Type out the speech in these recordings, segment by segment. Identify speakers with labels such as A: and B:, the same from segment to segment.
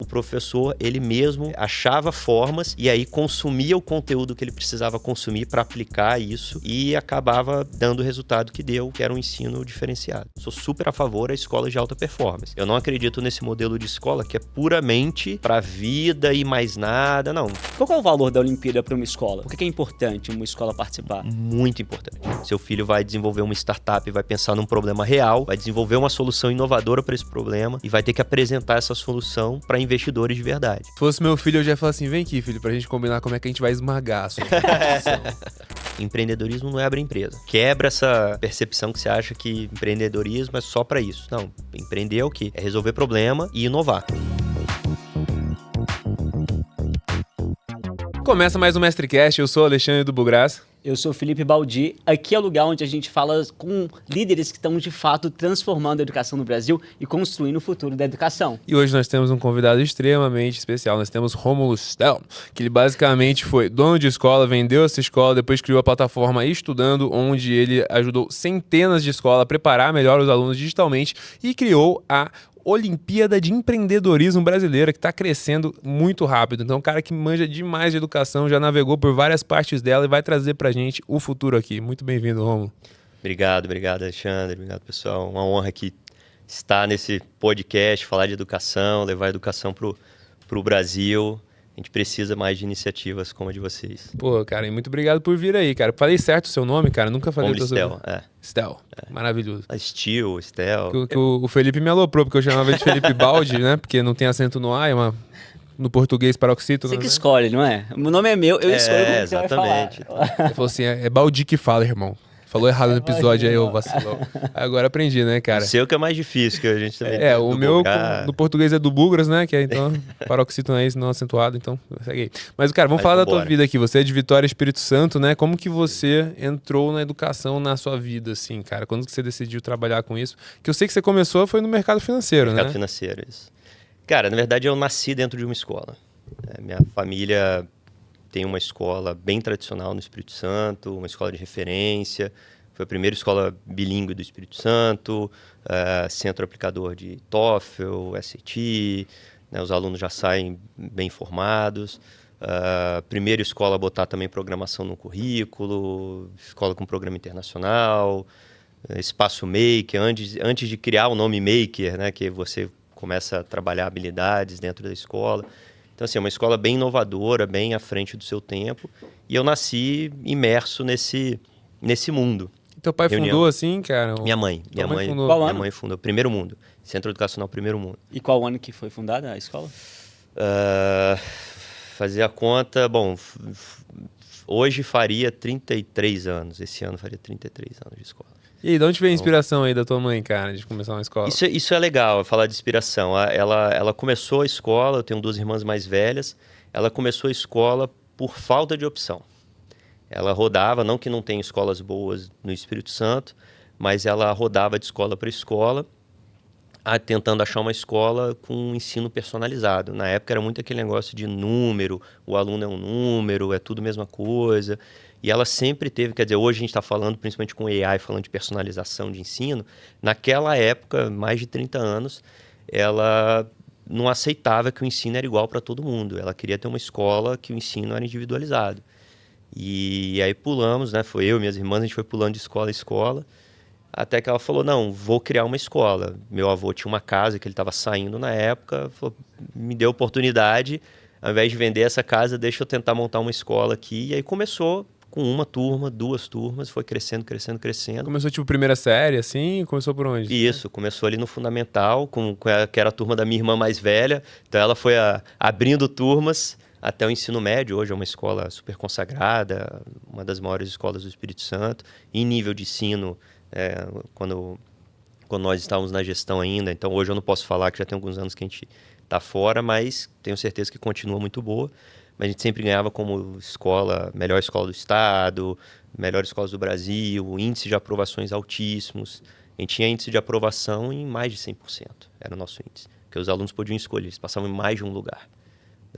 A: professor, ele mesmo achava formas e aí consumia o conteúdo que ele precisava consumir para aplicar isso e acabava dando o resultado que deu, que era um ensino diferenciado. Sou super a favor da escola de alta performance. Eu não acredito nesse modelo de escola que é puramente para vida e mais nada, não.
B: Qual é o valor da Olimpíada para uma escola? Por que é importante uma escola participar?
A: Muito importante. Seu filho vai desenvolver uma startup, vai pensar num problema real, vai desenvolver uma solução inovadora para esse problema e vai ter que apresentar essa solução para investidores de verdade.
C: Se fosse meu filho, eu já ia falar assim, vem aqui, filho, pra gente combinar como é que a gente vai esmagar a sua competição.
A: Empreendedorismo não é abrir empresa. Quebra essa percepção que você acha que empreendedorismo é só para isso. Não, empreender é o quê? É resolver problema e inovar.
C: Começa mais um MestreCast, eu sou o Alexandre do Bugras.
B: Eu sou o Felipe Baldi. Aqui é o lugar onde a gente fala com líderes que estão, de fato, transformando a educação no Brasil e construindo o futuro da educação.
C: E hoje nós temos um convidado extremamente especial. Nós temos Rômulo Stelm, que ele basicamente foi dono de escola, vendeu essa escola, depois criou a plataforma Estudando, onde ele ajudou centenas de escolas a preparar melhor os alunos digitalmente e criou a Olimpíada de Empreendedorismo Brasileira, que está crescendo muito rápido. Então, um cara que manja demais de educação, já navegou por várias partes dela e vai trazer pra gente o futuro aqui. Muito bem-vindo, Rômulo.
A: Obrigado, Alexandre. Obrigado, pessoal. Uma honra aqui estar nesse podcast, falar de educação, levar a educação pro Brasil. A gente precisa mais de iniciativas como a de vocês.
C: Pô, cara, e muito obrigado por vir aí, cara. Falei certo o seu nome, cara? Nunca falei o teu
A: Stel,
C: sobrenome. Stel, maravilhoso.
A: Stel.
C: O Felipe me aloprou, porque eu chamava ele de Felipe Baldi, né? Porque não tem acento no A, no português paroxítono.
B: Você que escolhe, não é? O nome é meu, eu escolho como você vai falar.
A: Exatamente.
C: Ele falou assim, é Baldi que fala, irmão. Falou errado no episódio, aí eu vacilou. Agora aprendi, né, cara?
A: O seu que é mais difícil, que a gente também...
C: O meu no português é do Bugras, né? Que é, então, paroxítono é isso, não acentuado, então segue aí. Mas, cara, vamos falar da tua vida aqui. Você é de Vitória, Espírito Santo, né? Como que você entrou na educação na sua vida, assim, cara? Quando que você decidiu trabalhar com isso? Que eu sei que você começou foi no mercado financeiro, né?
A: Mercado financeiro, isso. Cara, na verdade, eu nasci dentro de uma escola. Minha família tem uma escola bem tradicional no Espírito Santo, uma escola de referência. Foi a primeira escola bilíngue do Espírito Santo, centro aplicador de TOEFL, SAT, né, os alunos já saem bem formados. Primeira escola a botar também programação no currículo, escola com programa internacional, espaço Maker, antes de criar o nome Maker, né, que você começa a trabalhar habilidades dentro da escola. Então, assim, é uma escola bem inovadora, bem à frente do seu tempo. E eu nasci imerso nesse mundo.
C: Teu pai fundou assim, cara?
A: Minha mãe. Minha mãe fundou. Primeiro Mundo. Centro Educacional Primeiro Mundo.
B: E qual ano que foi fundada a escola?
A: Fazer a conta... Bom, hoje faria 33 anos. Esse ano faria 33 anos de escola.
C: E aí, de onde veio a inspiração aí da tua mãe, cara, de começar uma escola?
A: Isso é legal, falar de inspiração. Ela começou a escola, eu tenho 2 irmãs mais velhas, ela começou a escola por falta de opção. Ela rodava, não que não tenha escolas boas no Espírito Santo, mas ela rodava de escola para escola, tentando achar uma escola com um ensino personalizado. Na época era muito aquele negócio de número, o aluno é um número, é tudo a mesma coisa. E ela sempre teve, quer dizer, hoje a gente está falando, principalmente com AI, falando de personalização de ensino. Naquela época, mais de 30 anos, ela não aceitava que o ensino era igual para todo mundo. Ela queria ter uma escola que o ensino era individualizado. E aí pulamos, né? Foi eu e minhas irmãs, a gente foi pulando de escola em escola, até que ela falou, não, vou criar uma escola. Meu avô tinha uma casa que ele estava saindo na época, falou, me deu oportunidade, ao invés de vender essa casa, deixa eu tentar montar uma escola aqui. E aí começou com uma turma, 2 turmas, foi crescendo.
C: Começou tipo primeira série, assim? Começou por onde?
A: Isso, começou ali no fundamental, que era a turma da minha irmã mais velha. Então ela foi abrindo turmas até o ensino médio. Hoje é uma escola super consagrada, uma das maiores escolas do Espírito Santo. Em nível de ensino, quando nós estávamos na gestão ainda, então hoje eu não posso falar que já tem alguns anos que a gente está fora, mas tenho certeza que continua muito boa. Mas a gente sempre ganhava como escola, melhor escola do estado, melhores escolas do Brasil, índice de aprovações altíssimos. A gente tinha índice de aprovação em mais de 100%, era o nosso índice, porque os alunos podiam escolher, eles passavam em mais de um lugar.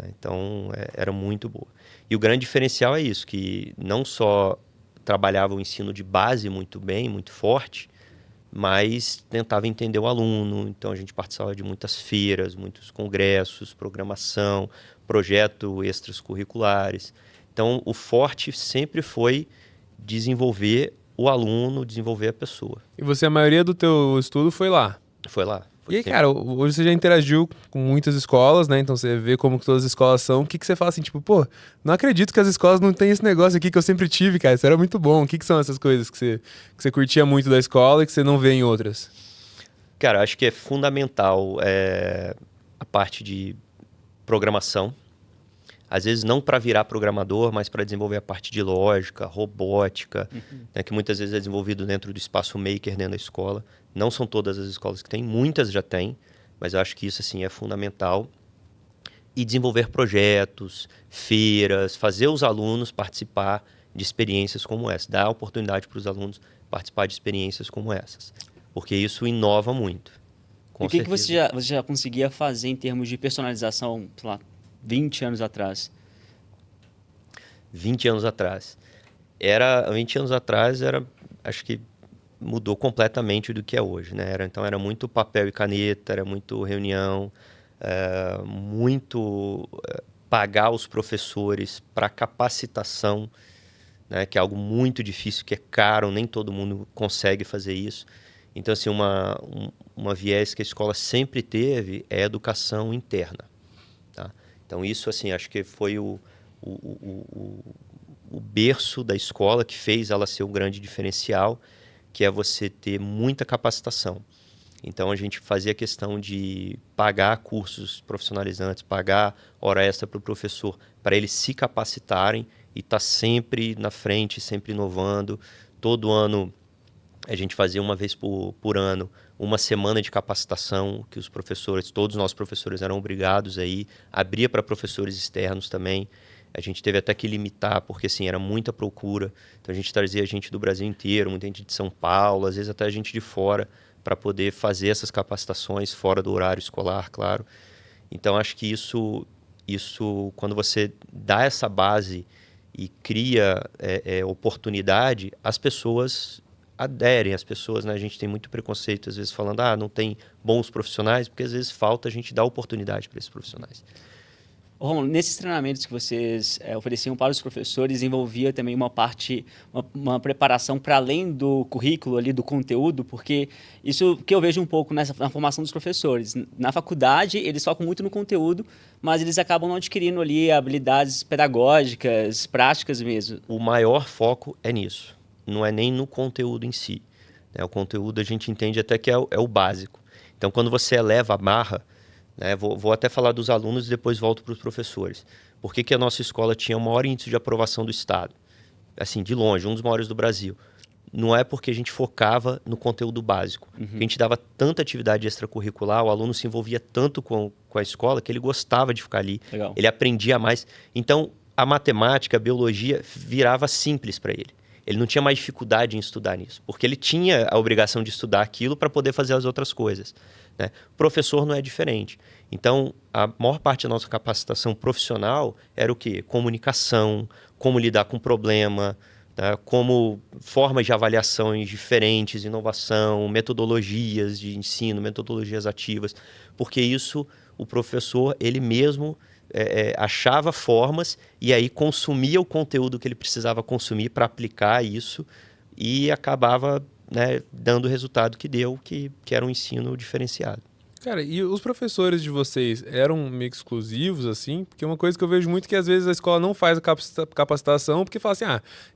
A: Então, era muito boa. E o grande diferencial é isso, que não só trabalhava o ensino de base muito bem, muito forte, mas tentava entender o aluno. Então a gente participava de muitas feiras, muitos congressos, programação, projetos extracurriculares. Então o forte sempre foi desenvolver o aluno, desenvolver a pessoa.
C: E você, a maioria do teu estudo foi lá?
A: Foi lá.
C: E aí, cara, hoje você já interagiu com muitas escolas, né? Então você vê como que todas as escolas são. O que você fala assim, tipo, pô, não acredito que as escolas não têm esse negócio aqui que eu sempre tive, cara. Isso era muito bom. O que são essas coisas que você curtia muito da escola e que você não vê em outras?
A: Cara, acho que é fundamental a parte de programação. Às vezes não para virar programador, mas para desenvolver a parte de lógica, robótica, né, que muitas vezes é desenvolvido dentro do espaço maker dentro da escola. Não são todas as escolas que têm, muitas já têm, mas eu acho que isso assim é fundamental. E desenvolver projetos, feiras, fazer os alunos participar de experiências como essa, dar a oportunidade para os alunos participar de experiências como essas, porque isso inova muito.
B: E o que você já conseguia fazer em termos de personalização, sei lá, 20 anos atrás?
A: 20 anos atrás. 20 anos atrás acho que mudou completamente do que é hoje, né? Então era muito papel e caneta, era muito reunião, muito pagar os professores para capacitação, né? Que é algo muito difícil, que é caro, nem todo mundo consegue fazer isso. Então, assim, uma viés que a escola sempre teve é a educação interna. Tá? Então, isso, assim, acho que foi o berço da escola que fez ela ser um grande diferencial, que é você ter muita capacitação. Então, a gente fazia questão de pagar cursos profissionalizantes, pagar hora extra para o professor, para eles se capacitarem e estar sempre na frente, sempre inovando. Todo ano, a gente fazia uma vez por ano, uma semana de capacitação, que os professores, todos os nossos professores eram obrigados aí, abria para professores externos também. A gente teve até que limitar, porque assim, era muita procura. Então a gente trazia gente do Brasil inteiro, muita gente de São Paulo, às vezes até gente de fora, para poder fazer essas capacitações fora do horário escolar, claro. Então acho que isso quando você dá essa base e cria oportunidade, as pessoas aderem, as pessoas, né? A gente tem muito preconceito, às vezes falando, não tem bons profissionais, porque às vezes falta a gente dar oportunidade para esses profissionais.
B: Romulo, nesses treinamentos que vocês ofereciam para os professores, envolvia também uma parte, uma preparação para além do currículo ali, do conteúdo, porque isso que eu vejo um pouco na formação dos professores. Na faculdade, eles focam muito no conteúdo, mas eles acabam não adquirindo ali habilidades pedagógicas, práticas mesmo.
A: O maior foco é nisso, não é nem no conteúdo em si. Né? O conteúdo a gente entende até que é o básico. Então, quando você eleva a barra, né? Vou até falar dos alunos e depois volto para os professores. Por que a nossa escola tinha o maior índice de aprovação do Estado? Assim, de longe, um dos maiores do Brasil. Não é porque a gente focava no conteúdo básico. A gente dava tanta atividade extracurricular, o aluno se envolvia tanto com a escola que ele gostava de ficar ali.
B: Legal.
A: Ele aprendia mais. Então, a matemática, a biologia virava simples para ele. Ele não tinha mais dificuldade em estudar nisso, porque ele tinha a obrigação de estudar aquilo para poder fazer as outras coisas. Né? O professor não é diferente. Então, a maior parte da nossa capacitação profissional era o quê? Comunicação, como lidar com problema, tá? Como formas de avaliações diferentes, inovação, metodologias de ensino, metodologias ativas, porque isso o professor, ele mesmo achava formas e aí consumia o conteúdo que ele precisava consumir para aplicar isso e acabava, né, dando o resultado que deu, que era um ensino diferenciado.
C: Cara, e os professores de vocês eram meio exclusivos, assim? Porque uma coisa que eu vejo muito é que às vezes a escola não faz a capacitação porque fala assim,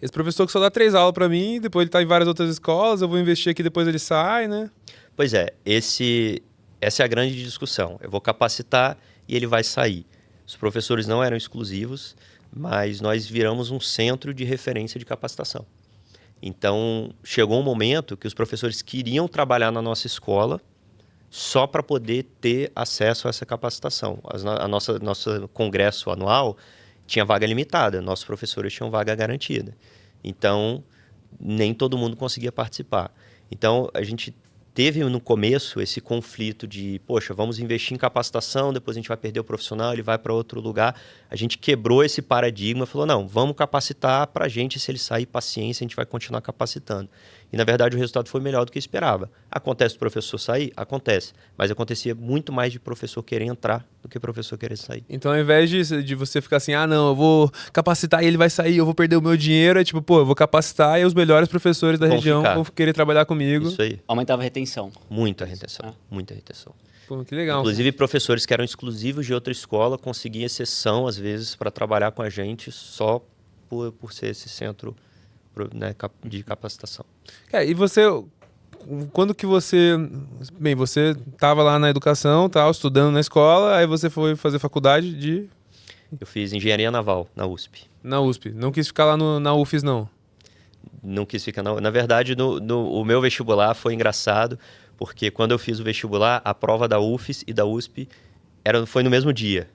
C: esse professor que só dá 3 aulas para mim, depois ele tá em várias outras escolas, eu vou investir aqui, depois ele sai, né?
A: Pois é, essa é a grande discussão. Eu vou capacitar e ele vai sair. Os professores não eram exclusivos, mas nós viramos um centro de referência de capacitação. Então, chegou um momento que os professores queriam trabalhar na nossa escola só para poder ter acesso a essa capacitação. Nosso congresso anual tinha vaga limitada, nossos professores tinham vaga garantida. Então, nem todo mundo conseguia participar. Então, a gente teve no começo esse conflito de, poxa, vamos investir em capacitação, depois a gente vai perder o profissional, ele vai para outro lugar. A gente quebrou esse paradigma, falou, não, vamos capacitar para a gente, se ele sair, paciência, a gente vai continuar capacitando. E, na verdade, o resultado foi melhor do que esperava. Acontece do professor sair? Acontece. Mas acontecia muito mais de professor querer entrar do que professor querer sair.
C: Então, ao invés de você ficar assim, ah, não, eu vou capacitar e ele vai sair, eu vou perder o meu dinheiro, é tipo, pô, eu vou capacitar e os melhores professores da região vão querer trabalhar comigo.
A: Isso aí.
B: Aumentava a retenção.
A: Muita retenção, muita retenção.
C: Pô, que legal.
A: Inclusive, professores que eram exclusivos de outra escola conseguiam exceção, às vezes, para trabalhar com a gente só por ser esse centro, né, de capacitação.
C: Cara, e você, quando que você... Bem, você estava lá na educação, tal, estudando na escola, aí você foi fazer faculdade de...
A: Eu fiz engenharia naval na USP.
C: Na USP. Não quis ficar lá na UFES, não?
A: Não quis ficar... Na verdade, o meu vestibular foi engraçado, porque quando eu fiz o vestibular, a prova da UFES e da USP foi no mesmo dia.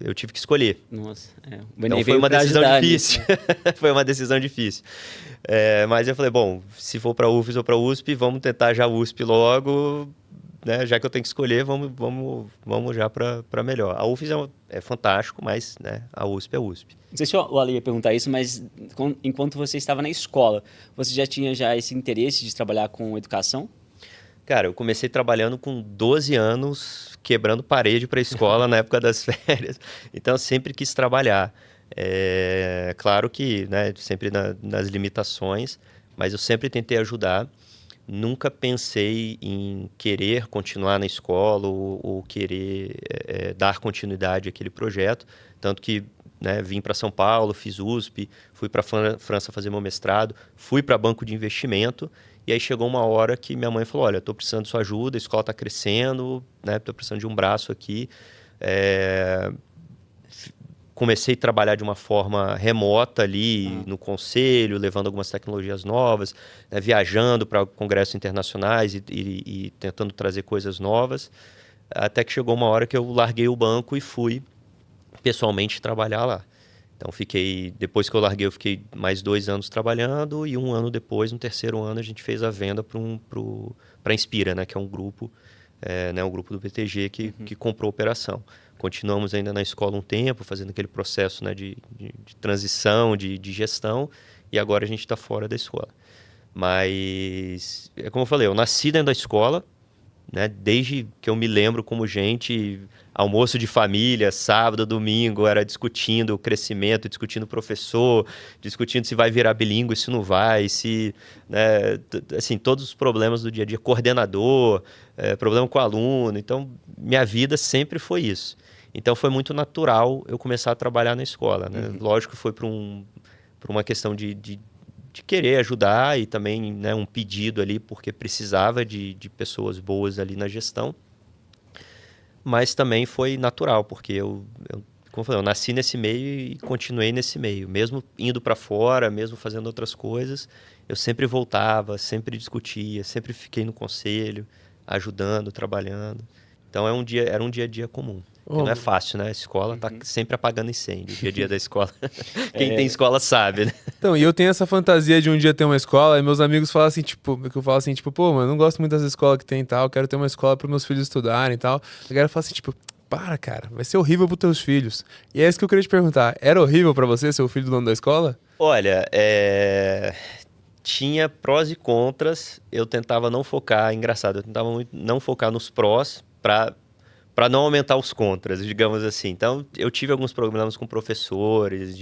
A: Eu tive que escolher.
B: Nossa,
A: Então foi uma decisão difícil. Foi uma decisão difícil. Mas eu falei, bom, se for para UFES ou para USP, vamos tentar já a USP logo, né? Já que eu tenho que escolher, vamos já para melhor. A UFES é fantástico, mas, né, a USP é USP.
B: Não sei se o Ale ia perguntar isso, mas enquanto você estava na escola, você já tinha esse interesse de trabalhar com educação?
A: Cara, eu comecei trabalhando com 12 anos, quebrando parede para a escola na época das férias. Então, eu sempre quis trabalhar. Claro que, né, sempre nas limitações, mas eu sempre tentei ajudar. Nunca pensei em querer continuar na escola ou querer dar continuidade àquele projeto. Tanto que, né, vim para São Paulo, fiz USP, fui para a França fazer meu mestrado, fui para banco de investimento. E aí chegou uma hora que minha mãe falou, olha, estou precisando de sua ajuda, a escola está crescendo, né, estou precisando de um braço aqui. Comecei a trabalhar de uma forma remota ali no conselho, levando algumas tecnologias novas, né, viajando para congressos internacionais e tentando trazer coisas novas. Até que chegou uma hora que eu larguei o banco e fui pessoalmente trabalhar lá. Então, depois que eu larguei, eu fiquei mais 2 anos trabalhando e 1 ano depois, no terceiro ano, a gente fez a venda para a Inspira, né, que é um grupo, né, um grupo do BTG que comprou a operação. Continuamos ainda na escola um tempo, fazendo aquele processo, né, de transição, de gestão, e agora a gente está fora da escola. Mas, como eu falei, eu nasci dentro da escola, né, desde que eu me lembro como gente, almoço de família, sábado, domingo, era discutindo o crescimento, discutindo o professor, discutindo se vai virar bilíngue, se não vai, né, assim, todos os problemas do dia a dia, coordenador, problema com o aluno. Então, minha vida sempre foi isso. Então, foi muito natural eu começar a trabalhar na escola, né? Lógico que foi por uma questão de querer ajudar e também, né, um pedido ali, porque precisava de pessoas boas ali na gestão. Mas também foi natural, porque como eu falei, eu nasci nesse meio e continuei nesse meio. Mesmo indo para fora, mesmo fazendo outras coisas, eu sempre voltava, sempre discutia, sempre fiquei no conselho, ajudando, trabalhando. Então era um dia a dia comum. Não é fácil, né? A escola tá sempre apagando incêndio, o dia a dia da escola. Quem tem escola sabe, né?
C: Então, e eu tenho essa fantasia de um dia ter uma escola, e meus amigos falam assim, tipo, que eu falo assim, tipo, pô, mano, eu não gosto muito das escolas que tem e tal, quero ter uma escola para meus filhos estudarem e tal. A galera fala assim, tipo, para, cara, vai ser horrível pros teus filhos. E é isso que eu queria te perguntar, era horrível para você ser o filho do dono da escola?
A: Olha, tinha prós e contras, eu tentava não focar, engraçado, eu tentava muito não focar nos prós para não aumentar os contras, digamos assim. Então, eu tive alguns problemas com professores,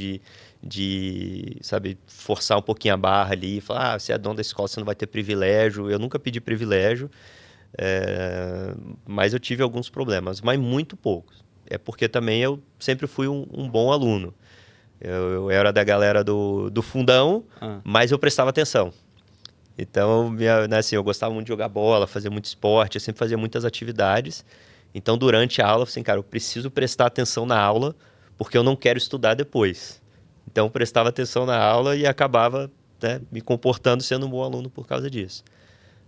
A: sabe, forçar um pouquinho a barra ali, falar, você é dono da escola, você não vai ter privilégio. Eu nunca pedi privilégio, mas eu tive alguns problemas, mas muito poucos. É porque também eu sempre fui um bom aluno. Eu era da galera do fundão, mas eu prestava atenção. Então, né, assim, eu gostava muito de jogar bola, fazer muito esporte, eu sempre fazia muitas atividades. Então, durante a aula, assim, cara, eu preciso prestar atenção na aula, porque eu não quero estudar depois. Então, eu prestava atenção na aula e acabava, né, me comportando sendo um bom aluno por causa disso.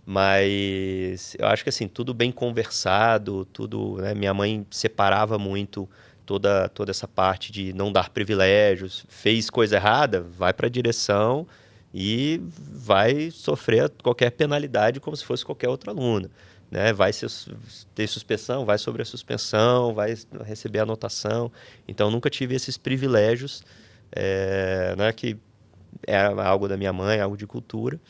A: Mas eu acho que, assim, tudo bem conversado, tudo, né, minha mãe separava muito toda essa parte de não dar privilégios. Fez coisa errada, vai para a direção e vai sofrer qualquer penalidade como se fosse qualquer outro aluno. Né? Vai ter suspensão, vai sobre a suspensão, vai receber anotação. Então, nunca tive esses privilégios, né, que é algo da minha mãe, algo de cultura.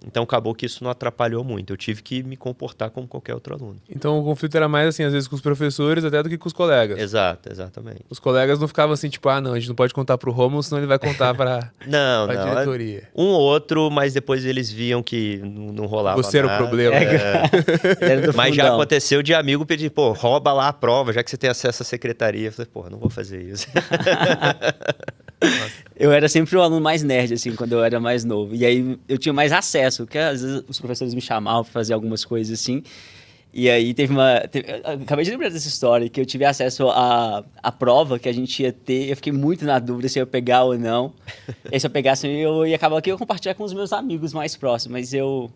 A: Então acabou que isso não atrapalhou muito. Eu tive que me comportar como qualquer outro aluno.
C: Então o conflito era mais assim, às vezes com os professores até do que com os colegas.
A: Exato, exatamente.
C: Os colegas não ficavam assim, tipo, não, a gente não pode contar pro Rômulo, senão ele vai contar pra
A: Não.
C: diretoria.
A: Um ou outro, mas depois eles viam que não rolava
C: Você era o
A: nada.
C: problema.
B: Era do
A: Mas já
B: fundão.
A: aconteceu de amigo pedir, pô, rouba lá a prova, já que você tem acesso à secretaria. Eu falei, pô, não vou fazer isso.
B: Eu era sempre o aluno mais nerd, assim, quando eu era mais novo. E aí eu tinha mais acesso, porque às vezes os professores me chamavam pra fazer algumas coisas assim. E aí eu acabei de lembrar dessa história, que eu tive acesso à prova que a gente ia ter. Eu fiquei muito na dúvida se eu ia pegar ou não. E aí se eu pegasse, eu ia acabar aqui, eu ia compartilhar com os meus amigos mais próximos. Mas eu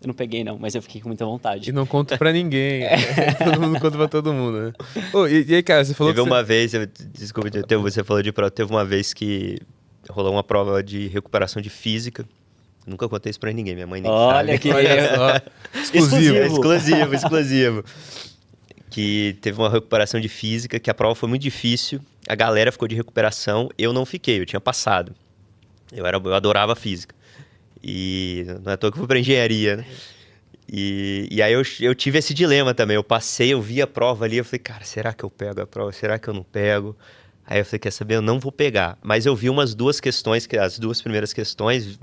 B: não peguei, não. Mas eu fiquei com muita vontade.
C: E não conto pra ninguém. Todo mundo conta pra todo mundo, né? Ô, e aí, cara, você falou
A: Teve
C: que
A: uma vez, desculpa, você falou de prova, teve uma vez que rolou uma prova de recuperação de física. Nunca contei isso pra ninguém, minha mãe nem
B: Olha
A: sabe.
B: que
C: Olha só. Exclusivo.
A: Exclusivo. Que teve uma recuperação de física, que a prova foi muito difícil, a galera ficou de recuperação, eu não fiquei, eu tinha passado. Eu adorava física. E não é à toa que eu fui pra engenharia, né? E aí eu tive esse dilema também. Eu passei, eu vi a prova ali, eu falei, cara, será que eu pego a prova? Será que eu não pego? Aí eu falei, quer saber? Eu não vou pegar. Mas eu vi umas duas questões, as duas primeiras questões,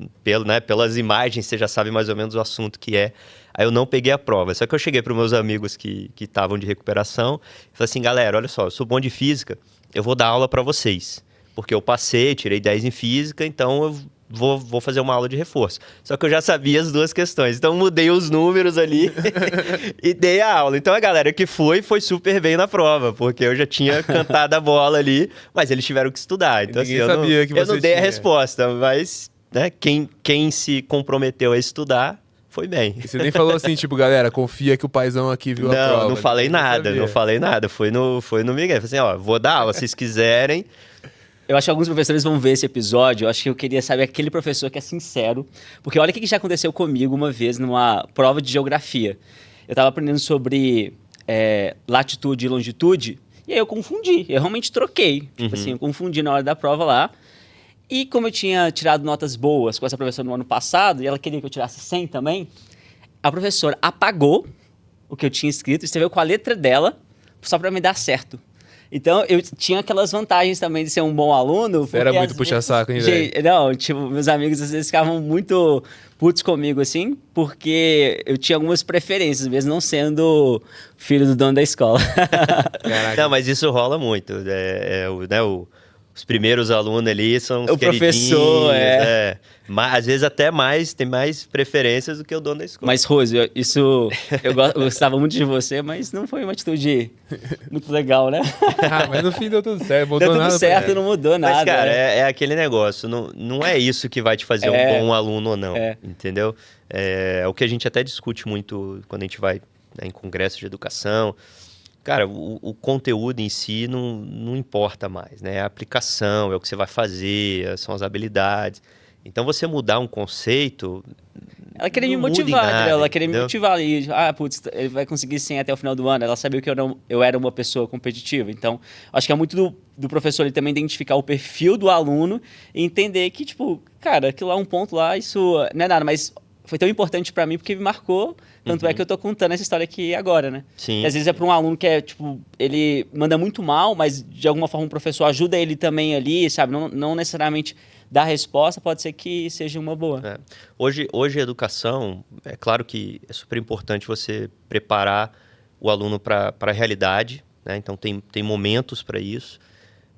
A: pelas imagens, você já sabe mais ou menos o assunto que é. Aí eu não peguei a prova. Só que eu cheguei para os meus amigos que estavam de recuperação e falei assim, galera, olha só, eu sou bom de física, eu vou dar aula para vocês. Porque eu passei, tirei 10 em física, então eu vou fazer uma aula de reforço. Só que eu já sabia as duas questões. Então, mudei os números ali e dei a aula. Então, a galera que foi super bem na prova, porque eu já tinha cantado a bola ali, mas eles tiveram que estudar. Então,
C: Ninguém
A: assim,
C: sabia que
A: eu
C: você
A: não dei a
C: tinha.
A: resposta, mas né, quem se comprometeu a estudar, foi bem.
C: E você nem falou assim, tipo, galera, confia que o paizão aqui viu a prova.
A: Não falei
C: Ninguém
A: nada,
C: sabia.
A: não falei nada. Foi no Miguel. Falei assim, ó, vou dar aula, se vocês quiserem.
B: Eu acho que alguns professores vão ver esse episódio. Eu acho que eu queria saber aquele professor que é sincero. Porque olha o que já aconteceu comigo uma vez numa prova de geografia. Eu estava aprendendo sobre latitude e longitude. E aí eu confundi. Eu realmente troquei. Tipo assim, eu confundi na hora da prova lá. E como eu tinha tirado notas boas com essa professora no ano passado, e ela queria que eu tirasse 100 também, a professora apagou o que eu tinha escrito, escreveu com a letra dela, só para me dar certo. Então, eu tinha aquelas vantagens também de ser um bom aluno.
C: Você era muito puxa-saco, hein, velho?
B: Não, tipo, meus amigos às vezes ficavam muito putos comigo, assim, porque eu tinha algumas preferências, mesmo não sendo filho do dono da escola.
C: Caraca.
A: Não, mas isso rola muito. Os primeiros alunos ali são os
B: O professor,
A: queridinhos, Mas, às vezes até tem mais preferências do que o dono da escola.
B: Mas, Rose, eu gostava muito de você, mas não foi uma atitude muito legal, né?
C: Mas no fim deu tudo certo. Mudou
B: Deu tudo
C: nada,
B: certo, não mudou nada.
A: Mas, cara, é aquele negócio. Não é isso que vai te fazer um bom aluno ou não, entendeu? É o que a gente até discute muito quando a gente vai em congresso de educação. Cara, o conteúdo em si não importa mais, né? É a aplicação, é o que você vai fazer, são as habilidades. Então, você mudar um conceito...
B: Ela queria me
A: não muda em
B: motivar,
A: nada,
B: entendeu? Ela queria me
A: entendeu?
B: motivar ali. Putz, ele vai conseguir 100 até o final do ano. Ela sabia que eu era uma pessoa competitiva. Então, acho que é muito do professor ele também identificar o perfil do aluno e entender que, tipo, cara, aquilo lá, um ponto lá, isso não é nada, mas foi tão importante pra mim porque me marcou. Tanto é que eu tô contando essa história aqui agora, né?
A: Sim.
B: E às vezes é para um aluno que ele manda muito mal, mas de alguma forma o professor ajuda ele também ali, sabe? Não necessariamente dá a resposta, pode ser que seja uma boa.
A: Hoje a educação, é claro que é super importante você preparar o aluno para a realidade, né? Então tem momentos para isso,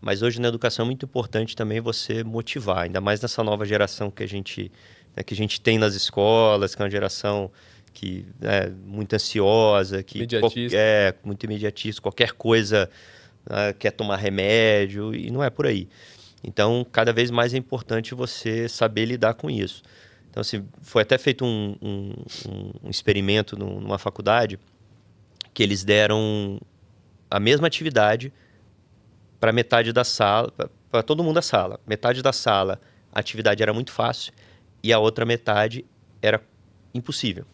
A: mas hoje na educação é muito importante também você motivar, ainda mais nessa nova geração que a gente tem nas escolas, que é uma geração que é muito ansiosa, muito imediatista, qualquer coisa quer tomar remédio, e não é por aí. Então, cada vez mais é importante você saber lidar com isso. Então, assim, foi até feito um experimento numa faculdade que eles deram a mesma atividade para metade da sala, para todo mundo da sala. Metade da sala, a atividade era muito fácil e a outra metade era impossível.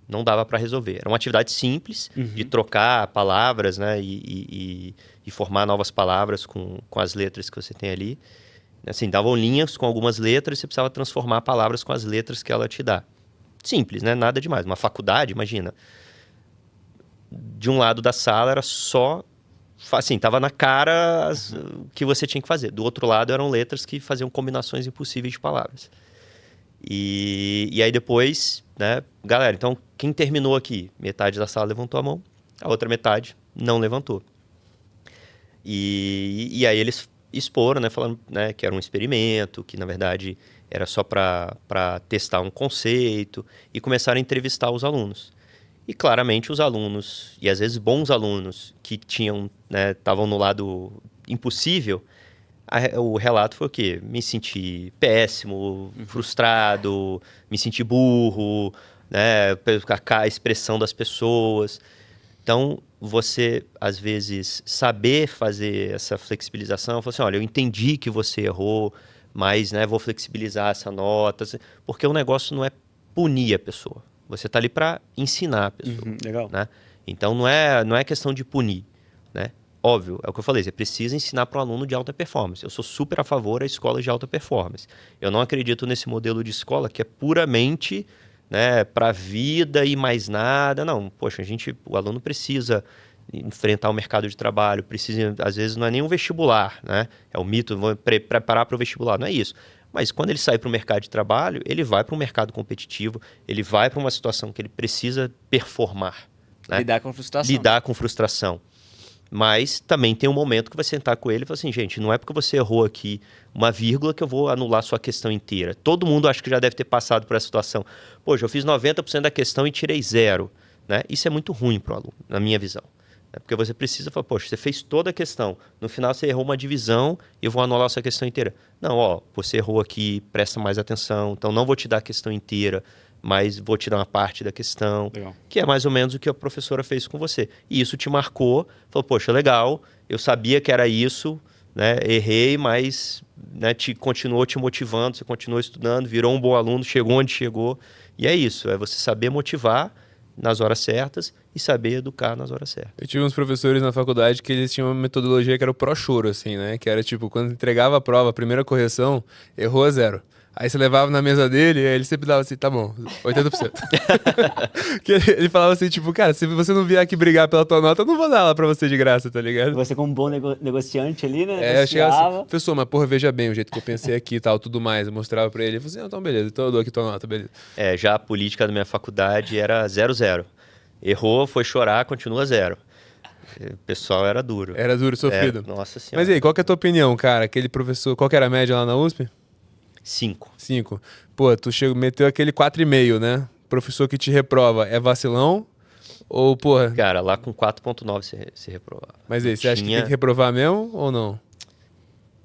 A: Não dava para resolver. Era uma atividade simples de trocar palavras, né, e formar novas palavras com as letras que você tem ali. Assim, davam linhas com algumas letras e você precisava transformar palavras com as letras que ela te dá. simples, né? Nada demais. Uma faculdade, imagina. De um lado da sala era só... Assim, tava na cara o que você tinha que fazer. Do outro lado eram letras que faziam combinações impossíveis de palavras. E aí depois, né? Galera, então quem terminou aqui? Metade da sala levantou a mão, a outra metade não levantou. E aí eles exporam, né? Falando, né, que era um experimento, que na verdade era só para testar um conceito, e começaram a entrevistar os alunos. E claramente os alunos, e às vezes bons alunos, que tinham, né, estavam no lado impossível, o relato foi o quê? Me senti péssimo, frustrado, me senti burro, né, a expressão das pessoas. Então, você, às vezes, saber fazer essa flexibilização, falar assim, olha, eu entendi que você errou, mas, né, vou flexibilizar essa nota, porque o negócio não é punir a pessoa. Você está ali para ensinar a pessoa.
B: Legal.
A: Né? Então, não é questão de punir. Né? Óbvio, é o que eu falei, você precisa ensinar para o aluno de alta performance. Eu sou super a favor da escola de alta performance. Eu não acredito nesse modelo de escola que é puramente, né, para a vida e mais nada. Não, poxa, o aluno precisa enfrentar o mercado de trabalho, precisa, às vezes não é nem um vestibular, né? É o mito, vou preparar para o vestibular, não é isso. Mas quando ele sai para o mercado de trabalho, ele vai para um mercado competitivo, ele vai para uma situação que ele precisa performar. Né?
B: Lidar com frustração.
A: Lidar com frustração. Mas também tem um momento que vai sentar com ele e falar assim, gente, não é porque você errou aqui uma vírgula que eu vou anular sua questão inteira. Todo mundo acho que já deve ter passado por essa situação. Poxa, eu fiz 90% da questão e tirei 0. Né? Isso é muito ruim para o aluno, na minha visão. Porque você precisa falar, poxa, você fez toda a questão, no final você errou uma divisão e eu vou anular a sua questão inteira. Não, ó, você errou aqui, presta mais atenção, então não vou te dar a questão inteira, mas vou te dar uma parte da questão,
B: Legal.
A: que é mais ou menos o que a professora fez com você. E isso te marcou, falou, poxa, legal, eu sabia que era isso, né, errei, mas né, continuou te motivando, você continuou estudando, virou um bom aluno, chegou onde chegou, e é isso, é você saber motivar nas horas certas e saber educar nas horas certas.
C: Eu tive uns professores na faculdade que eles tinham uma metodologia que era o pró-choro, assim, né? Que era tipo, quando entregava a prova, a primeira correção, errou a 0. Aí você levava na mesa dele e aí ele sempre dava assim, tá bom, 80%. Que ele falava assim, tipo, cara, se você não vier aqui brigar pela tua nota, eu não vou dar ela pra você de graça, tá ligado?
B: Você como um bom negociante ali, né?
C: É, eu chegava assim, professor, mas porra, veja bem o jeito que eu pensei aqui e tal, tudo mais. Eu mostrava pra ele, ele falou assim, então beleza, então eu dou aqui tua nota, beleza.
A: Já a política da minha faculdade era 0-0. Errou, foi chorar, continua 0. O pessoal era duro.
C: Era duro, sofrido.
A: Nossa senhora.
C: Mas e aí, qual que é a tua opinião, cara? Aquele professor, qual que era a média lá na USP?
A: 5.
C: 5. Pô, tu meteu aquele 4,5, né? Professor que te reprova, é vacilão? Ou, porra...
A: Cara, lá com 4,9 se reprovava.
C: Mas aí, você acha que tem que reprovar mesmo ou não?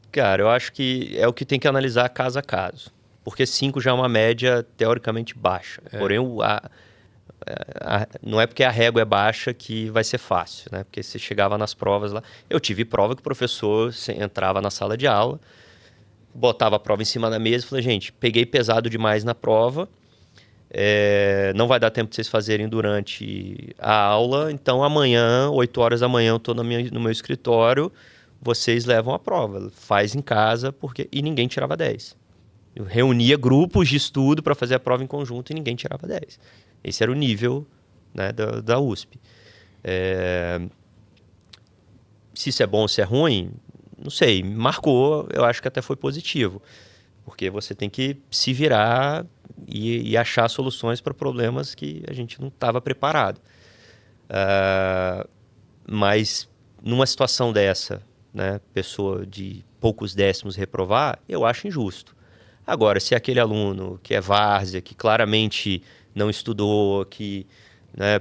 A: Cara, eu acho que é o que tem que analisar caso a caso. Porque 5 já é uma média teoricamente baixa. Porém, não é porque a régua é baixa que vai ser fácil, né? Porque você chegava nas provas lá... Eu tive prova que o professor entrava na sala de aula, botava a prova em cima da mesa e falei, gente, peguei pesado demais na prova, não vai dar tempo de vocês fazerem durante a aula, então amanhã, 8 horas da manhã, eu estou no meu escritório, vocês levam a prova, faz em casa, e ninguém tirava 10. Eu reunia grupos de estudo para fazer a prova em conjunto e ninguém tirava 10. Esse era o nível, né, da USP. Se isso é bom ou se é ruim... Não sei, me marcou, eu acho que até foi positivo. Porque você tem que se virar e achar soluções para problemas que a gente não estava preparado. Mas numa situação dessa, né, pessoa de poucos décimos reprovar, eu acho injusto. Agora, se aquele aluno que é várzea, que claramente não estudou, que né,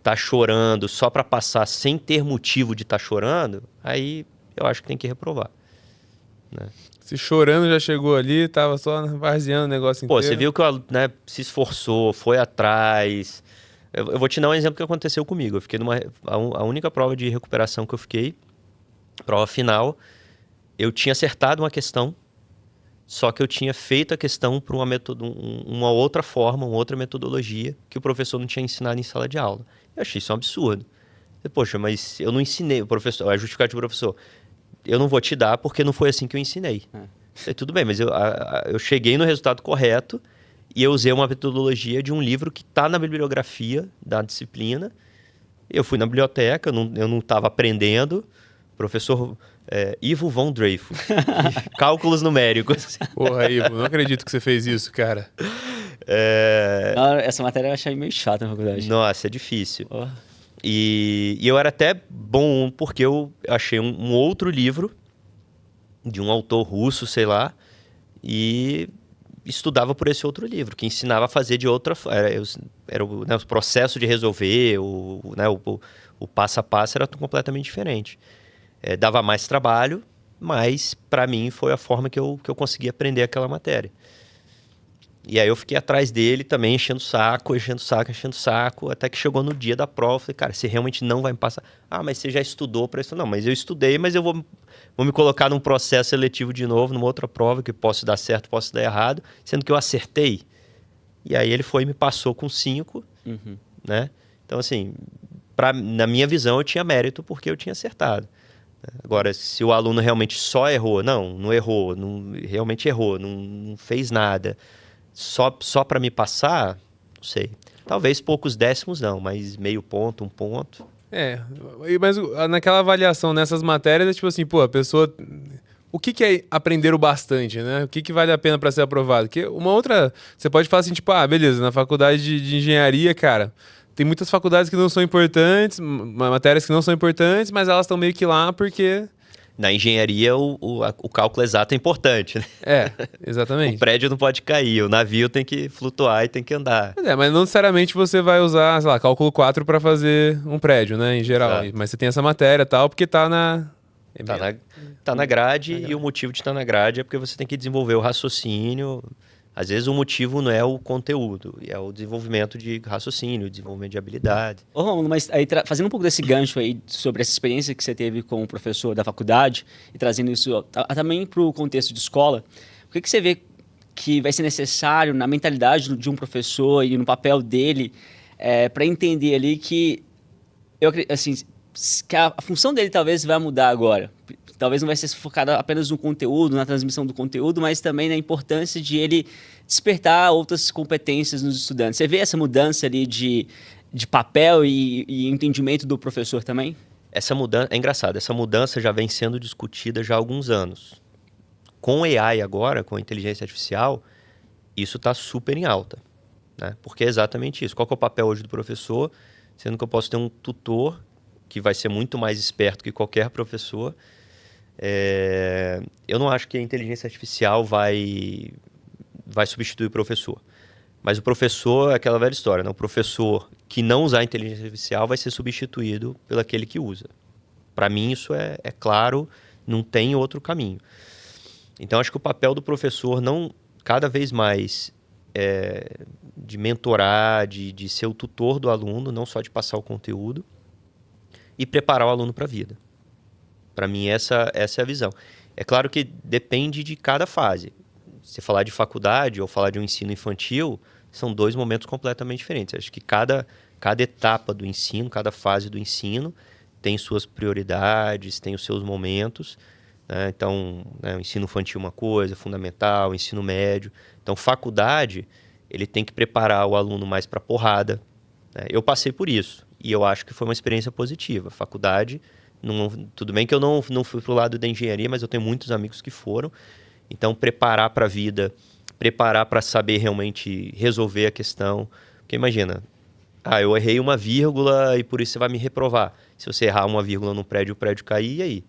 A: tá chorando só para passar sem ter motivo de estar chorando, aí... eu acho que tem que reprovar. Né?
C: Se chorando já chegou ali, tava só varzeando o negócio inteiro.
A: Você viu que se esforçou, foi atrás. Eu vou te dar um exemplo que aconteceu comigo. Eu fiquei a única prova de recuperação que eu fiquei, prova final, eu tinha acertado uma questão, só que eu tinha feito a questão por uma outra forma, uma outra metodologia que o professor não tinha ensinado em sala de aula. Eu achei isso um absurdo. Poxa, mas eu não ensinei o professor, a justificativa do professor. Eu não vou te dar porque não foi assim que eu ensinei. Falei, tudo bem, mas eu cheguei no resultado correto E eu usei uma metodologia de um livro que está na bibliografia da disciplina. Eu fui na biblioteca, eu não estava aprendendo. Professor Ivo von Dreyfus. Cálculos numéricos.
C: Porra, Ivo, não acredito que você fez isso, cara.
B: Essa matéria eu achei meio chata na faculdade.
A: Nossa, é difícil.
B: Oh.
A: E eu era até bom porque eu achei um outro livro de um autor russo, sei lá, e estudava por esse outro livro, que ensinava a fazer de outra forma. Era o processo de resolver, o passo a passo era completamente diferente. Dava mais trabalho, mas para mim foi a forma que eu consegui aprender aquela matéria. E aí eu fiquei atrás dele também, enchendo o saco, até que chegou no dia da prova. Falei, cara, você realmente não vai me passar. Ah, mas você já estudou para isso? Não, mas eu estudei, mas eu vou me colocar num processo seletivo de novo, numa outra prova, que posso dar certo, posso dar errado, sendo que eu acertei. E aí ele foi e me passou com 5, né? Então, assim, na minha visão, eu tinha mérito porque eu tinha acertado. Agora, se o aluno realmente só errou, não errou, realmente errou, não fez nada, só para me passar, não sei. Talvez poucos décimos não, mas meio ponto, 1 ponto.
C: Mas naquela avaliação, nessas matérias, é tipo assim, pô, a pessoa... O que é aprender o bastante, né? O que vale a pena para ser aprovado? Porque uma outra... Você pode falar assim, tipo, beleza, na faculdade de engenharia, cara, tem muitas faculdades que não são importantes, matérias que não são importantes, mas elas estão meio que lá porque...
A: Na engenharia, o cálculo exato é importante, né?
C: Exatamente.
A: O prédio não pode cair, o navio tem que flutuar e tem que andar.
C: Mas não necessariamente você vai usar, sei lá, cálculo 4 para fazer um prédio, né, em geral.
A: Exato.
C: Mas você tem essa matéria e tal, porque tá na...
A: Tá na grade, e o motivo de estar na grade é porque você tem que desenvolver o raciocínio. Às vezes o motivo não é o conteúdo, é o desenvolvimento de raciocínio, o desenvolvimento de habilidade.
B: Ô, Romulo, mas aí fazendo um pouco desse gancho aí sobre essa experiência que você teve com o professor da faculdade e trazendo isso também para o contexto de escola, o que você vê que vai ser necessário na mentalidade de um professor e no papel dele para entender ali que, que a função dele talvez vai mudar agora? Talvez não vai ser focada apenas no conteúdo, na transmissão do conteúdo, mas também na importância de ele despertar outras competências nos estudantes. Você vê essa mudança ali de papel e entendimento do professor também?
A: Essa mudança, é engraçado, essa mudança já vem sendo discutida já há alguns anos. Com o AI agora, com a inteligência artificial, isso está super em alta, né? Porque é exatamente isso. Qual que é o papel hoje do professor? Sendo que eu posso ter um tutor que vai ser muito mais esperto que qualquer professor. Eu não acho que a inteligência artificial vai substituir o professor. Mas o professor é aquela velha história, né? O professor que não usar a inteligência artificial vai ser substituído pelo aquele que usa. Para mim isso é claro, não tem outro caminho. Então acho que o papel do professor cada vez mais de mentorar, de ser o tutor do aluno, não só de passar o conteúdo, e preparar o aluno para a vida. Para mim, essa é a visão. É claro que depende de cada fase. Se falar de faculdade ou falar de um ensino infantil, são 2 momentos completamente diferentes. Acho que cada etapa do ensino, cada fase do ensino tem suas prioridades, tem os seus momentos, né? Então, o ensino infantil é uma coisa, fundamental, o ensino médio. Então, faculdade, ele tem que preparar o aluno mais para porrada, né? Eu passei por isso e eu acho que foi uma experiência positiva. Faculdade... tudo bem que eu não fui pro lado da engenharia, mas eu tenho muitos amigos que foram. Então, preparar para a vida, preparar para saber realmente resolver a questão. Porque imagina, eu errei uma vírgula e por isso você vai me reprovar. Se você errar uma vírgula no prédio, o prédio cair, e aí?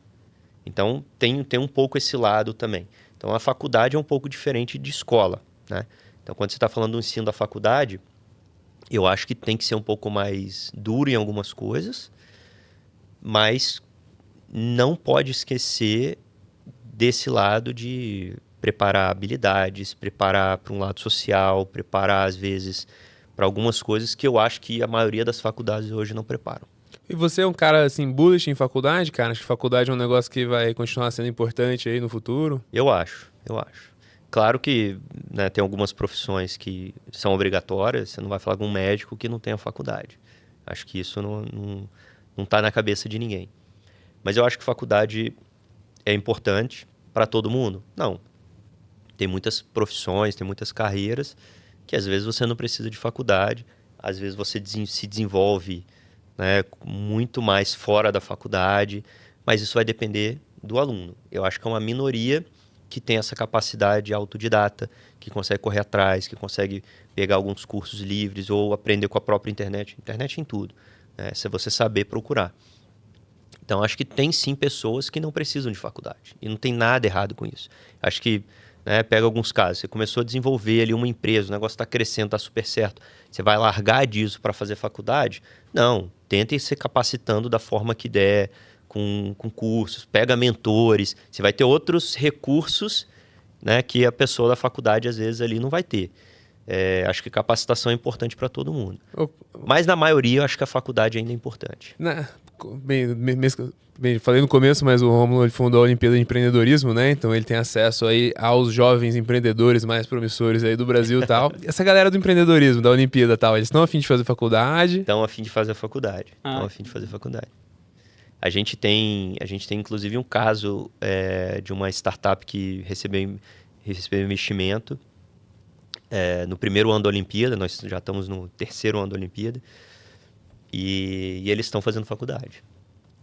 A: Então, tem um pouco esse lado também. Então, a faculdade é um pouco diferente de escola, né? Então, quando você está falando do ensino da faculdade, eu acho que tem que ser um pouco mais duro em algumas coisas, mas não pode esquecer desse lado de preparar habilidades, preparar para um lado social, preparar, às vezes, para algumas coisas que eu acho que a maioria das faculdades hoje não preparam.
C: E você é um cara, assim, bullish em faculdade, cara? Acho que faculdade é um negócio que vai continuar sendo importante aí no futuro?
A: Eu acho. Claro que, né, tem algumas profissões que são obrigatórias, você não vai falar com um médico que não tenha faculdade. Acho que isso não está na cabeça de ninguém. Mas eu acho que faculdade é importante para todo mundo? Não. Tem muitas profissões, tem muitas carreiras que às vezes você não precisa de faculdade, às vezes você se desenvolve, né, muito mais fora da faculdade, mas isso vai depender do aluno. Eu acho que é uma minoria que tem essa capacidade autodidata, que consegue correr atrás, que consegue pegar alguns cursos livres ou aprender com a própria internet. Internet em tudo, né? Se você saber procurar. Então, acho que tem sim pessoas que não precisam de faculdade. E não tem nada errado com isso. Acho que, né, pega alguns casos. Você começou a desenvolver ali uma empresa, o negócio está crescendo, está super certo. Você vai largar disso para fazer faculdade? Não. Tentem se capacitando da forma que der, com cursos, pega mentores. Você vai ter outros recursos, né, que a pessoa da faculdade, às vezes, ali não vai ter. Acho que capacitação é importante para todo mundo. Mas, na maioria, eu acho que a faculdade ainda é importante.
C: Bem, falei no começo, mas o Rômulo ele fundou a Olimpíada de Empreendedorismo, né? Então ele tem acesso aí aos jovens empreendedores mais promissores aí do Brasil e tal. Essa galera do empreendedorismo, da Olimpíada e tal, eles estão a fim de fazer faculdade?
A: Estão a fim de fazer faculdade. A gente tem inclusive um caso de uma startup que recebeu investimento no primeiro ano da Olimpíada. Nós já estamos no terceiro ano da Olimpíada. E eles estão fazendo faculdade.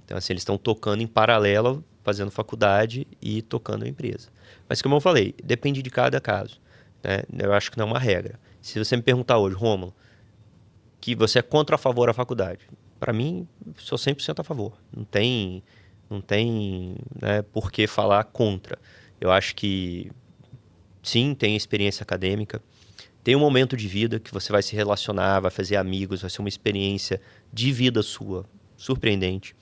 A: Então, assim, eles estão tocando em paralelo, fazendo faculdade e tocando a empresa. Mas, como eu falei, depende de cada caso, né? Eu acho que não é uma regra. Se você me perguntar hoje, Rômulo, que você é contra ou a favor da faculdade, para mim, sou 100% a favor. Não tem, né, por que falar contra. Eu acho que, sim, tem experiência acadêmica. Tem um momento de vida que você vai se relacionar, vai fazer amigos, vai ser uma experiência de vida sua, surpreendente.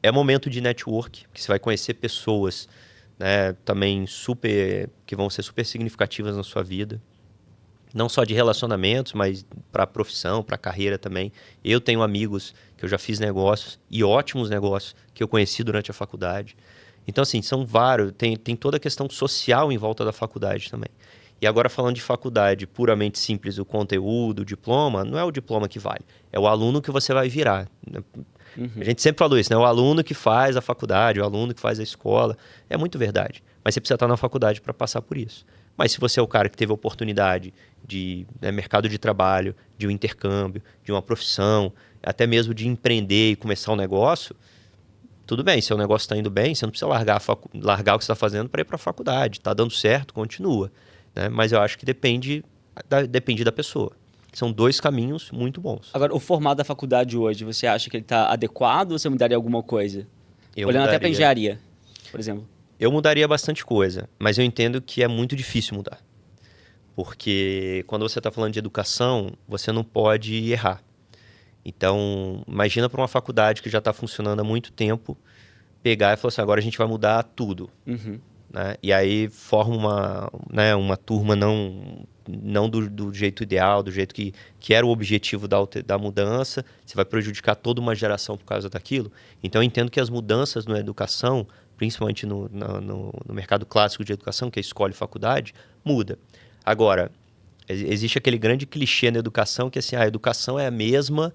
A: É momento de network, que você vai conhecer pessoas, né, também que vão ser super significativas na sua vida. Não só de relacionamentos, mas para a profissão, para a carreira também. Eu tenho amigos que eu já fiz negócios, e ótimos negócios, que eu conheci durante a faculdade. Então, assim, são vários. Tem toda a questão social em volta da faculdade também. E agora, falando de faculdade puramente simples, o conteúdo, o diploma, não é o diploma que vale. É o aluno que você vai virar. Uhum. A gente sempre falou isso, né? O aluno que faz a faculdade, o aluno que faz a escola. É muito verdade. Mas você precisa estar na faculdade para passar por isso. Mas se você é o cara que teve a oportunidade de mercado de trabalho, de um intercâmbio, de uma profissão, até mesmo de empreender e começar um negócio, tudo bem. Se o negócio está indo bem, você não precisa largar o que você está fazendo para ir para a faculdade. Está dando certo, continua. Né? Mas eu acho que depende da pessoa. São dois caminhos muito bons.
B: Agora, o formato da faculdade hoje, você acha que ele está adequado ou você mudaria alguma coisa? Olhando até para engenharia, por exemplo.
A: Eu mudaria bastante coisa, mas eu entendo que é muito difícil mudar. Porque quando você está falando de educação, você não pode errar. Então, imagina para uma faculdade que já está funcionando há muito tempo, pegar e falar assim, agora a gente vai mudar tudo.
B: Uhum.
A: Né? E aí forma uma turma não do jeito ideal, do jeito que era o objetivo da mudança. Você vai prejudicar toda uma geração por causa daquilo. Então, eu entendo que as mudanças na educação, principalmente no mercado clássico de educação, que é escola e faculdade, muda. Agora, existe aquele grande clichê na educação que assim, a educação é a mesma,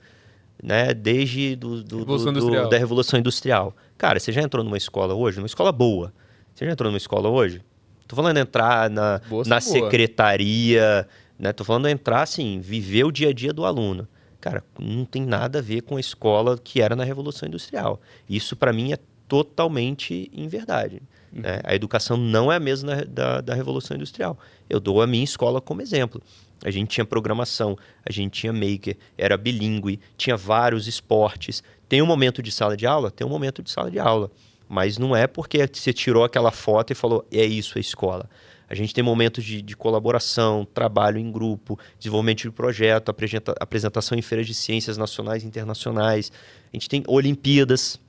A: né, desde da Revolução Industrial. Cara, você já entrou numa escola hoje? Numa escola boa. Você já entrou numa escola hoje? Tô falando de entrar na secretaria, né? Tô falando de entrar, assim, viver o dia a dia do aluno. Cara, não tem nada a ver com a escola que era na Revolução Industrial. Isso, para mim, é totalmente inverdade. Né? A educação não é a mesma da Revolução Industrial. Eu dou a minha escola como exemplo. A gente tinha programação, a gente tinha maker, era bilíngue, tinha vários esportes. Tem um momento de sala de aula? Tem um momento de sala de aula. Mas não é porque você tirou aquela foto e falou, é isso a escola. A gente tem momentos de colaboração, trabalho em grupo, desenvolvimento de projeto, apresentação em feiras de ciências nacionais e internacionais. A gente tem Olimpíadas,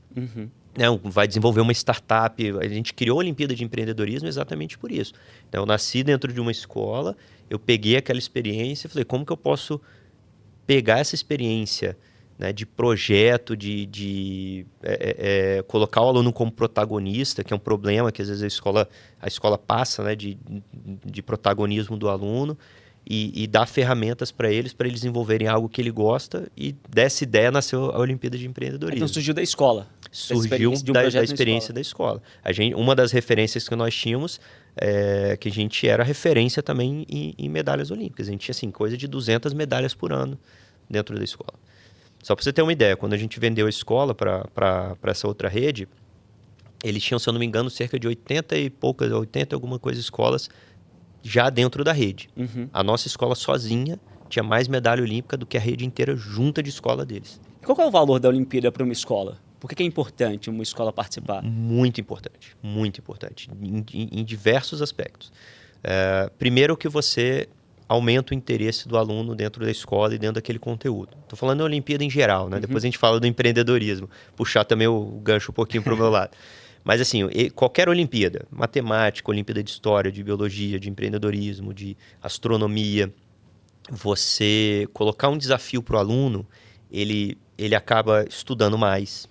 A: né? Vai desenvolver uma startup. A gente criou a Olimpíada de Empreendedorismo exatamente por isso. Então, eu nasci dentro de uma escola, eu peguei aquela experiência e falei, como que eu posso pegar essa experiência, né, de projeto, de colocar o aluno como protagonista, que é um problema que às vezes a escola passa, né, de protagonismo do aluno, e dar ferramentas para eles desenvolverem algo que ele gosta, e dessa ideia nasceu a Olimpíada de Empreendedorismo.
B: Então surgiu da escola?
A: Surgiu da experiência da escola. Uma das referências que nós tínhamos que a gente era referência também em medalhas olímpicas. A gente tinha, assim, coisa de 200 medalhas por ano dentro da escola. Só para você ter uma ideia, quando a gente vendeu a escola para essa outra rede, eles tinham, se eu não me engano, cerca de 80 e poucas, 80 e alguma coisa escolas já dentro da rede. A nossa escola sozinha tinha mais medalha olímpica do que a rede inteira junta de escola deles.
B: Qual que é o valor da Olimpíada para uma escola? Por que é importante uma escola participar?
A: Muito importante, em diversos aspectos. Primeiro que você aumenta o interesse do aluno dentro da escola e dentro daquele conteúdo. Estou falando da Olimpíada em geral, né? Depois a gente fala do empreendedorismo, puxar também o gancho um pouquinho para o meu lado. Mas assim, qualquer Olimpíada, matemática, Olimpíada de História, de Biologia, de empreendedorismo, de astronomia, você colocar um desafio para o aluno, ele acaba estudando mais,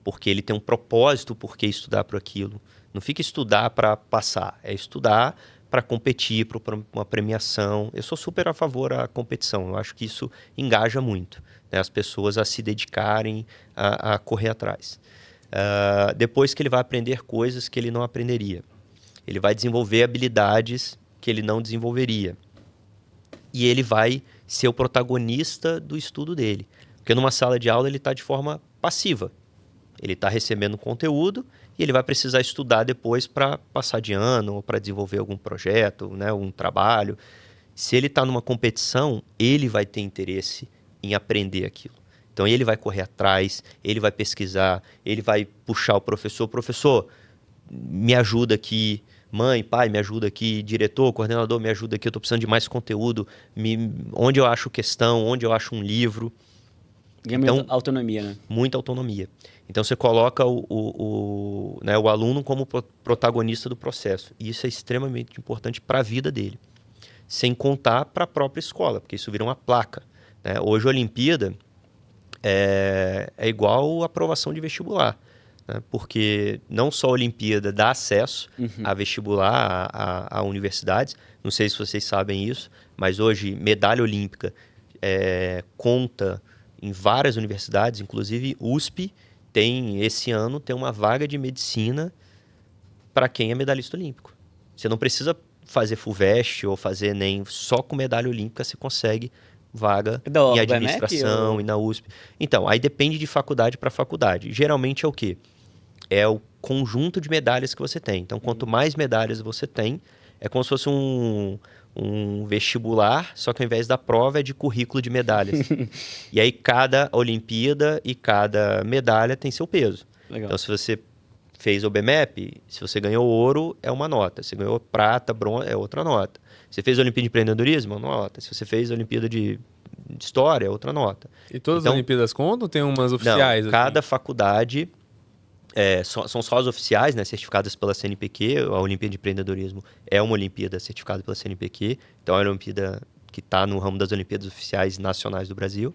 A: porque ele tem um propósito por que estudar para aquilo. Não fica estudar para passar, é estudar para competir, para uma premiação. Eu sou super a favor da competição, eu acho que isso engaja muito, né, as pessoas a se dedicarem a correr atrás. Depois que ele vai aprender coisas que ele não aprenderia. Ele vai desenvolver habilidades que ele não desenvolveria. E ele vai ser o protagonista do estudo dele. Porque numa sala de aula ele está de forma passiva. Ele está recebendo conteúdo e ele vai precisar estudar depois para passar de ano ou para desenvolver algum projeto, né, um trabalho. Se ele está numa competição, ele vai ter interesse em aprender aquilo. Então ele vai correr atrás, ele vai pesquisar, ele vai puxar o professor. Professor, me ajuda aqui. Mãe, pai, me ajuda aqui. Diretor, coordenador, me ajuda aqui. Eu estou precisando de mais conteúdo. Onde eu acho questão, onde eu acho um livro.
B: Ganha muita autonomia, né?
A: Muita autonomia. Então você coloca né, o aluno como protagonista do processo. E isso é extremamente importante para a vida dele. Sem contar para a própria escola, porque isso vira uma placa, né? Hoje a Olimpíada é igual a aprovação de vestibular, né? Porque não só a Olimpíada dá acesso a vestibular, a universidades. Não sei se vocês sabem isso, mas hoje medalha olímpica conta em várias universidades, inclusive USP esse ano tem uma vaga de medicina para quem é medalhista olímpico. Você não precisa fazer FUVEST ou fazer ENEM, só com medalha olímpica você consegue vaga em administração e na USP. Então, aí depende de faculdade para faculdade. Geralmente é o quê? É o conjunto de medalhas que você tem. Então, quanto mais medalhas você tem, é como se fosse um vestibular, só que ao invés da prova é de currículo de medalhas. E aí cada Olimpíada e cada medalha tem seu peso.
B: Legal.
A: Então, se você fez o BMEP, se você ganhou ouro, é uma nota. Se ganhou prata, bronze, é outra nota. Você fez a Olimpíada de Empreendedorismo, é uma nota. Se você fez a Olimpíada de História, é outra nota.
C: E todas as Olimpíadas contam ou tem umas oficiais?
A: Não, cada faculdade... são só as oficiais, né, certificadas pela CNPq. A Olimpíada de Empreendedorismo é uma Olimpíada certificada pela CNPq. Então, é uma Olimpíada que está no ramo das Olimpíadas Oficiais Nacionais do Brasil.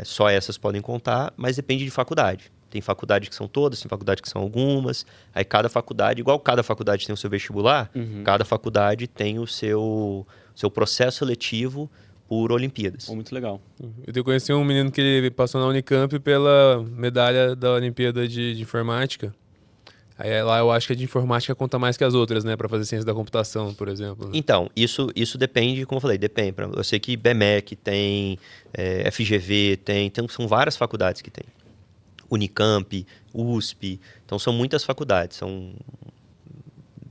A: Só essas podem contar, mas depende de faculdade. Tem faculdade que são todas, tem faculdade que são algumas. Aí cada faculdade, igual cada faculdade tem o seu vestibular, cada faculdade tem o seu processo seletivo por Olimpíadas.
B: Muito legal.
C: Eu conheci um menino que ele passou na Unicamp pela medalha da Olimpíada de Informática. Aí lá eu acho que a de Informática conta mais que as outras, né? Para fazer ciência da computação, por exemplo.
A: Então, isso depende, como eu falei, depende. Eu sei que BMEC tem, FGV são várias faculdades que tem. Unicamp, USP, então são muitas faculdades.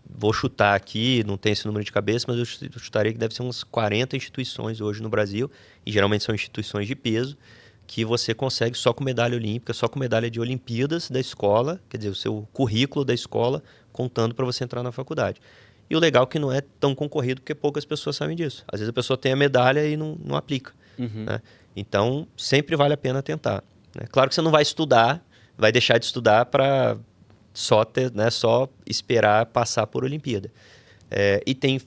A: Vou chutar aqui, não tenho esse número de cabeça, mas eu chutaria que deve ser umas 40 instituições hoje no Brasil, e geralmente são instituições de peso, que você consegue só com medalha olímpica, só com medalha de Olimpíadas da escola, quer dizer, o seu currículo da escola, contando para você entrar na faculdade. E o legal é que não é tão concorrido, porque poucas pessoas sabem disso. Às vezes a pessoa tem a medalha e não aplica. Né? Então, sempre vale a pena tentar. Né? Claro que você não vai estudar, vai deixar de estudar para só esperar passar por Olimpíada. E tem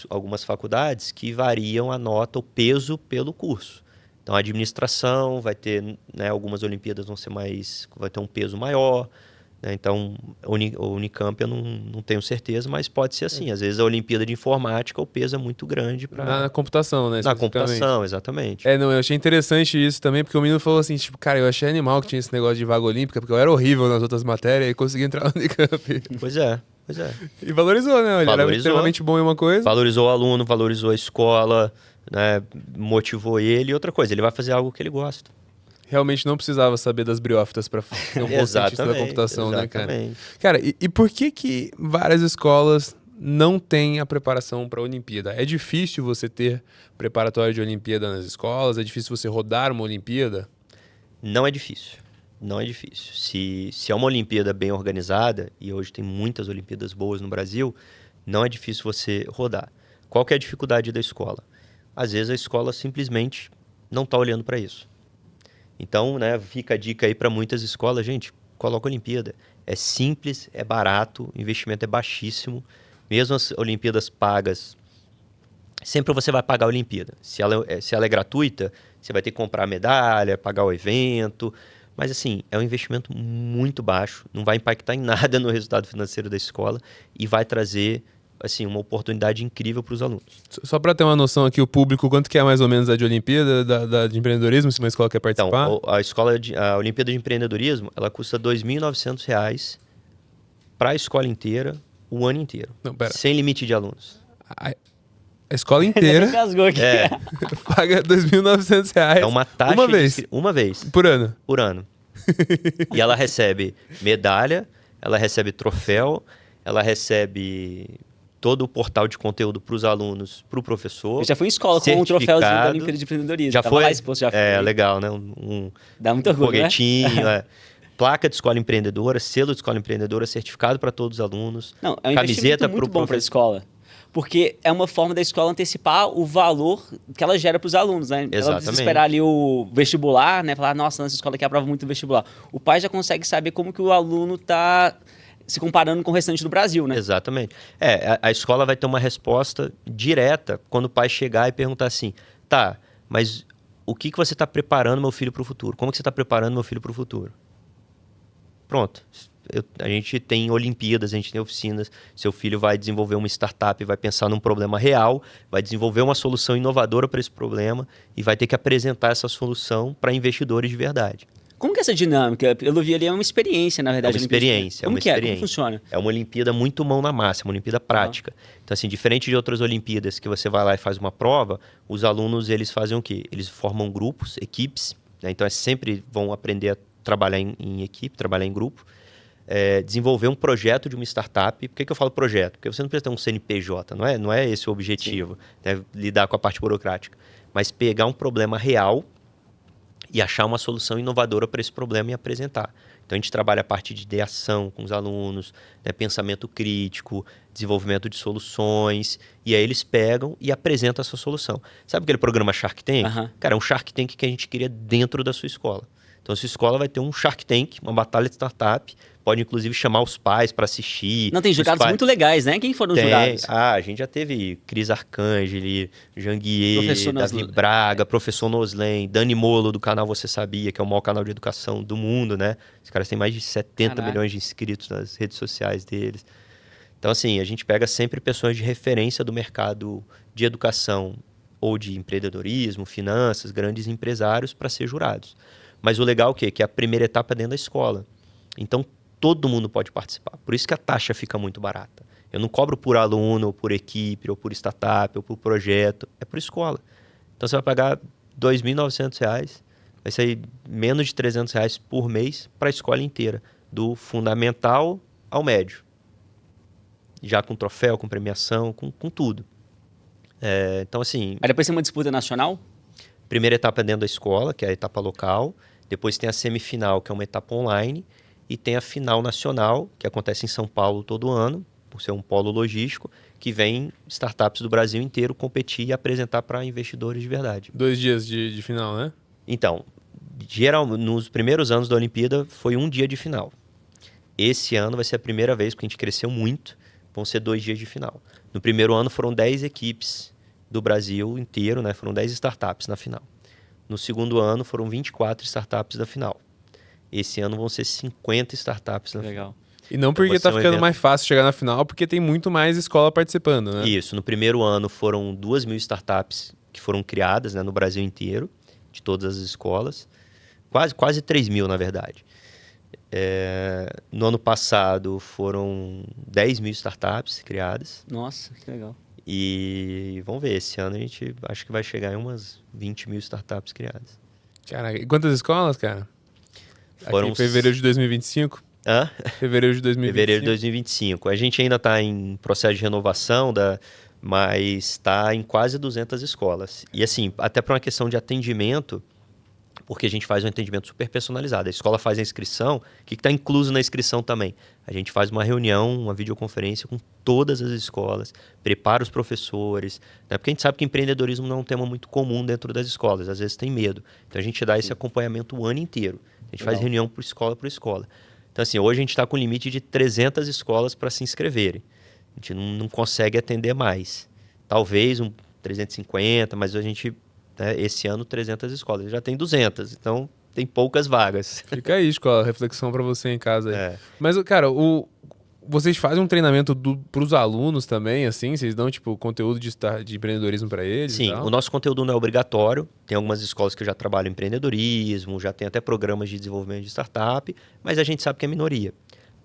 A: algumas faculdades que variam a nota, o peso pelo curso. Então, a administração vai ter, né, algumas Olimpíadas vai ter um peso maior. Né? Então, o Unicamp eu não tenho certeza, mas pode ser assim. Às vezes a Olimpíada de Informática, o peso é muito grande para...
C: Na computação, né?
A: Na computação, exatamente.
C: Eu achei interessante isso também, porque o menino falou assim, tipo, cara, eu achei animal que tinha esse negócio de vaga olímpica, porque eu era horrível nas outras matérias e consegui entrar no Unicamp.
A: Pois é. Pois é.
C: E valorizou, né? Ele era
A: Valorizou.
C: extremamente bom em uma coisa.
A: Valorizou o aluno, valorizou a escola, né? Motivou ele. E outra coisa, ele vai fazer algo que ele gosta.
C: Realmente não precisava saber das briófitas para ser um bom cientista da computação, né, cara?
A: Exatamente.
C: Cara, e por que várias escolas não têm a preparação para a Olimpíada? É difícil você ter preparatório de Olimpíada nas escolas? É difícil você rodar uma Olimpíada?
A: Não é difícil. Não é difícil. Se é uma Olimpíada bem organizada, e hoje tem muitas Olimpíadas boas no Brasil, não é difícil você rodar. Qual que é a dificuldade da escola? Às vezes a escola simplesmente não está olhando para isso. Então, né, fica a dica aí para muitas escolas, gente, coloca a Olimpíada. É simples, é barato, o investimento é baixíssimo. Mesmo as Olimpíadas pagas, sempre você vai pagar a Olimpíada. Se ela é gratuita, você vai ter que comprar a medalha, pagar o evento. Mas assim, é um investimento muito baixo, não vai impactar em nada no resultado financeiro da escola e vai trazer assim, uma oportunidade incrível para os alunos.
C: Só para ter uma noção aqui, o público, quanto que é mais ou menos a de Olimpíada, de empreendedorismo, se uma escola quer participar?
A: Então, a Olimpíada de Empreendedorismo, ela custa R$ 2.900 para a escola inteira, o ano inteiro.
C: Não, pera.
A: Sem limite de alunos.
C: A escola inteira
B: Engasgou aqui.
C: paga R$ 2.900
A: É uma taxa uma vez
C: por ano.
A: Por ano. E ela recebe medalha, ela recebe troféu, ela recebe todo o portal de conteúdo para os alunos, para o professor.
B: Eu já fui em escola com um troféuzinho da Olimpíada de Empreendedorismo.
A: Já
B: Tava
A: foi?
B: Lá exposto, já foi.
A: É, legal, né?
B: Dá muito orgulho,
A: foguetinho,
B: né?
A: Placa de escola empreendedora, selo de escola empreendedora, certificado para todos os alunos.
B: Não, é um
A: camiseta
B: investimento muito bom para a escola. Porque é uma forma da escola antecipar o valor que ela gera para os alunos, né?
A: Exatamente.
B: Ela precisa esperar ali o vestibular, né? Falar, nossa, nossa escola aqui aprova muito o vestibular. O pai já consegue saber como que o aluno está se comparando com o restante do Brasil, né?
A: Exatamente. A escola vai ter uma resposta direta quando o pai chegar e perguntar assim, tá, mas o que você está preparando meu filho para o futuro? Como que você está preparando meu filho para o futuro? Pronto. A gente tem Olimpíadas, a gente tem oficinas, seu filho vai desenvolver uma startup, vai pensar num problema real, vai desenvolver uma solução inovadora para esse problema e vai ter que apresentar essa solução para investidores de verdade.
B: Como que é essa dinâmica? Pelo vi ali é uma experiência, na verdade.
A: É uma experiência.
B: Como que é? Como funciona?
A: É uma Olimpíada muito mão na massa, uma Olimpíada prática. Então, assim, diferente de outras Olimpíadas que você vai lá e faz uma prova, os alunos, eles fazem o quê? Eles formam grupos, equipes, né? Então, sempre vão aprender a trabalhar em equipe, trabalhar em grupo. Desenvolver um projeto de uma startup. Por que eu falo projeto? Porque você não precisa ter um CNPJ, não é esse o objetivo, né? Lidar com a parte burocrática. Mas pegar um problema real e achar uma solução inovadora para esse problema e apresentar. Então, a gente trabalha a parte de ideação com os alunos, né, pensamento crítico, desenvolvimento de soluções, e aí eles pegam e apresentam essa solução. Sabe aquele programa Shark Tank? Cara, é um Shark Tank que a gente cria dentro da sua escola. Então, a sua escola vai ter um Shark Tank, uma batalha de startup, pode inclusive chamar os pais para assistir.
B: Não, tem jurados muito legais, né? Quem foram os jurados?
A: A gente já teve Cris Arcangeli, Janguier, Davi Braga, Professor Noslen, Dani Molo do canal Você Sabia, que é o maior canal de educação do mundo, né? Os caras têm mais de 70 milhões de inscritos nas redes sociais deles. Então, assim, a gente pega sempre pessoas de referência do mercado de educação ou de empreendedorismo, finanças, grandes empresários para ser jurados. Mas o legal é o quê? Que é a primeira etapa dentro da escola. Então, todo mundo pode participar. Por isso que a taxa fica muito barata. Eu não cobro por aluno, ou por equipe, ou por startup, ou por projeto. É por escola. Então, você vai pagar R$ 2.900, vai sair menos de R$ 300 por mês para a escola inteira. Do fundamental ao médio. Já com troféu, com premiação, com tudo. Então, assim...
B: Aí depois tem uma disputa nacional?
A: Primeira etapa é dentro da escola, que é a etapa local. Depois tem a semifinal, que é uma etapa online. E tem a final nacional, que acontece em São Paulo todo ano, por ser um polo logístico, que vem startups do Brasil inteiro competir e apresentar para investidores de verdade.
C: 2 dias de final, né?
A: Então, nos primeiros anos da Olimpíada, foi 1 dia de final. Esse ano vai ser a primeira vez, porque a gente cresceu muito, vão ser 2 dias de final. No primeiro ano foram 10 equipes do Brasil inteiro, né? Foram 10 startups na final. No segundo ano foram 24 startups da final. Esse ano vão ser 50 startups na final.
C: E não porque tá ficando mais fácil chegar na final, porque tem muito mais escola participando, né?
A: Isso. No primeiro ano foram 2.000 startups que foram criadas, né, no Brasil inteiro, de todas as escolas. Quase 3.000, na verdade. No ano passado foram 10 mil startups criadas.
B: Nossa, que legal.
A: E vamos ver, esse ano a gente acho que vai chegar em umas 20 mil startups criadas.
C: Caraca, e quantas escolas, cara?
A: Foram
C: Aqui em fevereiro de 2025?
A: Hã?
C: Fevereiro de 2025.
A: Fevereiro de 2025. A gente ainda está em processo de renovação, mas está em quase 200 escolas. E assim, até para uma questão de atendimento, porque a gente faz um atendimento super personalizado. A escola faz a inscrição, o que está incluso na inscrição também? A gente faz uma reunião, uma videoconferência com todas as escolas, prepara os professores, né? Porque a gente sabe que empreendedorismo não é um tema muito comum dentro das escolas, às vezes tem medo. Então a gente dá esse acompanhamento o ano inteiro. A gente faz reunião por escola. Então assim, hoje a gente está com um limite de 300 escolas para se inscreverem. A gente não consegue atender mais. Talvez 350, mas a gente... esse ano 300 escolas, já tem 200, então tem poucas vagas.
C: Fica aí, escola, reflexão pra você em casa aí.
A: É.
C: Mas, cara, vocês fazem um treinamento pros alunos também, assim? Vocês dão, tipo, conteúdo de empreendedorismo pra eles?
A: Sim, o nosso conteúdo não é obrigatório. Tem algumas escolas que já trabalham em empreendedorismo, já tem até programas de desenvolvimento de startup, mas a gente sabe que é minoria.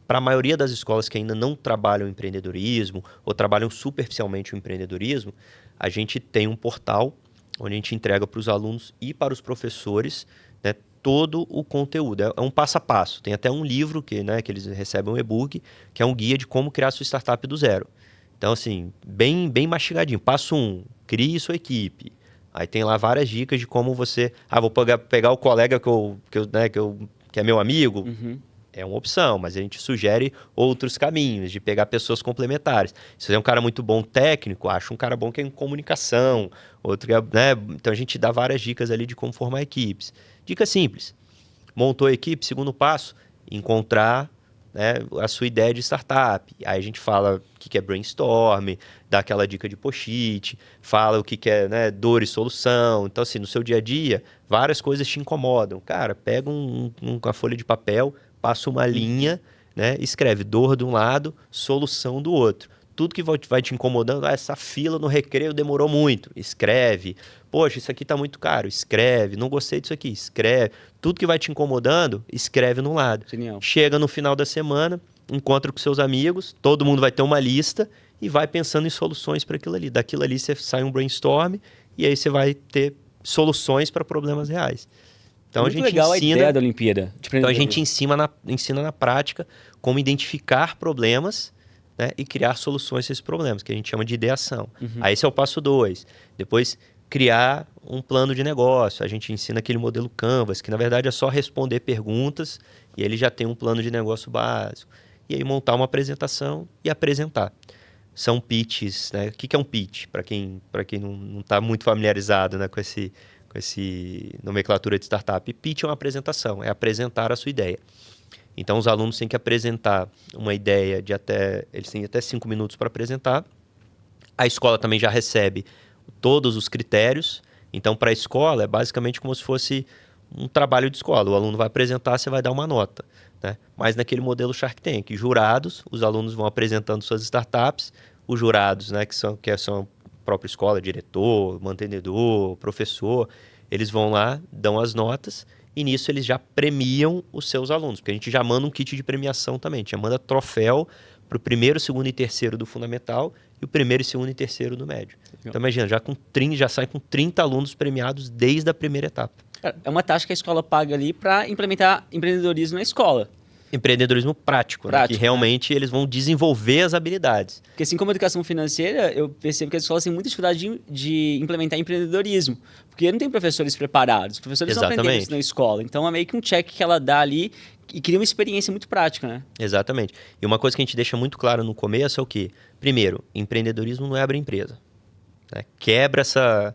A: Para a maioria das escolas que ainda não trabalham em empreendedorismo ou trabalham superficialmente o empreendedorismo, a gente tem um portal onde a gente entrega para os alunos e para os professores, né, todo o conteúdo. É um passo a passo. Tem até um livro que eles recebem um e-book, que é um guia de como criar sua startup do zero. Então, assim, bem mastigadinho. Passo 1, crie sua equipe. Aí tem lá várias dicas de como você... vou pegar o colega que é meu amigo.
B: Uhum.
A: É uma opção, mas a gente sugere outros caminhos, de pegar pessoas complementares. Se você é um cara muito bom técnico, acha um cara bom que é em comunicação, outro que é, então a gente dá várias dicas ali de como formar equipes. Dica simples. Montou a equipe, segundo passo, encontrar a sua ideia de startup. Aí a gente fala o que é brainstorm, dá aquela dica de post-it, fala o que é dor e solução. Então, assim, no seu dia a dia, várias coisas te incomodam. Cara, pega uma folha de papel, passa uma linha, escreve dor de um lado, solução do outro. Tudo que vai te incomodando, essa fila no recreio demorou muito, escreve. Poxa, isso aqui está muito caro, escreve. Não gostei disso aqui, escreve. Tudo que vai te incomodando, escreve no lado.
B: Genial.
A: Chega no final da semana, encontra com seus amigos, todo mundo vai ter uma lista e vai pensando em soluções para aquilo ali. Daquilo ali você sai um brainstorm e aí você vai ter soluções para problemas reais. Então,
B: muito legal a ideia da Olimpíada.
A: Então a gente ensina na prática como identificar problemas, e criar soluções a esses problemas, que a gente chama de ideação.
B: Uhum.
A: Aí esse é o passo 2. Depois, criar um plano de negócio. A gente ensina aquele modelo Canvas, que na verdade é só responder perguntas e ele já tem um plano de negócio básico. E aí montar uma apresentação e apresentar. São pitches. O que é um pitch? Para quem não está muito familiarizado com esse nomenclatura de startup. Pitch é uma apresentação, é apresentar a sua ideia. Então, os alunos têm que apresentar uma ideia eles têm até 5 minutos para apresentar. A escola também já recebe todos os critérios. Então, para a escola, é basicamente como se fosse um trabalho de escola. O aluno vai apresentar, você vai dar uma nota. Mas naquele modelo Shark Tank, jurados, os alunos vão apresentando suas startups, os jurados, que são a própria escola, diretor, mantenedor, professor, eles vão lá, dão as notas e nisso eles já premiam os seus alunos, porque a gente já manda um kit de premiação também, a gente já manda troféu para o primeiro, segundo e terceiro do fundamental e o primeiro, segundo e terceiro do médio. Legal. Então imagina, já sai com 30 alunos premiados desde a primeira etapa.
B: É uma taxa que a escola paga ali para implementar empreendedorismo na escola.
A: Empreendedorismo prático, que realmente eles vão desenvolver as habilidades.
B: Porque assim como a educação financeira, eu percebo que as escolas têm muita dificuldade de implementar empreendedorismo, porque não tem professores preparados, os professores não aprendem isso na escola, então é meio que um check que ela dá ali e cria uma experiência muito prática, né?
A: Exatamente. E uma coisa que a gente deixa muito claro no começo é o quê? Primeiro, empreendedorismo não é abrir empresa. Quebra essa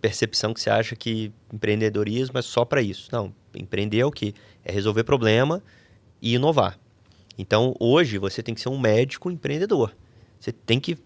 A: percepção que você acha que empreendedorismo é só para isso. Não, empreender é o quê? É resolver problema e inovar. Então, hoje, você tem que ser um médico empreendedor. Você tem que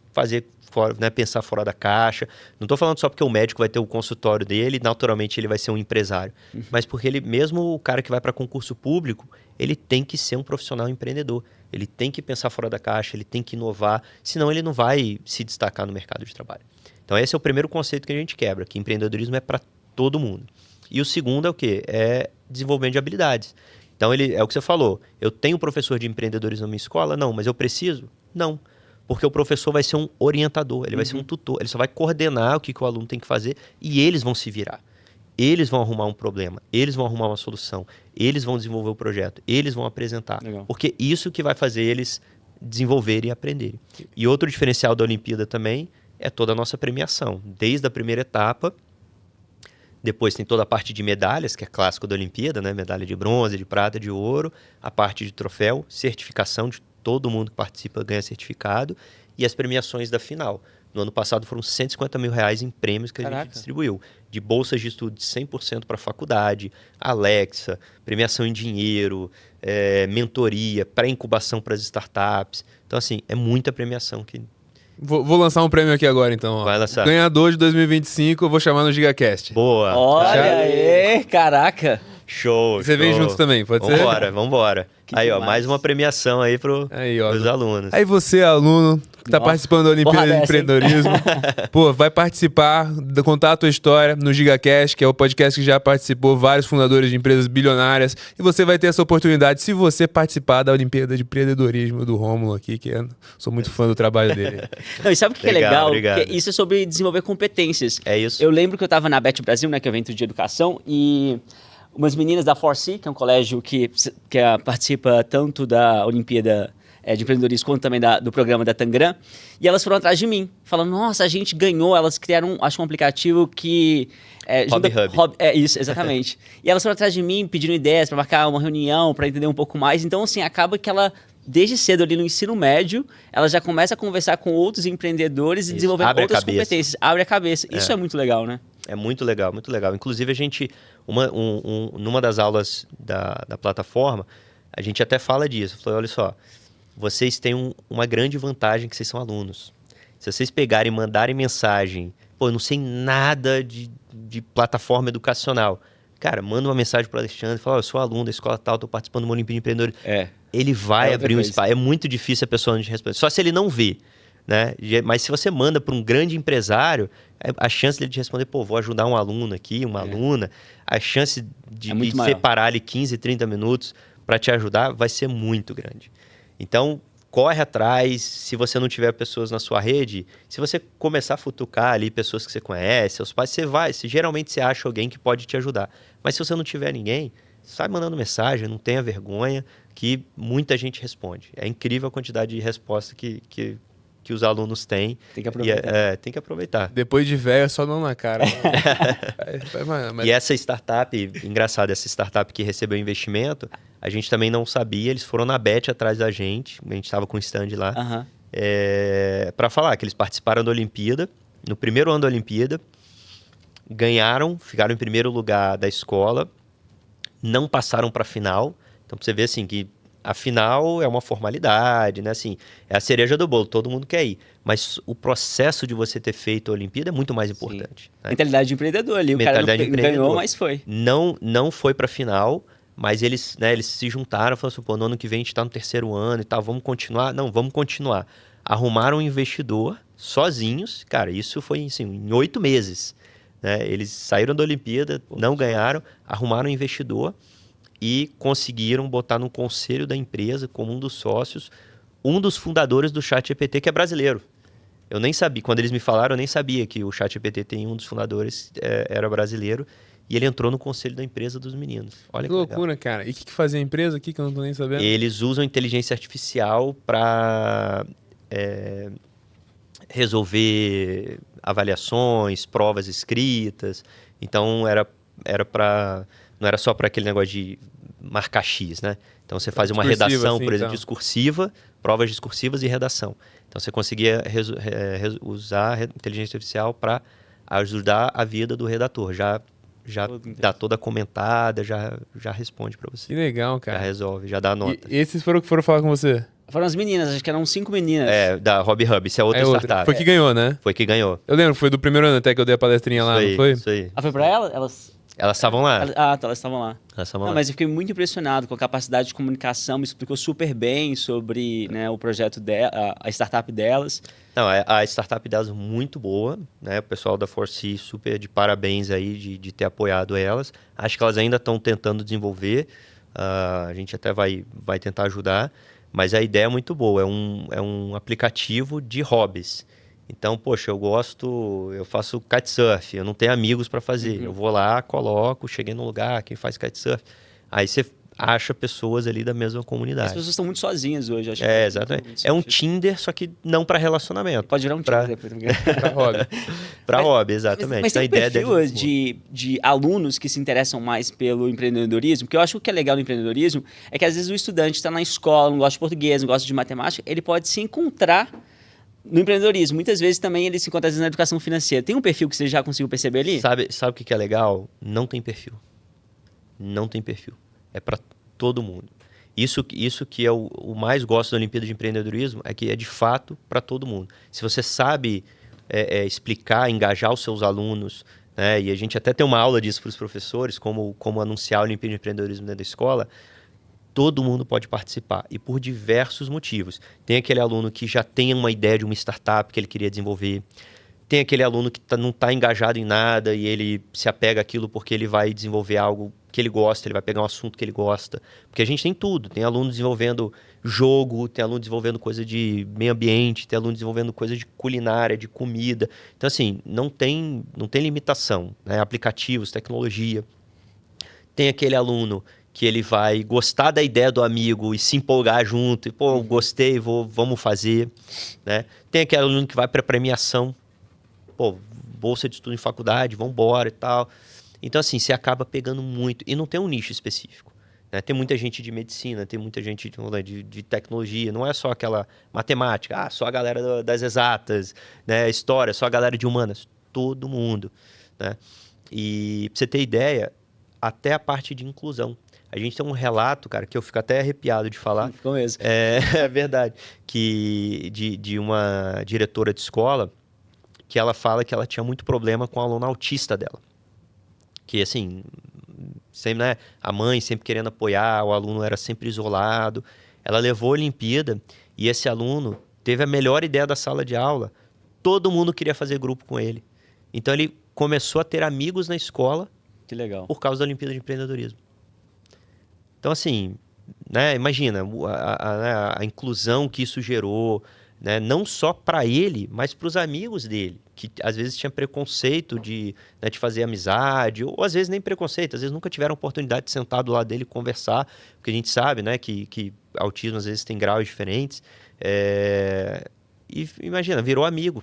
A: pensar fora da caixa. Não estou falando só porque o médico vai ter o consultório dele, naturalmente ele vai ser um empresário. Mas porque mesmo o cara que vai para concurso público, ele tem que ser um profissional empreendedor. Ele tem que pensar fora da caixa, ele tem que inovar, senão ele não vai se destacar no mercado de trabalho. Então, esse é o primeiro conceito que a gente quebra, que empreendedorismo é para todo mundo. E o segundo é o quê? É desenvolvimento de habilidades. Então, é o que você falou. Eu tenho professor de empreendedorismo na minha escola? Não. Mas eu preciso? Não. Porque o professor vai ser um orientador, ele vai ser um tutor. Ele só vai coordenar o que o aluno tem que fazer e eles vão se virar. Eles vão arrumar um problema, eles vão arrumar uma solução, eles vão desenvolver o projeto, eles vão apresentar.
B: Legal.
A: Porque isso que vai fazer eles desenvolverem e aprenderem. E outro diferencial da Olimpíada também é toda a nossa premiação. Desde a primeira etapa, depois tem toda a parte de medalhas, que é clássico da Olimpíada, né? Medalha de bronze, de prata, de ouro, a parte de troféu, certificação de todo mundo que participa ganha certificado e as premiações da final. No ano passado foram R$150 mil em prêmios que a gente distribuiu. De bolsas de estudo de 100% para a faculdade, Alexa, premiação em dinheiro, mentoria, pré-incubação para as startups. Então, assim, é muita premiação que...
C: Vou lançar um prêmio aqui agora, então. Ó.
A: Vai lançar.
C: Ganhador de 2025, eu vou chamar no GigaCast.
A: Boa!
B: Olha aí, caraca!
A: Show!
C: Você vem junto também, pode ser?
A: Vambora. Aí, ó, mais uma premiação aí pros alunos.
C: Aí você, aluno, que tá participando da Olimpíada de Empreendedorismo, pô, vai participar, contar a tua história no GigaCast, que é o podcast que já participou vários fundadores de empresas bilionárias, e você vai ter essa oportunidade se você participar da Olimpíada de Empreendedorismo do Rômulo aqui, que eu sou muito fã do trabalho dele.
B: Não, e sabe o que é legal?
A: Obrigado.
B: Porque isso é sobre desenvolver competências.
A: É isso.
B: Eu lembro que eu estava na Bet Brasil, né, que é o evento de educação, e umas meninas da 4C, que é um colégio que participa tanto da Olimpíada de empreendedorismo quanto também do programa da Tangram, e elas foram atrás de mim, falando, nossa, a gente ganhou, elas criaram, acho um aplicativo que...
A: Hobby Hub.
B: Isso, exatamente. E elas foram atrás de mim, pedindo ideias para marcar uma reunião, para entender um pouco mais, então assim, acaba que ela... Desde cedo ali no ensino médio, ela já começa a conversar com outros empreendedores e desenvolver outras competências. Abre a cabeça. Isso é muito legal, né?
A: É muito legal, muito legal. Inclusive, a gente, numa das aulas da plataforma, a gente até fala disso. Falei, olha só, vocês têm uma grande vantagem que vocês são alunos. Se vocês pegarem e mandarem mensagem, pô, eu não sei nada de plataforma educacional. Cara, manda uma mensagem para o Alexandre, fala, eu sou aluno da escola tal, estou participando de uma Olimpíada de Empreendedores. Ele vai abrir um espaço. É muito difícil a pessoa não te responder. Só se ele não vê, né? Mas se você manda para um grande empresário, a chance dele te responder, pô, vou ajudar um aluno aqui, uma aluna, a chance de separar ali 15, 30 minutos para te ajudar vai ser muito grande. Então, corre atrás. Se você não tiver pessoas na sua rede, se você começar a futucar ali pessoas que você conhece, seus pais, geralmente você acha alguém que pode te ajudar. Mas se você não tiver ninguém, sai mandando mensagem, não tenha vergonha, que muita gente responde. É incrível a quantidade de resposta que os alunos têm.
B: Tem que aproveitar.
A: Tem que aproveitar.
C: Depois de velho, é só não na cara.
A: E essa startup, engraçado, essa startup que recebeu investimento, a gente também não sabia, eles foram na Bet atrás da gente, a gente estava com o stand lá, para falar que eles participaram da Olimpíada, no primeiro ano da Olimpíada, ganharam, ficaram em primeiro lugar da escola, não passaram para a final. Então, pra você ver assim, que a final é uma formalidade, né? Assim, é a cereja do bolo, todo mundo quer ir. Mas o processo de você ter feito a Olimpíada é muito mais importante. Né?
B: Mentalidade de empreendedor ali. O cara não ganhou, mas foi.
A: Não foi pra final, mas eles se juntaram, falaram assim, pô, no ano que vem a gente tá no terceiro ano e tal, vamos continuar? Não, vamos continuar. Arrumaram um investidor sozinhos, cara, isso foi assim, em 8 meses. Né? Eles saíram da Olimpíada, não ganharam, arrumaram um investidor e conseguiram botar no conselho da empresa, como um dos sócios, um dos fundadores do ChatGPT, que é brasileiro. Eu nem sabia, quando eles me falaram, eu nem sabia que o ChatGPT tem um dos fundadores, era brasileiro, e ele entrou no conselho da empresa dos meninos. Olha que
C: loucura,
A: legal.
C: Cara. E o que fazia a empresa aqui, que eu não tô nem sabendo?
A: Eles usam inteligência artificial para resolver avaliações, provas escritas. Então, não era só para aquele negócio de marcar X, né? Então, você faz uma redação, assim, por exemplo, discursiva, provas discursivas e redação. Então, você conseguia usar a inteligência artificial para ajudar a vida do redator. Já dá toda comentada, já responde para você.
C: Que legal, cara.
A: Já resolve, já dá a nota.
C: E esses foram que foram falar com você?
B: Foram as meninas, acho que eram 5 meninas.
A: Da Hobby Hub, isso é outra startup.
C: Foi que ganhou, né?
A: Foi que ganhou.
C: Eu lembro, foi do primeiro ano até que eu dei a palestrinha lá, não foi?
A: Isso aí.
B: Foi pra elas?
A: Elas estavam lá.
B: Elas estavam lá.
A: Lá.
B: Mas eu fiquei muito impressionado com a capacidade de comunicação, me explicou super bem sobre, né, o projeto dela, a startup delas.
A: Não, a startup delas é muito boa, né? O pessoal da 4C super de parabéns aí de ter apoiado elas. Acho que elas ainda estão tentando desenvolver. A gente até vai tentar ajudar, mas a ideia é muito boa. É um aplicativo de hobbies. Então, poxa, eu faço kitesurf, eu não tenho amigos para fazer. Eu vou lá, coloco, cheguei num lugar, quem faz kitesurf. Aí você acha pessoas ali da mesma
B: As
A: comunidade.
B: pessoas estão muito sozinhas hoje, acho que
A: Exatamente.
B: muito
A: É um
B: sentido.
A: Tinder, só que não para relacionamento.
B: Pode virar um
A: pra,
B: Tinder depois.
C: Pra hobby.
A: Para hobby, exatamente.
B: Mas
A: Então,
B: tem
A: a ideia
B: perfil
A: deve ser boa.
B: de alunos que se interessam mais pelo empreendedorismo, porque eu acho que o que é legal no empreendedorismo é que às vezes o estudante está na escola, não gosta de português, não gosta de matemática, ele pode se encontrar no empreendedorismo. Muitas vezes também ele se encontra às vezes, na educação financeira. Tem um perfil que você já conseguiu perceber ali?
A: Sabe o que é legal? Não tem perfil. Não tem perfil. É para todo mundo. Isso que eu o mais gosto da Olimpíada de Empreendedorismo é que é de fato para todo mundo. Se você sabe explicar, engajar os seus alunos, né? E a gente até tem uma aula disso para os professores, como anunciar a Olimpíada de Empreendedorismo dentro da escola, todo mundo pode participar e por diversos motivos. Tem aquele aluno que já tem uma ideia de uma startup que ele queria desenvolver. Tem aquele aluno que não está engajado em nada e ele se apega àquilo porque ele vai desenvolver algo que ele gosta, ele vai pegar um assunto que ele gosta. Porque a gente tem tudo. Tem aluno desenvolvendo jogo, tem aluno desenvolvendo coisa de meio ambiente, tem aluno desenvolvendo coisa de culinária, de comida. Então, assim, não tem limitação, né? Aplicativos, tecnologia. Tem aquele aluno que ele vai gostar da ideia do amigo e se empolgar junto. E, pô, gostei, vamos fazer, né? Tem aquele aluno que vai para premiação. Pô, bolsa de estudo em faculdade, vamos embora e tal. Então, assim, você acaba pegando muito. E não tem um nicho específico, né? Tem muita gente de medicina, tem muita gente de tecnologia. Não é só aquela matemática. Só a galera das exatas, né? História, só a galera de humanas. Todo mundo, né? E pra você ter ideia, até a parte de inclusão. A gente tem um relato, cara, que eu fico até arrepiado de falar.
B: Ficou mesmo.
A: É verdade. Que de uma diretora de escola que ela fala que ela tinha muito problema com o aluno autista dela. Que, assim, sempre, né, a mãe sempre querendo apoiar, o aluno era sempre isolado. Ela levou a Olimpíada e esse aluno teve a melhor ideia da sala de aula. Todo mundo queria fazer grupo com ele. Então, ele começou a ter amigos na escola
B: Que legal.
A: por causa da Olimpíada de Empreendedorismo. Então, assim, né, imagina a inclusão que isso gerou, né, não só para ele, mas para os amigos dele, que às vezes tinha preconceito de fazer amizade, ou às vezes nem preconceito, às vezes nunca tiveram oportunidade de sentar do lado dele e conversar, porque a gente sabe, né, que autismo às vezes tem graus diferentes. E imagina, virou amigo.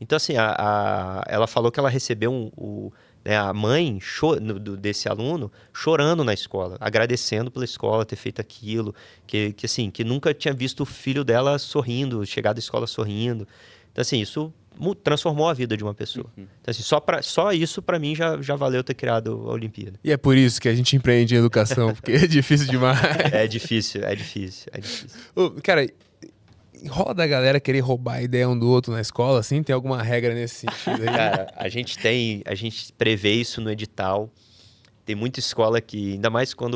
A: Então, assim, ela falou que ela recebeu né, a mãe desse aluno chorando na escola, agradecendo pela escola ter feito aquilo, assim, que nunca tinha visto o filho dela sorrindo, chegar da escola sorrindo. Então, assim, isso transformou a vida de uma pessoa. Então, assim, só isso, para mim, já valeu ter criado a Olimpíada.
C: E é por isso que a gente empreende em educação, porque é difícil demais.
A: É difícil.
C: Ô, cara, rola da galera querer roubar a ideia um do outro na escola, assim? Tem alguma regra nesse sentido aí?
A: Cara, a gente prevê isso no edital. Tem muita escola que, ainda mais quando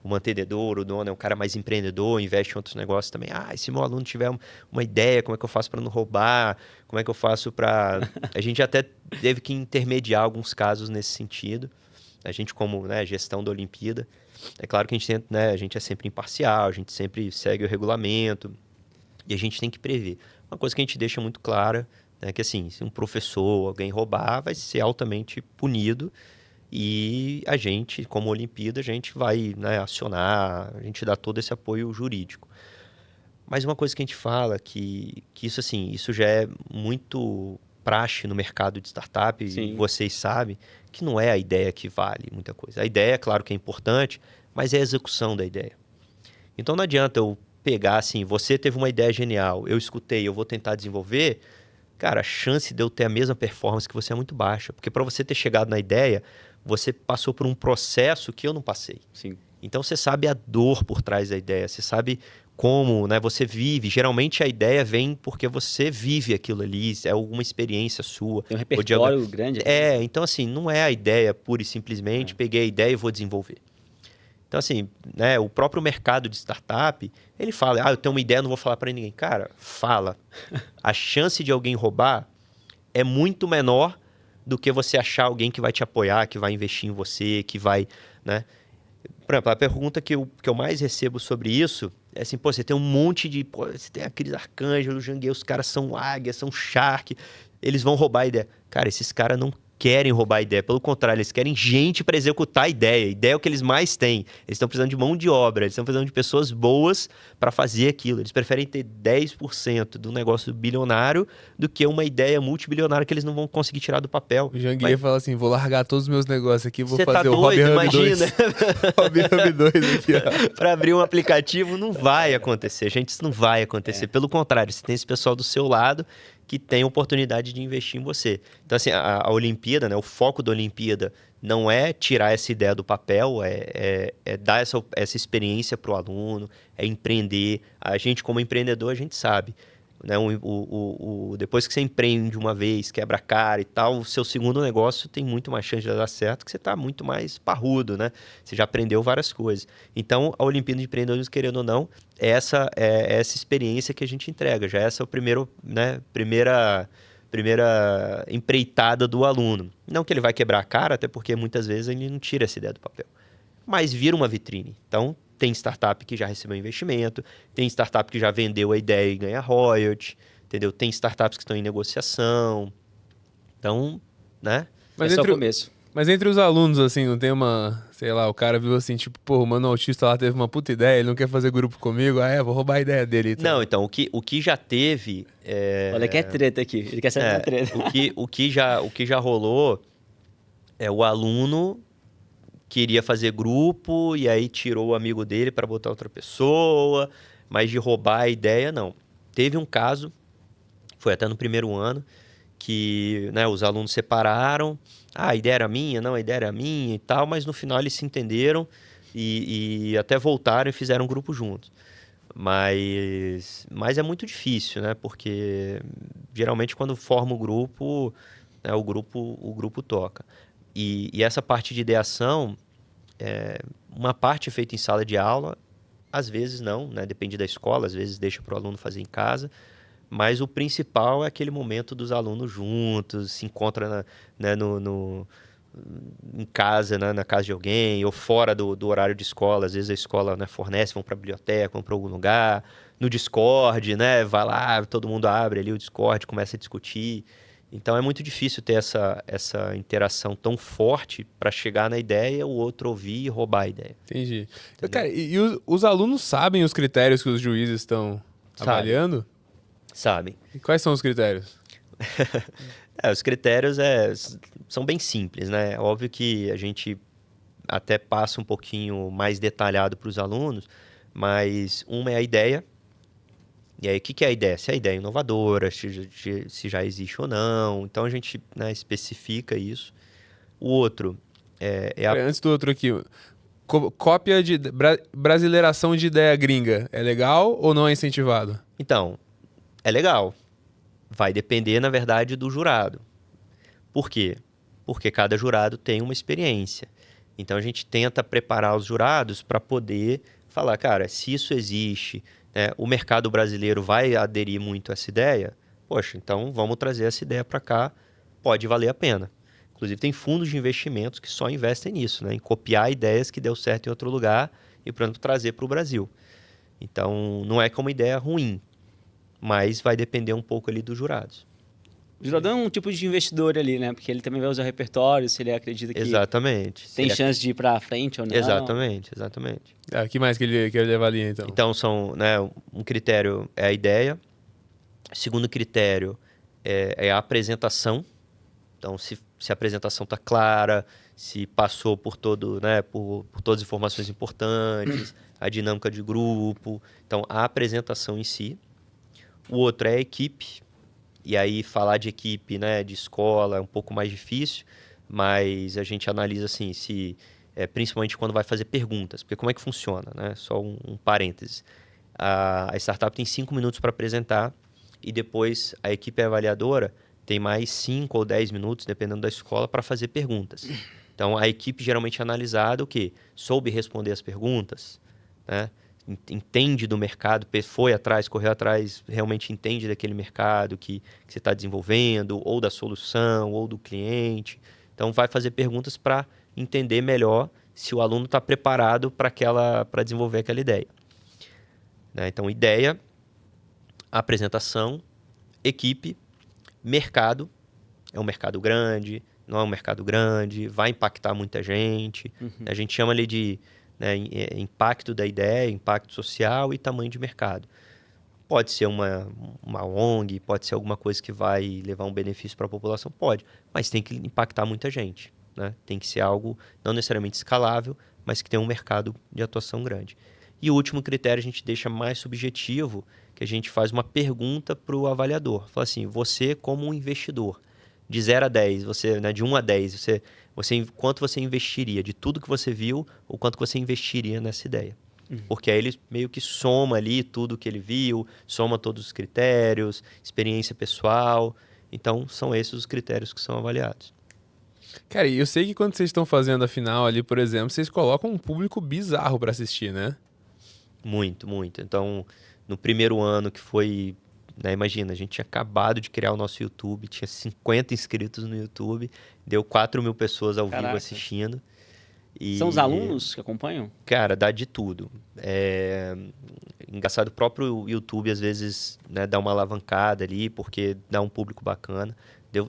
A: o mantenedor, o dono é um cara mais empreendedor, investe em outros negócios também. E se meu aluno tiver uma ideia, como é que eu faço para não roubar? Como é que eu faço para... A gente até teve que intermediar alguns casos nesse sentido. A gente, como, né, gestão da Olimpíada, é claro que a gente tenta, né, a gente é sempre imparcial, a gente sempre segue o regulamento e a gente tem que prever. Uma coisa que a gente deixa muito clara é que, assim, se um professor, alguém roubar, vai ser altamente punido e a gente, como Olimpíada, a gente vai, né, acionar, a gente dá todo esse apoio jurídico. Mas uma coisa que a gente fala que isso, assim, isso já é muito praxe no mercado de startup,
B: Sim.
A: e vocês sabem que não é a ideia que vale muita coisa. A ideia, claro que é importante, mas é a execução da ideia. Então não adianta eu pegar assim, você teve uma ideia genial, eu escutei, eu vou tentar desenvolver, cara, a chance de eu ter a mesma performance que você é muito baixa. Porque para você ter chegado na ideia, você passou por um processo que eu não passei.
B: Sim.
A: Então você sabe a dor por trás da ideia, você sabe como, né, você vive. Geralmente a ideia vem porque você vive aquilo ali, é alguma experiência sua.
B: Tem um repertório grande.
A: Então assim, não é a ideia pura e simplesmente, peguei a ideia e vou desenvolver. Então assim, né, o próprio mercado de startup, ele fala, eu tenho uma ideia, não vou falar para ninguém. Cara, fala. A chance de alguém roubar é muito menor do que você achar alguém que vai te apoiar, que vai investir em você, que vai, né? Por exemplo, a pergunta que eu mais recebo sobre isso é assim, pô, você tem um monte de... Pô, você tem aqueles arcanjos, Janguei, os caras são águia, são shark, eles vão roubar a ideia. Cara, esses caras não querem roubar a ideia, pelo contrário, eles querem gente para executar a ideia. A ideia é o que eles mais têm. Eles estão precisando de mão de obra, eles estão precisando de pessoas boas para fazer aquilo. Eles preferem ter 10% do negócio bilionário do que uma ideia multibilionária que eles não vão conseguir tirar do papel.
C: O Janguei fala assim, vou largar todos os meus negócios aqui, vou
A: Você
C: fazer
A: tá
C: o Hobby
A: doido,
C: Hub 2.
A: imagina.
C: Hobby Hub 2 aqui, ó.
A: Para abrir um aplicativo não vai acontecer, gente, isso não vai acontecer. Pelo contrário, você tem esse pessoal do seu lado que tem oportunidade de investir em você. Então, assim, a Olimpíada, né, o foco da Olimpíada não é tirar essa ideia do papel, é dar essa experiência para o aluno, é empreender. A gente, como empreendedor, a gente sabe. Né, depois que você empreende uma vez, quebra a cara e tal, o seu segundo negócio tem muito mais chance de dar certo, que você está muito mais parrudo, né? Você já aprendeu várias coisas. Então, a Olimpíada de Empreendedorismo, querendo ou não, é essa experiência que a gente entrega. Já essa é a primeira empreitada do aluno. Não que ele vai quebrar a cara, até porque muitas vezes ele não tira essa ideia do papel. Mas vira uma vitrine. Então, tem startup que já recebeu investimento, tem startup que já vendeu a ideia e ganha royalty, entendeu? Tem startups que estão em negociação. Então, né?
C: Mas
B: É só o
C: entre,
B: começo.
C: mas entre os alunos, assim, não tem uma... Sei lá, o cara viu assim, tipo, pô, o mano autista lá teve uma puta ideia, ele não quer fazer grupo comigo, vou roubar a ideia dele. Então.
A: Não, então, o que já teve...
B: Olha que é treta aqui, ele quer saber da treta.
A: O que já rolou é o aluno queria fazer grupo e aí tirou o amigo dele para botar outra pessoa, mas de roubar a ideia, não. Teve um caso, foi até no primeiro ano, que, né, os alunos separaram, a ideia era minha, não, a ideia era minha e tal, mas no final eles se entenderam e até voltaram e fizeram um grupo juntos. Mas é muito difícil, né? Porque geralmente quando forma o grupo, né, o grupo toca. E essa parte de ideação, uma parte é feita em sala de aula, às vezes não, né? Depende da escola, às vezes deixa para o aluno fazer em casa. Mas o principal é aquele momento dos alunos juntos, se encontra né, em casa, né, na casa de alguém, ou fora do horário de escola. Às vezes a escola, né, fornece, vão para a biblioteca, vão para algum lugar. No Discord, né, vai lá, todo mundo abre ali o Discord, começa a discutir. Então é muito difícil ter essa interação tão forte para chegar na ideia, o outro ouvir e roubar a ideia.
C: Entendi. Cara, e os alunos sabem os critérios que os juízes estão avaliando?
A: Sabem.
C: E quais são os critérios?
A: Os critérios são bem simples, né? É óbvio que a gente até passa um pouquinho mais detalhado para os alunos, mas uma é a ideia. E aí, o que é a ideia? Se a ideia é inovadora, se já existe ou não. Então, a gente, né, especifica isso. O outro
C: Antes do outro aqui, cópia de brasileiração de ideia gringa, é legal ou não é incentivado?
A: Então, é legal. Vai depender, na verdade, do jurado. Por quê? Porque cada jurado tem uma experiência. Então, a gente tenta preparar os jurados para poder falar, cara, se isso existe, né, o mercado brasileiro vai aderir muito a essa ideia, poxa, então vamos trazer essa ideia para cá, pode valer a pena. Inclusive, tem fundos de investimentos que só investem nisso, né, em copiar ideias que deu certo em outro lugar e, por exemplo, trazer para o Brasil. Então, não é que é uma ideia ruim, mas vai depender um pouco ali dos jurados.
B: O jurador é um tipo de investidor ali, né? Porque ele também vai usar repertório, se ele acredita que
A: Exatamente.
B: tem chance de ir para frente ou não.
A: Exatamente.
C: O que mais que ele avalia, então?
A: Então, né, um critério é a ideia. Segundo critério é a apresentação. Então, se a apresentação está clara, se passou por todas as informações importantes, a dinâmica de grupo. Então, a apresentação em si. O outro é a equipe. E aí, falar de equipe, né, de escola é um pouco mais difícil, mas a gente analisa assim, principalmente quando vai fazer perguntas. Porque como é que funciona? Né? Só um parêntese. A startup tem 5 minutos para apresentar e depois a equipe avaliadora tem mais 5 ou 10 minutos, dependendo da escola, para fazer perguntas. Então, a equipe geralmente é analisada o quê? Soube responder as perguntas, né? Entende do mercado, foi atrás, correu atrás, realmente entende daquele mercado que você está desenvolvendo, ou da solução, ou do cliente. Então, vai fazer perguntas para entender melhor se o aluno está preparado para desenvolver aquela ideia. Né? Então, ideia, apresentação, equipe, mercado. É um mercado grande, não é um mercado grande, vai impactar muita gente. A gente chama ali de, né, impacto da ideia, impacto social e tamanho de mercado. Pode ser uma ONG, pode ser alguma coisa que vai levar um benefício para a população? Pode, mas tem que impactar muita gente. Né? Tem que ser algo não necessariamente escalável, mas que tenha um mercado de atuação grande. E o último critério a gente deixa mais subjetivo, que a gente faz uma pergunta para o avaliador. Fala assim, você como um investidor, de 0 a 10, você, né, de 1 a 10, quanto você investiria? De tudo que você viu, ou quanto que você investiria nessa ideia? Porque aí ele meio que soma ali tudo que ele viu, soma todos os critérios, experiência pessoal. Então, são esses os critérios que são avaliados.
C: Cara, e eu sei que quando vocês estão fazendo a final ali, por exemplo, vocês colocam um público bizarro para assistir, né?
A: Muito, muito. Então, no primeiro ano que foi... Né, imagina, a gente tinha acabado de criar o nosso YouTube, tinha 50 inscritos no YouTube, deu 4.000 pessoas ao vivo assistindo. E,
B: são os alunos que acompanham?
A: Cara, dá de tudo. Engraçado, o próprio YouTube às vezes, né, dá uma alavancada ali, porque dá um público bacana.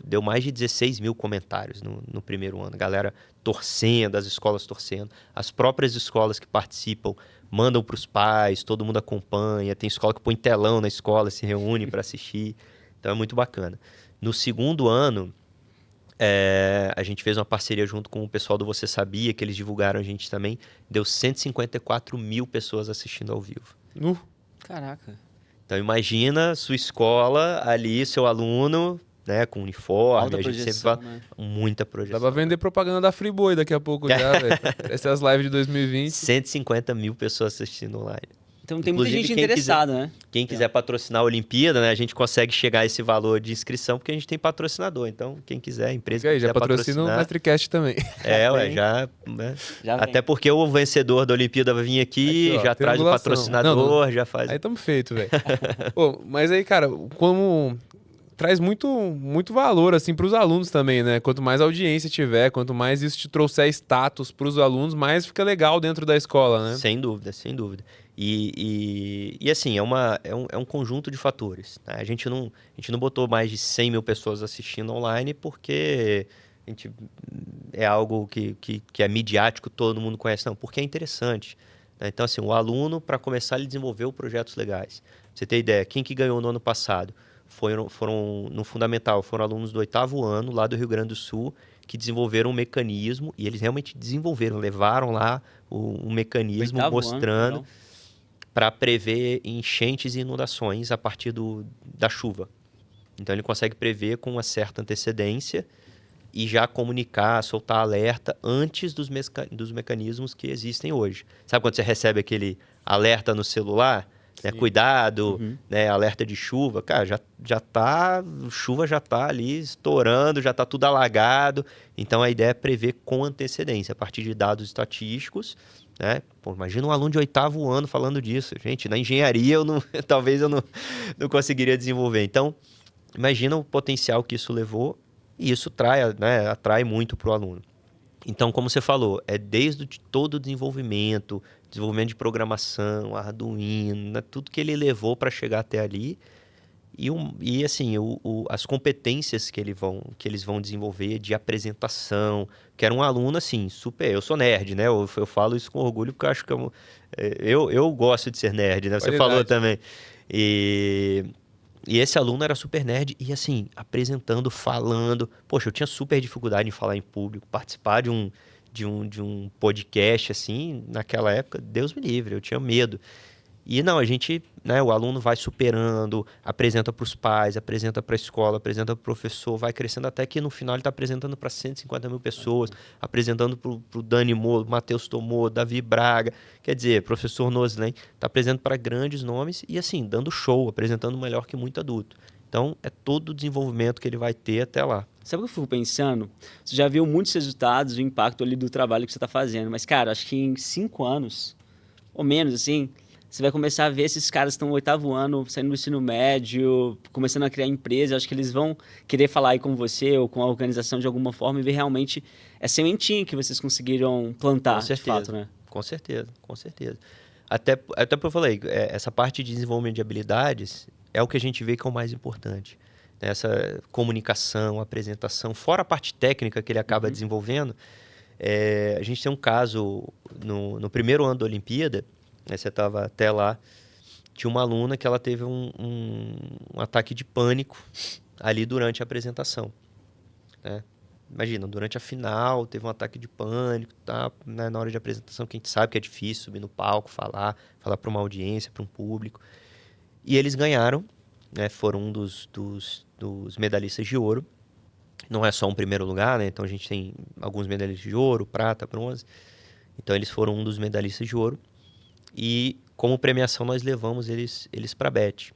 A: Deu mais de 16 mil comentários no primeiro ano. Galera torcendo, as escolas torcendo. As próprias escolas que participam mandam para os pais, todo mundo acompanha. Tem escola que põe telão na escola, se reúne para assistir. Então é muito bacana. No segundo ano, a gente fez uma parceria junto com o pessoal do Você Sabia, que eles divulgaram a gente também. Deu 154 mil pessoas assistindo ao vivo.
B: Caraca.
A: Então imagina sua escola ali, seu aluno... Né, com uniforme,
B: alta
A: a gente
B: projeção,
A: sempre fala,
B: né?
A: muita projeção.
C: Dá pra vender propaganda da Friboi daqui a pouco já, velho. Essas lives de 2020.
A: 150 mil pessoas assistindo online.
B: Então tem muita gente interessada, né?
A: Quem quiser patrocinar a Olimpíada, né, a gente consegue chegar a esse valor de inscrição porque a gente tem patrocinador. Então, quem quiser, a empresa que quiser
C: já patrocina o Mastercast também.
A: Né? Até porque o vencedor da Olimpíada vai vir aqui já traz o patrocinador, já faz.
C: Aí tamo feito, velho. Mas aí, cara, como... traz muito, muito valor, assim, para os alunos também, né? Quanto mais audiência tiver, quanto mais isso te trouxer status para os alunos, mais fica legal dentro da escola, né?
A: Sem dúvida, sem dúvida. E assim, é um conjunto de fatores. Né? A gente não botou mais de 100 mil pessoas assistindo online porque é algo que é midiático, todo mundo conhece. Não, porque é interessante. Né? Então, assim, o aluno, para começar, ele desenvolveu projetos legais. Pra você ter ideia, quem que ganhou no ano passado? Foram no Fundamental, foram alunos do 8º ano, lá do Rio Grande do Sul, que desenvolveram um mecanismo, e eles realmente desenvolveram, levaram lá um mecanismo mostrando para prever enchentes e inundações a partir da chuva. Então ele consegue prever com uma certa antecedência e já comunicar, soltar alerta antes dos mecanismos que existem hoje. Sabe quando você recebe aquele alerta no celular? Né, cuidado, né, alerta de chuva, cara, chuva já tá ali estourando, já tá tudo alagado. Então a ideia é prever com antecedência, a partir de dados estatísticos, né? Pô, imagina um aluno de 8º ano falando disso. Gente, na engenharia talvez eu não conseguiria desenvolver. Então, imagina o potencial que isso levou e isso atrai muito para o aluno. Então, como você falou, é desde todo o desenvolvimento de programação, Arduino, né, tudo que ele levou para chegar até ali e assim, as competências que eles vão desenvolver de apresentação, que era um aluno assim, super, eu sou nerd, né, eu falo isso com orgulho porque eu acho que eu gosto de ser nerd, né, você falou também, e esse aluno era super nerd e assim, apresentando, falando, poxa, eu tinha super dificuldade em falar em público, participar de um podcast, assim, naquela época, Deus me livre, eu tinha medo. E não, a gente, né, o aluno vai superando, apresenta para os pais, apresenta para a escola, apresenta para o professor, vai crescendo até que no final ele está apresentando para 150 mil pessoas, apresentando para o Dani Moura, Matheus Tomô, Davi Braga, quer dizer, professor Noslen, está apresentando para grandes nomes e assim, dando show, apresentando melhor que muito adulto. Então, é todo o desenvolvimento que ele vai ter até lá.
B: Sabe o que eu fico pensando? Você já viu muitos resultados, o impacto ali do trabalho que você está fazendo. Mas, cara, acho que em 5 anos, ou menos assim, você vai começar a ver esses caras que estão no 8º ano, saindo do ensino médio, começando a criar empresa. Acho que eles vão querer falar aí com você ou com a organização de alguma forma e ver realmente a sementinha que vocês conseguiram plantar,
A: Com certeza,
B: de fato, né?
A: com certeza, com certeza. Até porque eu falei, essa parte de desenvolvimento de habilidades é o que a gente vê que é o mais importante. Né? Essa comunicação, apresentação, fora a parte técnica que ele acaba desenvolvendo. A gente tem um caso no primeiro ano da Olimpíada, né, você estava até lá, tinha uma aluna que ela teve um ataque de pânico ali durante a apresentação. Né? Imagina, durante a final, teve um ataque de pânico, tá, né, na hora de apresentação, que a gente sabe que é difícil subir no palco, falar para uma audiência, para um público. E eles ganharam, né, foram um dos medalhistas de ouro. Não é só um primeiro lugar, né? Então a gente tem alguns medalhistas de ouro, prata, bronze. Então eles foram um dos medalhistas de ouro. E como premiação nós levamos eles para a BET.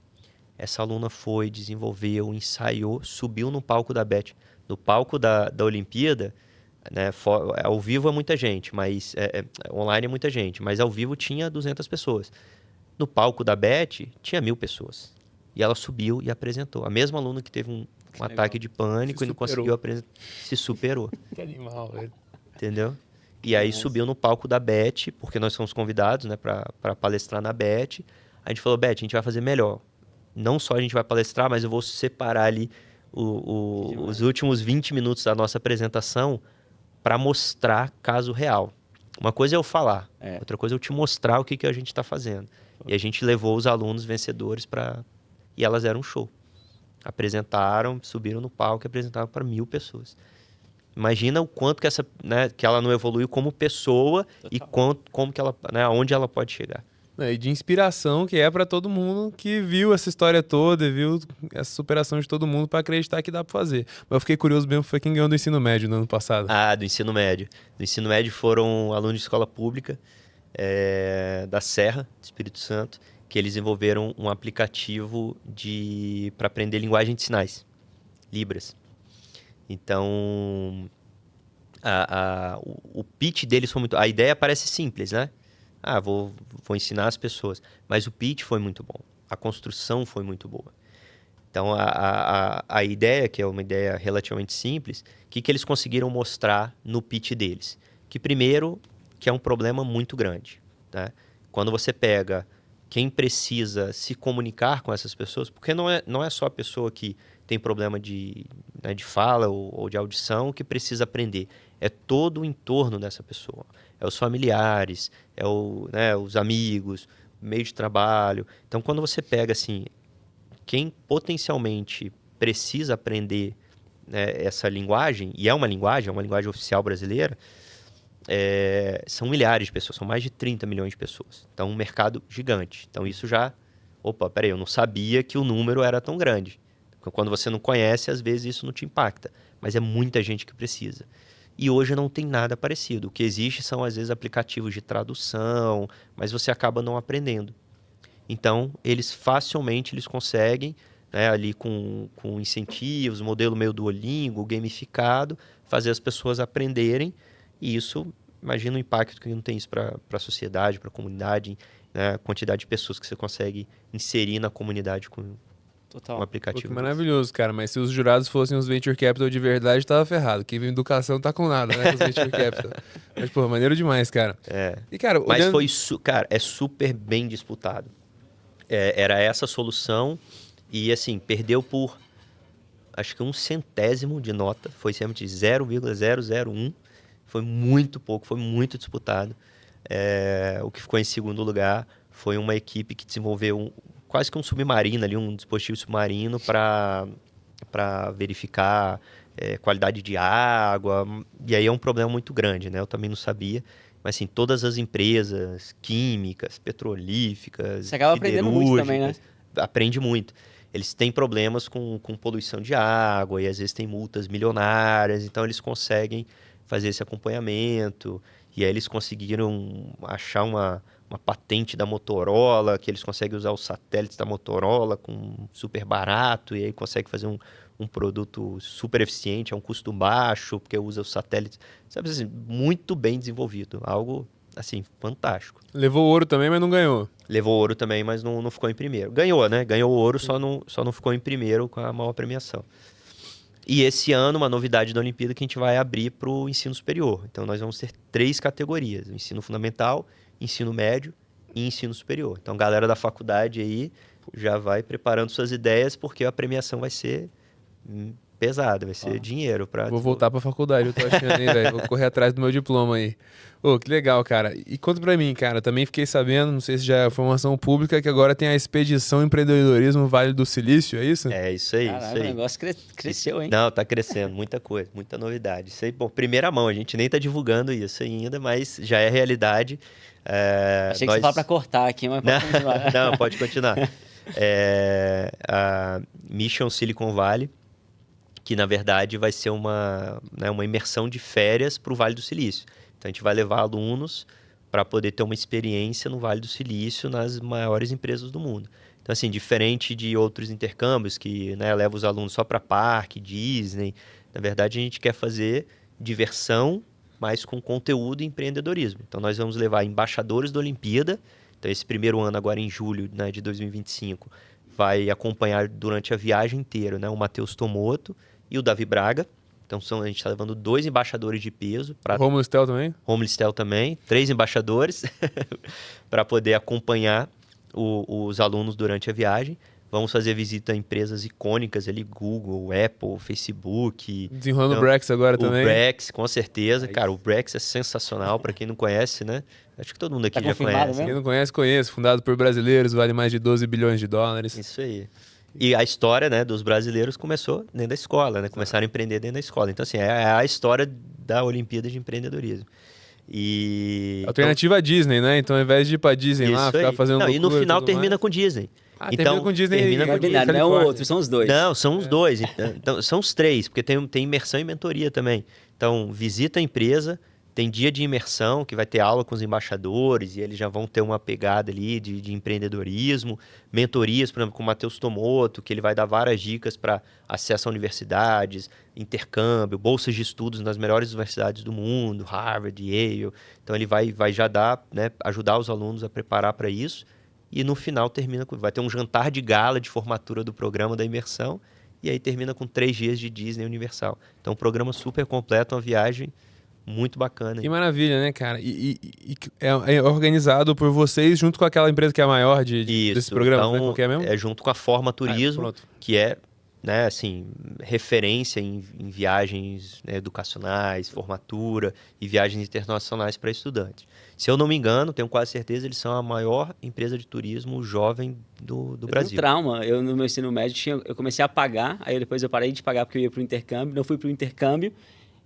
A: Essa aluna foi, desenvolveu, ensaiou, subiu no palco da BET. No palco da Olimpíada, né, ao vivo é muita gente, mas online é muita gente, mas ao vivo tinha 200 pessoas. No palco da BET tinha 1.000 pessoas. E ela subiu e apresentou. A mesma aluna que teve um ataque de pânico e não conseguiu apresentar, se superou.
C: Que animal, velho.
A: Entendeu? E aí subiu no palco da BET, porque nós fomos convidados, né, para palestrar na BET. A gente falou, BET, a gente vai fazer melhor. Não só a gente vai palestrar, mas eu vou separar ali os últimos 20 minutos da nossa apresentação para mostrar caso real. Uma coisa é eu falar, outra coisa é eu te mostrar o que a gente está fazendo. E a gente levou os alunos vencedores e elas deram um show. Apresentaram, subiram no palco e apresentaram para 1.000 pessoas. Imagina o quanto que que ela não evoluiu como pessoa. Total. E como que ela, né, aonde ela pode chegar.
C: E de inspiração que é para todo mundo que viu essa história toda, viu essa superação de todo mundo para acreditar que dá para fazer. Mas eu fiquei curioso mesmo, foi quem ganhou do ensino médio no ano passado.
A: Do ensino médio. Do ensino médio foram alunos de escola pública da Serra, do Espírito Santo, que eles desenvolveram um aplicativo para aprender linguagem de sinais, Libras. Então, o pitch deles foi muito... A ideia parece simples, né? Vou ensinar as pessoas. Mas o pitch foi muito bom. A construção foi muito boa. Então, a ideia, que é uma ideia relativamente simples, o que eles conseguiram mostrar no pitch deles? Que, primeiro, que é um problema muito grande. Né? Quando você pega quem precisa se comunicar com essas pessoas, porque não é só a pessoa que tem problema de fala ou de audição que precisa aprender. É todo o entorno dessa pessoa. É os familiares, os amigos, meio de trabalho. Então, quando você pega assim, quem potencialmente precisa aprender, né, essa linguagem, e é uma linguagem oficial brasileira, são milhares de pessoas, são mais de 30 milhões de pessoas. Então, um mercado gigante. Então, isso já... Opa, peraí, eu não sabia que o número era tão grande. Quando você não conhece, às vezes isso não te impacta. Mas é muita gente que precisa. E hoje não tem nada parecido. O que existe são, às vezes, aplicativos de tradução, mas você acaba não aprendendo. Então, facilmente eles conseguem, né, ali com incentivos, modelo meio Duolingo, gamificado, fazer as pessoas aprenderem. E isso, imagina o impacto que não tem isso para a sociedade, para a comunidade, né, a quantidade de pessoas que você consegue inserir na comunidade com um aplicativo.
C: Pô, maravilhoso, cara. Mas se os jurados fossem os Venture Capital de verdade, tava ferrado. Quem viu educação tá com nada, né? Com os Venture Capital. Mas, pô, maneiro demais, cara. E, cara,
A: mas cara, é super bem disputado. Era essa a solução e, assim, perdeu por, acho que 1/100 de nota. Foi sempre de 0,001. Foi muito pouco, foi muito disputado. O que ficou em segundo lugar foi uma equipe que desenvolveu quase que um submarino ali, um dispositivo submarino para verificar qualidade de água. E aí é um problema muito grande, né? Eu também não sabia. Mas, assim, todas as empresas químicas, petrolíficas,
B: você acaba aprendendo muito também, né?
A: Aprende muito. Eles têm problemas com poluição de água e, às vezes, tem multas milionárias. Então, eles conseguem fazer esse acompanhamento. E aí, eles conseguiram achar uma patente da Motorola, que eles conseguem usar os satélites da Motorola com super barato, e aí consegue fazer um produto super eficiente, a um custo baixo, porque usa os satélites. Sabe assim, muito bem desenvolvido. Algo assim, fantástico.
C: Levou ouro também, mas não ganhou.
A: Levou ouro também, mas não ficou em primeiro. Ganhou, né? Ganhou ouro, só não ficou em primeiro com a maior premiação. E esse ano, uma novidade da Olimpíada que a gente vai abrir para o ensino superior. Então, nós vamos ter 3 categorias: ensino fundamental, ensino médio e ensino superior. Então, galera da faculdade aí já vai preparando suas ideias, porque a premiação vai ser pesada, vai ser dinheiro.
C: Vou voltar pra faculdade, eu tô achando, hein, velho? Vou correr atrás do meu diploma aí. Ô, que legal, cara. E conta pra mim, cara, também fiquei sabendo, não sei se já é informação pública, que agora tem a Expedição Empreendedorismo Vale do Silício, é isso?
A: É isso aí,
B: Caralho,
A: isso aí.
B: o negócio cresceu, hein?
A: Não, tá crescendo, muita coisa, muita novidade. Isso aí, bom, primeira mão, a gente nem tá divulgando isso ainda, mas já é realidade.
B: Achei que você falava pra cortar aqui, mas pode continuar.
A: Não, pode continuar. A Mission Silicon Valley, que na verdade vai ser uma imersão de férias para o Vale do Silício. Então a gente vai levar alunos para poder ter uma experiência no Vale do Silício nas maiores empresas do mundo. Então, assim, diferente de outros intercâmbios que, né, levam os alunos só para parque, Disney, na verdade a gente quer fazer diversão, mas com conteúdo e empreendedorismo. Então nós vamos levar embaixadores da Olimpíada. Então esse primeiro ano, agora em julho, né, de 2025, vai acompanhar durante a viagem inteira, né, o Matheus Tomoto e o Davi Braga. Então a gente está levando 2 embaixadores de peso.
C: Romulo Stel também?
A: Romulo Stel também. 3 embaixadores para poder acompanhar os alunos durante a viagem. Vamos fazer visita a empresas icônicas ali, Google, Apple, Facebook.
C: Desenrolando o Brex agora também.
A: O Brex, com certeza. Cara, o Brex é sensacional, para quem não conhece, né? Acho que todo mundo aqui já conhece.
B: Mesmo?
C: Quem não conhece, conhece. Fundado por brasileiros, vale mais de 12 bilhões de dólares.
A: Isso aí. E a história, né, dos brasileiros começou dentro da escola, né? Começaram a empreender dentro da escola. Então, assim, é a história da Olimpíada de Empreendedorismo.
C: Alternativa à Disney, né? Então, ao invés de ir pra Disney lá, ficar fazendo
A: loucura, e no final
C: e
A: termina com Disney.
C: Termina com Disney.
A: Termina com Disney.
B: Não é um outro, são os dois.
A: Não, são os dois. Então, são os 3, porque tem imersão e mentoria também. Então, visita a empresa, tem dia de imersão, que vai ter aula com os embaixadores, e eles já vão ter uma pegada ali de empreendedorismo. Mentorias, por exemplo, com o Matheus Tomoto, que ele vai dar várias dicas para acesso a universidades, intercâmbio, bolsas de estudos nas melhores universidades do mundo, Harvard, Yale. Então, ele vai já dar, né, ajudar os alunos a preparar para isso. E no final vai ter um jantar de gala de formatura do programa da imersão, e aí termina com 3 dias de Disney Universal. Então, um programa super completo, uma viagem muito bacana.
C: Que maravilha, né, cara? E é organizado por vocês junto com aquela empresa que é a maior desse programa,
A: então,
C: né? Qual que é mesmo?
A: É junto com a Forma Turismo, que é, né, assim, referência em viagens, né, educacionais, formatura e viagens internacionais para estudantes. Se eu não me engano, tenho quase certeza, eles são a maior empresa de turismo jovem do Brasil.
B: Um trauma. Eu, no meu ensino médio, eu comecei a pagar, aí depois eu parei de pagar porque eu ia para o intercâmbio, não fui para o intercâmbio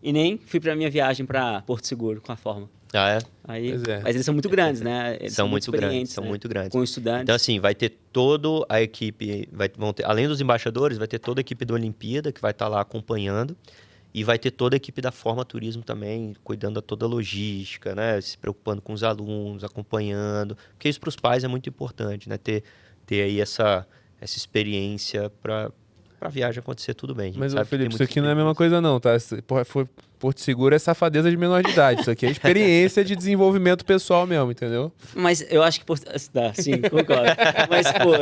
B: e nem fui para a minha viagem para Porto Seguro com a Forma.
A: Ah, é?
B: Aí, mas eles são muito grandes, né? Eles
A: são muito grandes,
B: né?
A: são muito grandes.
B: Com estudantes.
A: Então, assim, vai ter toda a equipe, além dos embaixadores, vai ter toda a equipe da Olimpíada que vai estar lá acompanhando. E vai ter toda a equipe da Forma Turismo também, cuidando da toda a logística, né? Se preocupando com os alunos, acompanhando. Porque isso para os pais é muito importante, né? Ter aí essa experiência para a viagem acontecer tudo bem.
C: Mas, Felipe, isso aqui não é a mesma coisa não, tá? Porto Seguro é safadeza de menor de idade. Isso aqui é experiência de desenvolvimento pessoal mesmo, entendeu?
B: Mas eu acho que... sim, concordo. Mas, pô,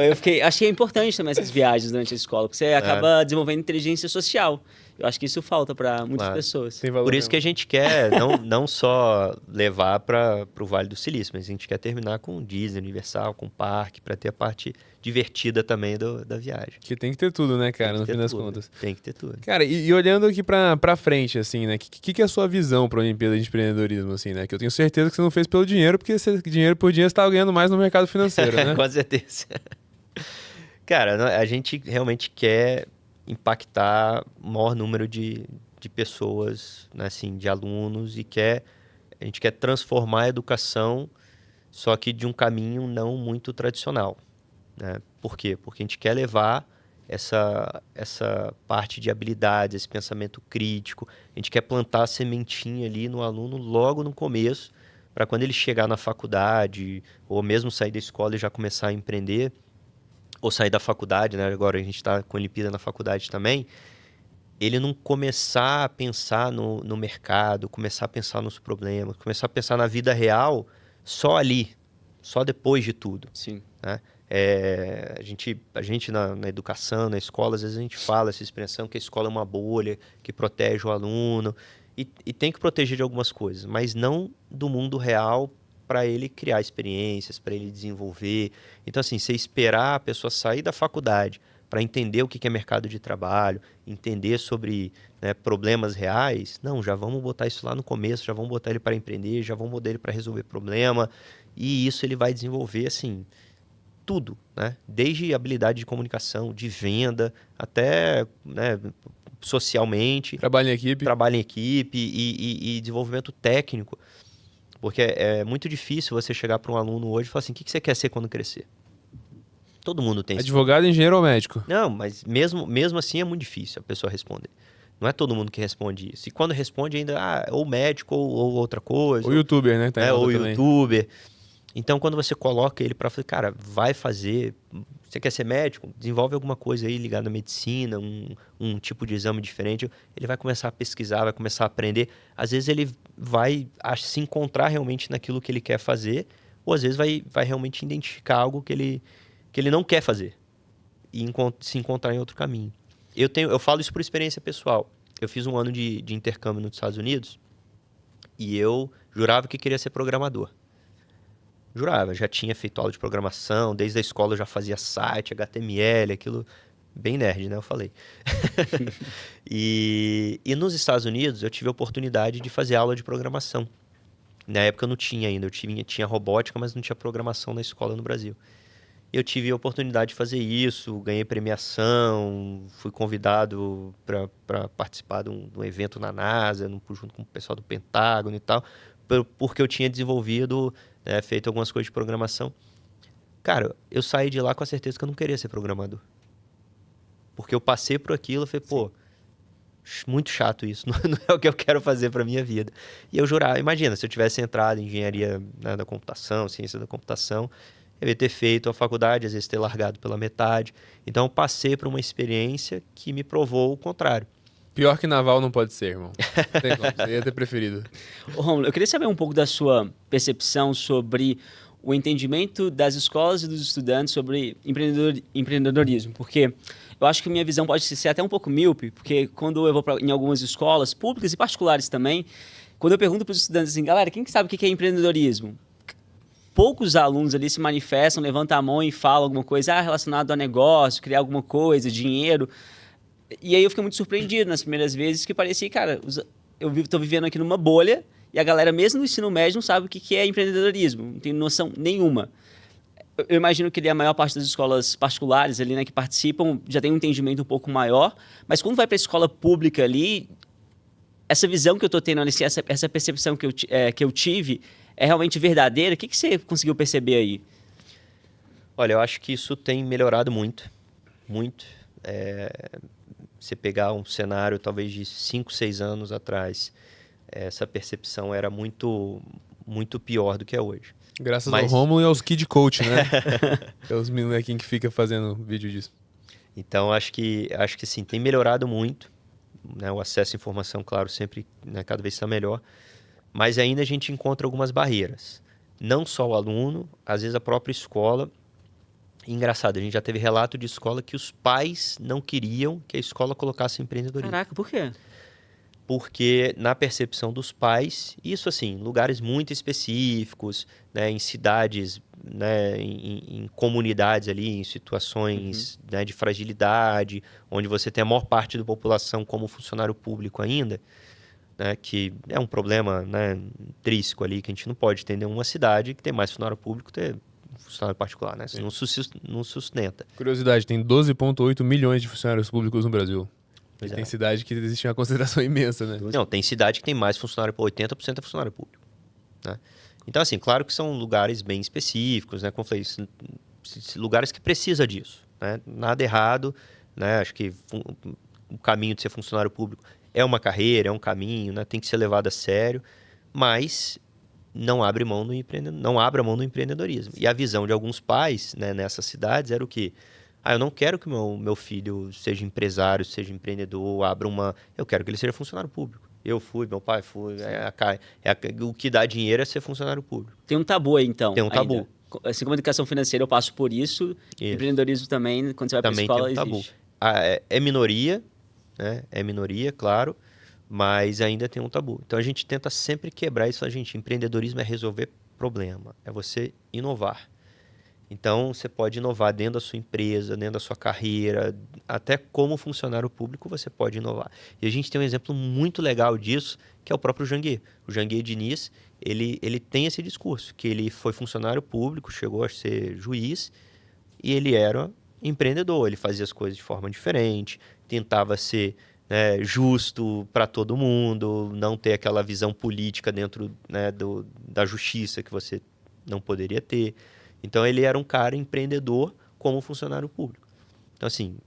B: achei importante também essas viagens durante a escola, porque você acaba desenvolvendo inteligência social. Eu acho que isso falta para muitas pessoas.
A: Por isso que a gente quer não só levar para o Vale do Silício, mas a gente quer terminar com Disney, Universal, com parque, para ter a parte divertida também da viagem.
C: Que tem que ter tudo, né, cara, no fim das contas.
A: Tem que ter tudo.
C: Cara, e olhando aqui pra frente, assim, né, o que é a sua visão pra Olimpíada de Empreendedorismo, assim, né? Que eu tenho certeza que você não fez pelo dinheiro, porque dinheiro por dinheiro você tá ganhando mais no mercado financeiro, né?
A: Com certeza. Cara, a gente realmente quer impactar o maior número de pessoas, né, assim, de alunos, e a gente quer transformar a educação, só que de um caminho não muito tradicional, né? Por quê? Porque a gente quer levar essa parte de habilidades, esse pensamento crítico, a gente quer plantar a sementinha ali no aluno logo no começo, para quando ele chegar na faculdade, ou mesmo sair da escola e já começar a empreender, ou sair da faculdade, né? Agora a gente está com a Olimpíada na faculdade também, ele não começar a pensar no mercado, começar a pensar nos problemas, começar a pensar na vida real só ali, só depois de tudo,
B: Sim.
A: né? A gente na educação, na escola, às vezes a gente fala essa expressão que a escola é uma bolha que protege o aluno e tem que proteger de algumas coisas, mas não do mundo real para ele criar experiências, para ele desenvolver. Então, assim, você esperar a pessoa sair da faculdade para entender o que é mercado de trabalho, entender sobre, né, problemas reais, não, já vamos botar isso lá no começo, já vamos botar ele para empreender, já vamos botar ele para resolver problema, e isso ele vai desenvolver, assim, tudo, né? Desde habilidade de comunicação, de venda, até, né, socialmente,
C: Trabalho em equipe.
A: trabalho em equipe e desenvolvimento técnico. Porque é muito difícil você chegar para um aluno hoje e falar assim, o que você quer ser quando crescer? Todo mundo tem esse.
C: Advogado, engenheiro ou médico?
A: Não, mas mesmo assim é muito difícil a pessoa responder. Não é todo mundo que responde isso. E quando responde ainda, ou médico ou outra coisa.
C: Ou youtuber, né? Tá em alta
A: ou
C: também.
A: youtuber. Então, quando você coloca ele para falar, cara, vai fazer. Você quer ser médico? Desenvolve alguma coisa aí ligada à medicina, um tipo de exame diferente. Ele vai começar a pesquisar, vai começar a aprender. Às vezes ele vai se encontrar realmente naquilo que ele quer fazer, ou às vezes vai realmente identificar algo que ele não quer fazer e se encontrar em outro caminho. Eu falo isso por experiência pessoal. Eu fiz um ano de intercâmbio nos Estados Unidos e eu jurava que queria ser programador. Jurava, já tinha feito aula de programação, desde a escola eu já fazia site, HTML, aquilo bem nerd, né? Eu falei. E nos Estados Unidos eu tive a oportunidade de fazer aula de programação. Na época eu não tinha ainda, tinha robótica, mas não tinha programação na escola no Brasil. Eu tive a oportunidade de fazer isso, ganhei premiação, fui convidado para participar de um evento na NASA, junto com o pessoal do Pentágono e tal, porque eu tinha desenvolvido, né, feito algumas coisas de programação. Cara, eu saí de lá com a certeza que eu não queria ser programador. Porque eu passei por aquilo e falei, pô, muito chato isso, não é o que eu quero fazer para minha vida. E eu jurava, imagina, se eu tivesse entrado em engenharia, né, da computação, ciência da computação, eu ia ter feito a faculdade, às vezes ter largado pela metade. Então eu passei por uma experiência que me provou o contrário.
C: Pior que naval não pode ser, irmão. Não tem como, você ia ter preferido.
B: Ô, Rômulo, eu queria saber um pouco da sua percepção sobre o entendimento das escolas e dos estudantes sobre empreendedorismo, porque eu acho que minha visão pode ser até um pouco míope, porque quando eu vou em algumas escolas públicas e particulares também, quando eu pergunto para os estudantes assim, galera, quem que sabe o que é empreendedorismo? Poucos alunos ali se manifestam, levantam a mão e falam alguma coisa relacionada a negócio, criar alguma coisa, dinheiro. E aí eu fiquei muito surpreendido nas primeiras vezes, que parecia, cara, eu tô vivendo aqui numa bolha e a galera, mesmo no ensino médio, não sabe o que é empreendedorismo, não tem noção nenhuma. Eu imagino que ali a maior parte das escolas particulares ali, né, que participam já tem um entendimento um pouco maior, mas quando vai para a escola pública ali, essa visão que eu tô tendo, essa percepção que eu tive é realmente verdadeira? O que você conseguiu perceber aí?
A: Olha, eu acho que isso tem melhorado muito, muito. Você pegar um cenário talvez de 5, 6 anos atrás, essa percepção era muito, muito pior do que é hoje.
C: Graças ao Rômulo e aos Kid Coach, né? É os molequinhos que ficam fazendo vídeo disso.
A: Então, acho que sim, tem melhorado muito. Né? O acesso à informação, claro, sempre, né, cada vez está melhor. Mas ainda a gente encontra algumas barreiras. Não só o aluno, às vezes a própria escola. Engraçado, a gente já teve relato de escola que os pais não queriam que a escola colocasse empreendedorismo.
B: Caraca, por quê?
A: Porque na percepção dos pais, isso assim, em lugares muito específicos, né, em cidades, né, em comunidades ali, em situações, né, de fragilidade, onde você tem a maior parte da população como funcionário público ainda, né, que é um problema, né, intrínseco ali, que a gente não pode ter nenhuma cidade que tem mais funcionário público ter funcionário particular, né? Isso não sustenta.
C: Curiosidade, tem 12,8 milhões de funcionários públicos no Brasil.
A: Pois
C: tem cidade que existe uma concentração imensa, né?
A: Não, tem cidade que tem mais funcionário, 80% é funcionário público, né? Então, assim, claro que são lugares bem específicos, né? Como eu falei, lugares que precisa disso, né? Nada errado, né? Acho que o caminho de ser funcionário público é uma carreira, é um caminho, né? Tem que ser levado a sério, mas não abra mão do empreendedorismo. E a visão de alguns pais, né, nessas cidades era o quê? Eu não quero que o meu filho seja empresário, seja empreendedor, abra uma... Eu quero que ele seja funcionário público. Eu fui, meu pai foi. O que dá dinheiro é ser funcionário público.
B: Tem um tabu aí, então.
A: Tem um tabu.
B: Assim como educação financeira, eu passo por isso. Empreendedorismo também, quando você vai para a escola,
A: tem um tabu.
B: existe.
A: É minoria, né? É minoria, claro, mas ainda tem um tabu. Então a gente tenta sempre quebrar isso. Gente, empreendedorismo é resolver problema, é você inovar. Então você pode inovar dentro da sua empresa, dentro da sua carreira, até como funcionário público você pode inovar. E a gente tem um exemplo muito legal disso, que é o próprio Janguier. O Janguier Diniz, ele tem esse discurso, que ele foi funcionário público, chegou a ser juiz, e ele era empreendedor, ele fazia as coisas de forma diferente, tentava ser, né, justo para todo mundo, não ter aquela visão política dentro, né, da justiça que você não poderia ter. Então ele era um cara empreendedor como funcionário público. Então assim,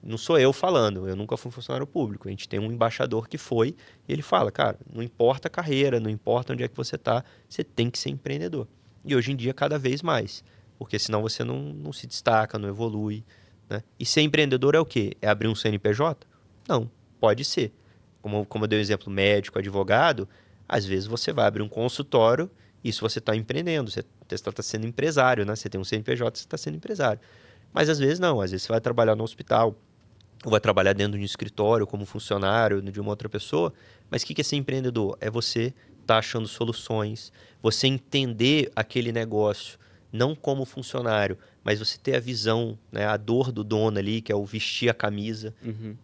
A: não sou eu falando, eu nunca fui funcionário público. A gente tem um embaixador que foi e ele fala, cara, não importa a carreira, não importa onde é que você está, você tem que ser empreendedor. E hoje em dia cada vez mais, porque senão você não se destaca, não evolui, né? E ser empreendedor é o quê? É abrir um CNPJ? Não, pode ser. Como eu dei o exemplo médico, advogado, às vezes você vai abrir um consultório, isso você está empreendendo, você está sendo empresário, né? Você tem um CNPJ, você está sendo empresário. Mas às vezes não, às vezes você vai trabalhar no hospital, ou vai trabalhar dentro de um escritório como funcionário de uma outra pessoa. Mas o que é ser empreendedor? É você estar achando soluções, você entender aquele negócio, não como funcionário, mas você ter a visão, né, a dor do dono ali, que é o vestir a camisa.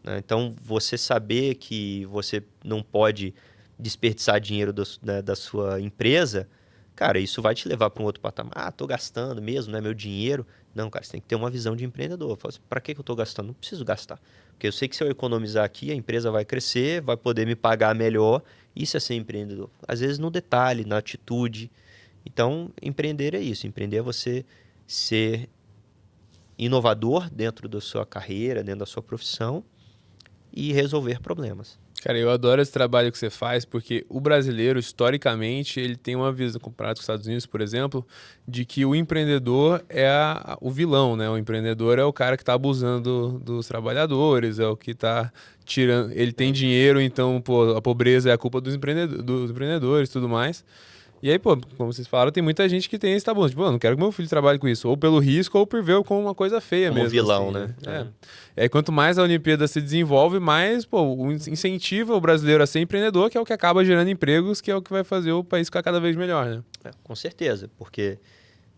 A: Né? Então, você saber que você não pode desperdiçar dinheiro da sua empresa, cara, isso vai te levar para um outro patamar. Estou gastando mesmo, não é meu dinheiro. Não, cara, você tem que ter uma visão de empreendedor. Assim, para que eu estou gastando? Não preciso gastar. Porque eu sei que se eu economizar aqui, a empresa vai crescer, vai poder me pagar melhor. Isso é ser empreendedor. Às vezes no detalhe, na atitude. Então, empreender é isso. Empreender é você ser inovador dentro da sua carreira, dentro da sua profissão e resolver problemas.
C: Cara, eu adoro esse trabalho que você faz, porque o brasileiro, historicamente, ele tem uma visão, comparado com os Estados Unidos, por exemplo, de que o empreendedor é o vilão, né? O empreendedor é o cara que está abusando dos trabalhadores, é o que está tirando... Ele tem dinheiro, então, pô, a pobreza é a culpa dos empreendedores e tudo mais. E aí, pô, como vocês falaram, tem muita gente que tem esse tabu. Tipo, eu não quero que meu filho trabalhe com isso. Ou pelo risco, ou por ver como uma coisa feia
A: como
C: mesmo.
A: Vilão,
C: assim,
A: né?
C: É. Quanto mais a Olimpíada se desenvolve, mais, pô, incentiva o brasileiro a ser empreendedor, que é o que acaba gerando empregos, que é o que vai fazer o país ficar cada vez melhor, né?
A: Com certeza, porque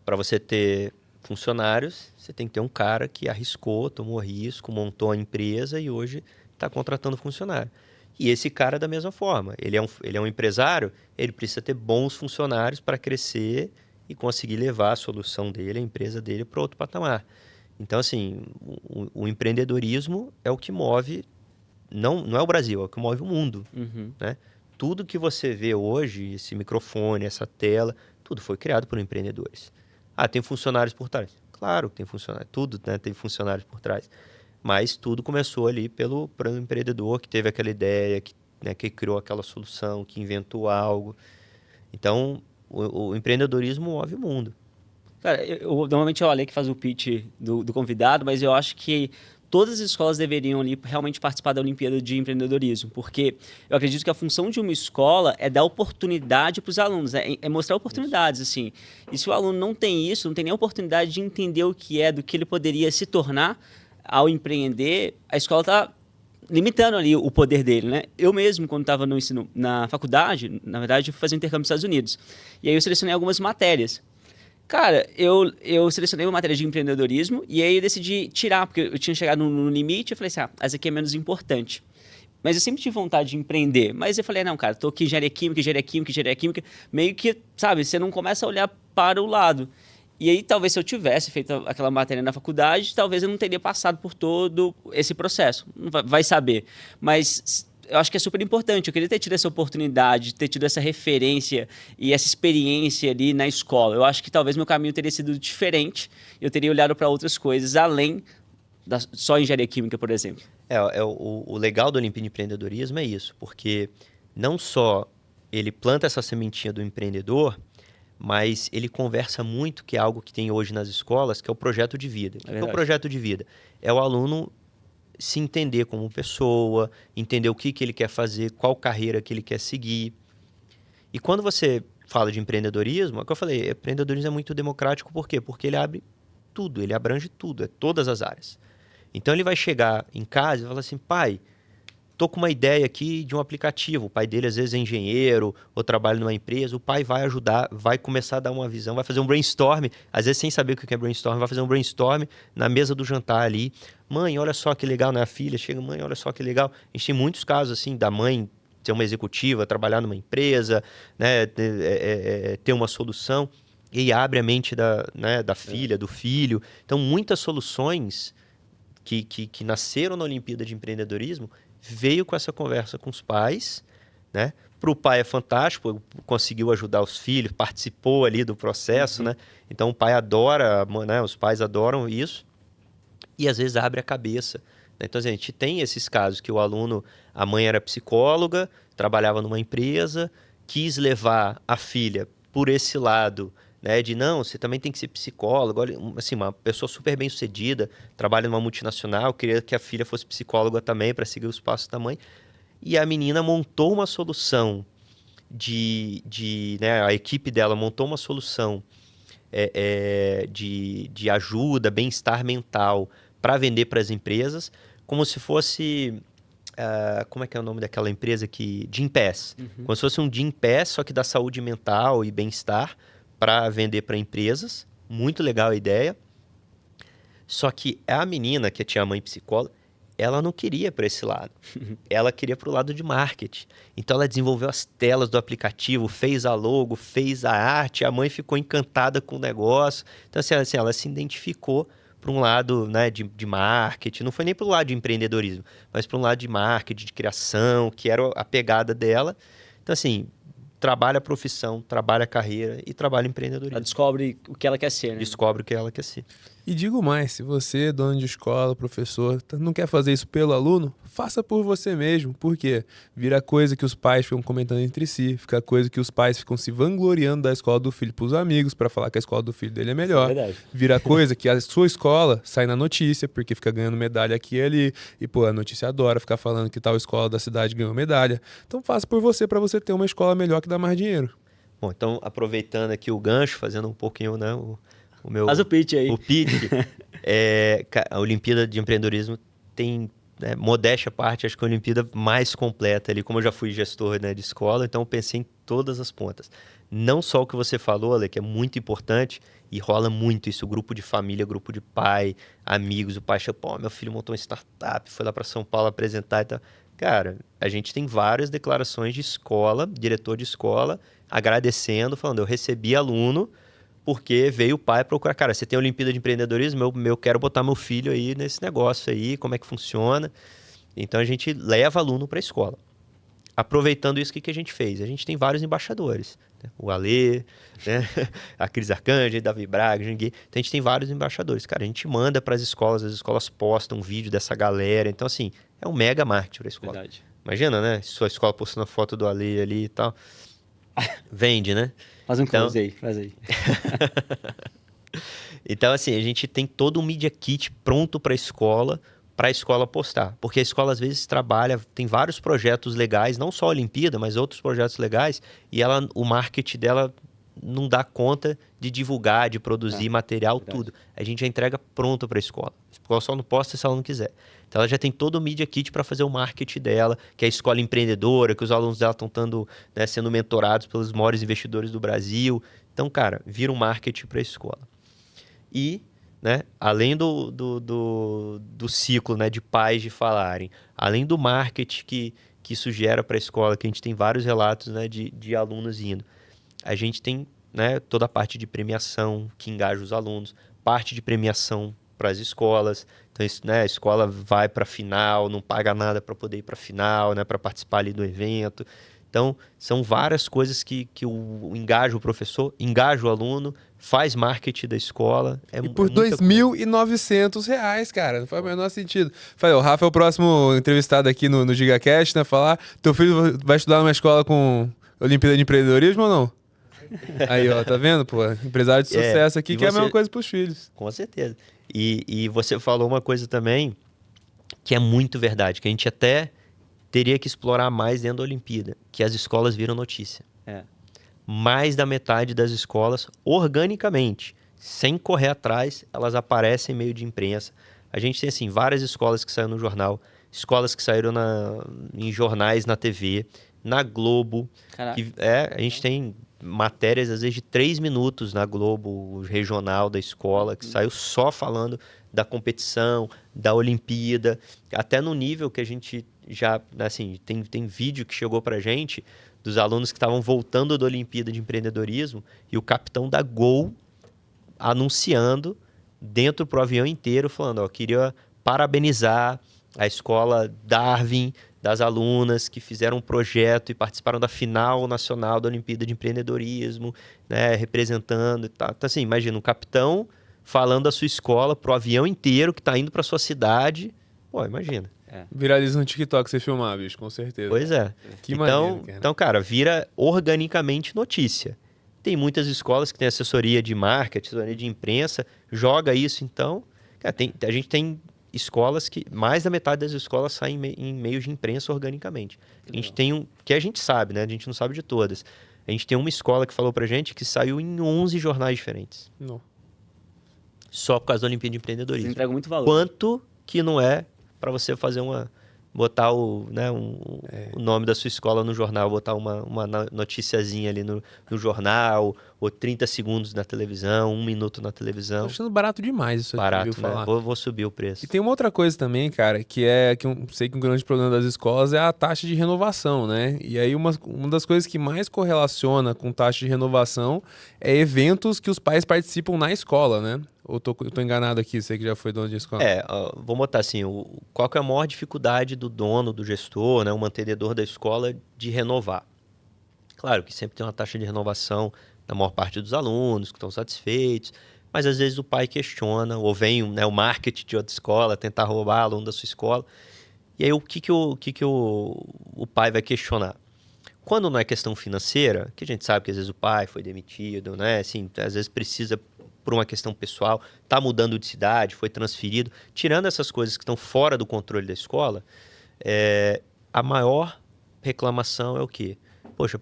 A: para você ter funcionários, você tem que ter um cara que arriscou, tomou risco, montou a empresa e hoje está contratando funcionário. E esse cara da mesma forma, ele é um empresário, ele precisa ter bons funcionários para crescer e conseguir levar a solução dele, a empresa dele, para outro patamar. Então, assim, o empreendedorismo é o que move, não é o Brasil, é o que move o mundo. Né? Tudo que você vê hoje, esse microfone, essa tela, tudo foi criado por empreendedores. Tem funcionários por trás? Claro que tem funcionários, tudo, né, tem funcionários por trás. Mas tudo começou ali pelo empreendedor que teve aquela ideia, que criou aquela solução, que inventou algo. Então, o empreendedorismo move o mundo.
B: Cara, normalmente é o Ale que faz o pitch do convidado, mas eu acho que todas as escolas deveriam ali realmente participar da Olimpíada de Empreendedorismo, porque eu acredito que a função de uma escola é dar oportunidade para os alunos, é mostrar oportunidades, assim. E se o aluno não tem isso, não tem nem a oportunidade de entender o que é, do que ele poderia se tornar ao empreender, a escola está limitando ali o poder dele, né? Eu mesmo, quando estava no ensino, na faculdade, na verdade, eu fui fazer um intercâmbio nos Estados Unidos. E aí eu selecionei algumas matérias. Cara, eu selecionei uma matéria de empreendedorismo e aí eu decidi tirar, porque eu tinha chegado no limite, eu falei assim, essa aqui é menos importante. Mas eu sempre tive vontade de empreender. Mas eu falei, não, cara, tô aqui engenharia química, meio que, sabe, você não começa a olhar para o lado. E aí, talvez se eu tivesse feito aquela matéria na faculdade, talvez eu não teria passado por todo esse processo. Vai saber. Mas eu acho que é super importante. Eu queria ter tido essa oportunidade, ter tido essa referência e essa experiência ali na escola. Eu acho que talvez meu caminho teria sido diferente. Eu teria olhado para outras coisas, além da só engenharia química, por exemplo.
A: O legal do Olimpíada de Empreendedorismo é isso, porque não só ele planta essa sementinha do empreendedor, mas ele conversa muito, que é algo que tem hoje nas escolas, que é o projeto de vida. O que é o
B: verdade.
A: projeto de vida? É o aluno se entender como pessoa, entender o que ele quer fazer, qual carreira que ele quer seguir. E quando você fala de empreendedorismo, é o que eu falei, empreendedorismo é muito democrático, por quê? Porque ele abre tudo, ele abrange tudo, é todas as áreas. Então ele vai chegar em casa e falar assim, pai, tô com uma ideia aqui de um aplicativo. O pai dele às vezes é engenheiro ou trabalha numa empresa. O pai vai ajudar, vai começar a dar uma visão, vai fazer um brainstorm. Às vezes sem saber o que é brainstorm, vai fazer um brainstorm na mesa do jantar ali. Mãe, olha só que legal, né? A filha chega, mãe, olha só que legal. A gente tem muitos casos assim da mãe ser uma executiva, trabalhar numa empresa, né? Ter uma solução. E aí abre a mente da filha, do filho. Então muitas soluções que nasceram na Olimpíada de Empreendedorismo veio com essa conversa com os pais, né? Para o pai é fantástico, conseguiu ajudar os filhos, participou ali do processo, né? Então o pai adora, né? Os pais adoram isso e às vezes abre a cabeça. Né? Então a gente tem esses casos que o aluno, a mãe era psicóloga, trabalhava numa empresa, quis levar a filha por esse lado, né, de não, você também tem que ser psicólogo, olha, assim, uma pessoa super bem sucedida, trabalha numa multinacional, queria que a filha fosse psicóloga também para seguir os passos da mãe, e a menina montou uma solução né, a equipe dela montou uma solução de ajuda, bem-estar mental para vender para as empresas, como se fosse, como é que é o nome daquela empresa que Gympass, como se fosse um Gympass, só que da saúde mental e bem-estar, para vender para empresas. Muito legal a ideia. Só que a menina, que tinha a mãe psicóloga, ela não queria para esse lado. Ela queria para o lado de marketing. Então ela desenvolveu as telas do aplicativo, fez a logo, fez a arte, a mãe ficou encantada com o negócio. Então assim, ela se identificou para um lado, né, de marketing, não foi nem para o lado de empreendedorismo, mas para um lado de marketing, de criação, que era a pegada dela. Então assim, trabalha a profissão, trabalha a carreira e trabalha empreendedorismo.
B: Ela descobre o que ela quer ser, né?
A: Descobre o que ela quer ser.
C: E digo mais, se você, dono de escola, professor, não quer fazer isso pelo aluno, faça por você mesmo. Por quê? Vira coisa que os pais ficam comentando entre si, fica coisa que os pais ficam se vangloriando da escola do filho pros amigos para falar que a escola do filho dele é melhor.
B: É verdade.
C: Vira coisa que a sua escola sai na notícia, porque fica ganhando medalha aqui e ali, e pô, a notícia adora ficar falando que tal escola da cidade ganhou medalha. Então faça por você para você ter uma escola melhor que dá mais dinheiro.
A: Bom, então aproveitando aqui o gancho, fazendo um pouquinho, né, o meu...
B: Faz o pitch aí.
A: O pitch, a Olimpíada de Empreendedorismo tem, né, modéstia à parte, acho que a Olimpíada mais completa ali, como eu já fui gestor, né, de escola, então eu pensei em todas as pontas. Não só o que você falou, Ale, que é muito importante e rola muito isso, grupo de família, grupo de pai, amigos, o pai chama, pô, meu filho montou uma startup, foi lá para São Paulo apresentar e tal. Cara, a gente tem várias declarações de escola, diretor de escola, agradecendo, falando, eu recebi aluno, porque veio o pai procurar, cara, você tem a Olimpíada de Empreendedorismo, eu quero botar meu filho aí nesse negócio aí, como é que funciona. Então a gente leva aluno para a escola. Aproveitando isso, o que a gente fez? A gente tem vários embaixadores, né? O Alê, né? A Cris Arcanjo, Davi Braga, Então a gente tem vários embaixadores. Cara, a gente manda para as escolas postam um vídeo dessa galera. Então assim, é um mega marketing para a escola.
B: Verdade.
A: Imagina, né? Sua escola postando a foto do Alê ali e tal. Vende, né?
B: Faz um close aí, faz aí.
A: Então, assim, a gente tem todo um Media Kit pronto para a escola postar. Porque a escola, às vezes, trabalha, tem vários projetos legais, não só a Olimpíada, mas outros projetos legais, e o marketing dela não dá conta de divulgar, de produzir material,
B: verdade.
A: tudo. A gente já entrega pronto para a escola. A escola só não posta se ela não quiser. Então ela já tem todo o Media Kit para fazer o marketing dela, que é a escola empreendedora, que os alunos dela estão sendo mentorados pelos maiores investidores do Brasil. Então, cara, vira um marketing para a escola. E, né, além do ciclo, né, de pais de falarem, além do marketing que isso gera para a escola, que a gente tem vários relatos, né, de alunos indo, a gente tem, né, toda a parte de premiação que engaja os alunos, parte de premiação para as escolas. Então, isso, né, a escola vai para a final, não paga nada para poder ir para a final, né, para participar ali do evento. Então, são várias coisas que engaja o professor, engaja o aluno, faz marketing da escola.
C: E por R$2.900, cara, não faz o menor sentido. Falei, o Rafa é o próximo entrevistado aqui no GigaCast, né? Falar, teu filho vai estudar numa escola com Olimpíada de Empreendedorismo ou não? Aí, ó, tá vendo, pô? Empresário de sucesso aqui
A: e
C: que é a
A: você-
C: mesma coisa pros filhos.
A: Com certeza. E você falou uma coisa também que é muito verdade, que a gente até teria que explorar mais dentro da Olimpíada, que as escolas viram notícia.
B: É.
A: Mais da metade das escolas, organicamente, sem correr atrás, elas aparecem em meio de imprensa. A gente tem, assim, várias escolas que saíram no jornal, escolas que saíram em jornais na TV, na Globo.
B: Caraca.
A: A gente tem matérias, às vezes, de 3 minutos na Globo regional da escola, que saiu só falando da competição, da Olimpíada, até no nível que a gente já, assim, tem vídeo que chegou pra gente dos alunos que estavam voltando da Olimpíada de Empreendedorismo e o capitão da Gol anunciando dentro pro avião inteiro, falando, ó, queria parabenizar a escola Darwin, das alunas que fizeram um projeto e participaram da final nacional da Olimpíada de Empreendedorismo, né, representando e tal. Então, assim, imagina, um capitão falando da sua escola pro avião inteiro que tá indo pra sua cidade. Pô, imagina.
C: Viraliza no TikTok você filmar, bicho, com certeza.
A: Pois é.
C: Que
A: então,
C: maneiro, cara.
A: então, cara, vira organicamente notícia. Tem muitas escolas que têm assessoria de marketing, assessoria de imprensa, joga isso, então... Cara, a gente tem escolas que... Mais da metade das escolas saem em meios de imprensa organicamente. A gente tem que a gente sabe, né? A gente não sabe de todas. A gente tem uma escola que falou pra gente que saiu em 11 jornais diferentes.
C: Não.
A: Só por causa da Olimpíada de
B: Eles
A: Empreendedorismo.
B: entregam muito valor.
A: Quanto que não é para você fazer botar o nome da sua escola no jornal, botar uma noticiazinha ali no jornal, ou 30 segundos na televisão, 1 minuto na
C: Tô
A: televisão.
C: achando barato demais isso aqui,
A: Barato,
C: viu,
A: né?
C: falar.
A: Vou subir o preço.
C: E tem uma outra coisa também, cara, que eu sei que um grande problema das escolas é a taxa de renovação, né? E aí uma das coisas que mais correlaciona com taxa de renovação é eventos que os pais participam na escola, né? Ou eu tô enganado aqui, você que já foi dono de escola.
A: Vou botar assim, qual que é a maior dificuldade do dono, do gestor, né, o mantenedor da escola de renovar? Claro que sempre tem uma taxa de renovação da maior parte dos alunos que estão satisfeitos, mas às vezes o pai questiona, ou vem, né, o marketing de outra escola tentar roubar aluno da sua escola. E aí o que o pai vai questionar? Quando não é questão financeira, que a gente sabe que às vezes o pai foi demitido, né? Assim, às vezes precisa por uma questão pessoal, está mudando de cidade, foi transferido. Tirando essas coisas que estão fora do controle da escola, a maior reclamação é o quê? Poxa, o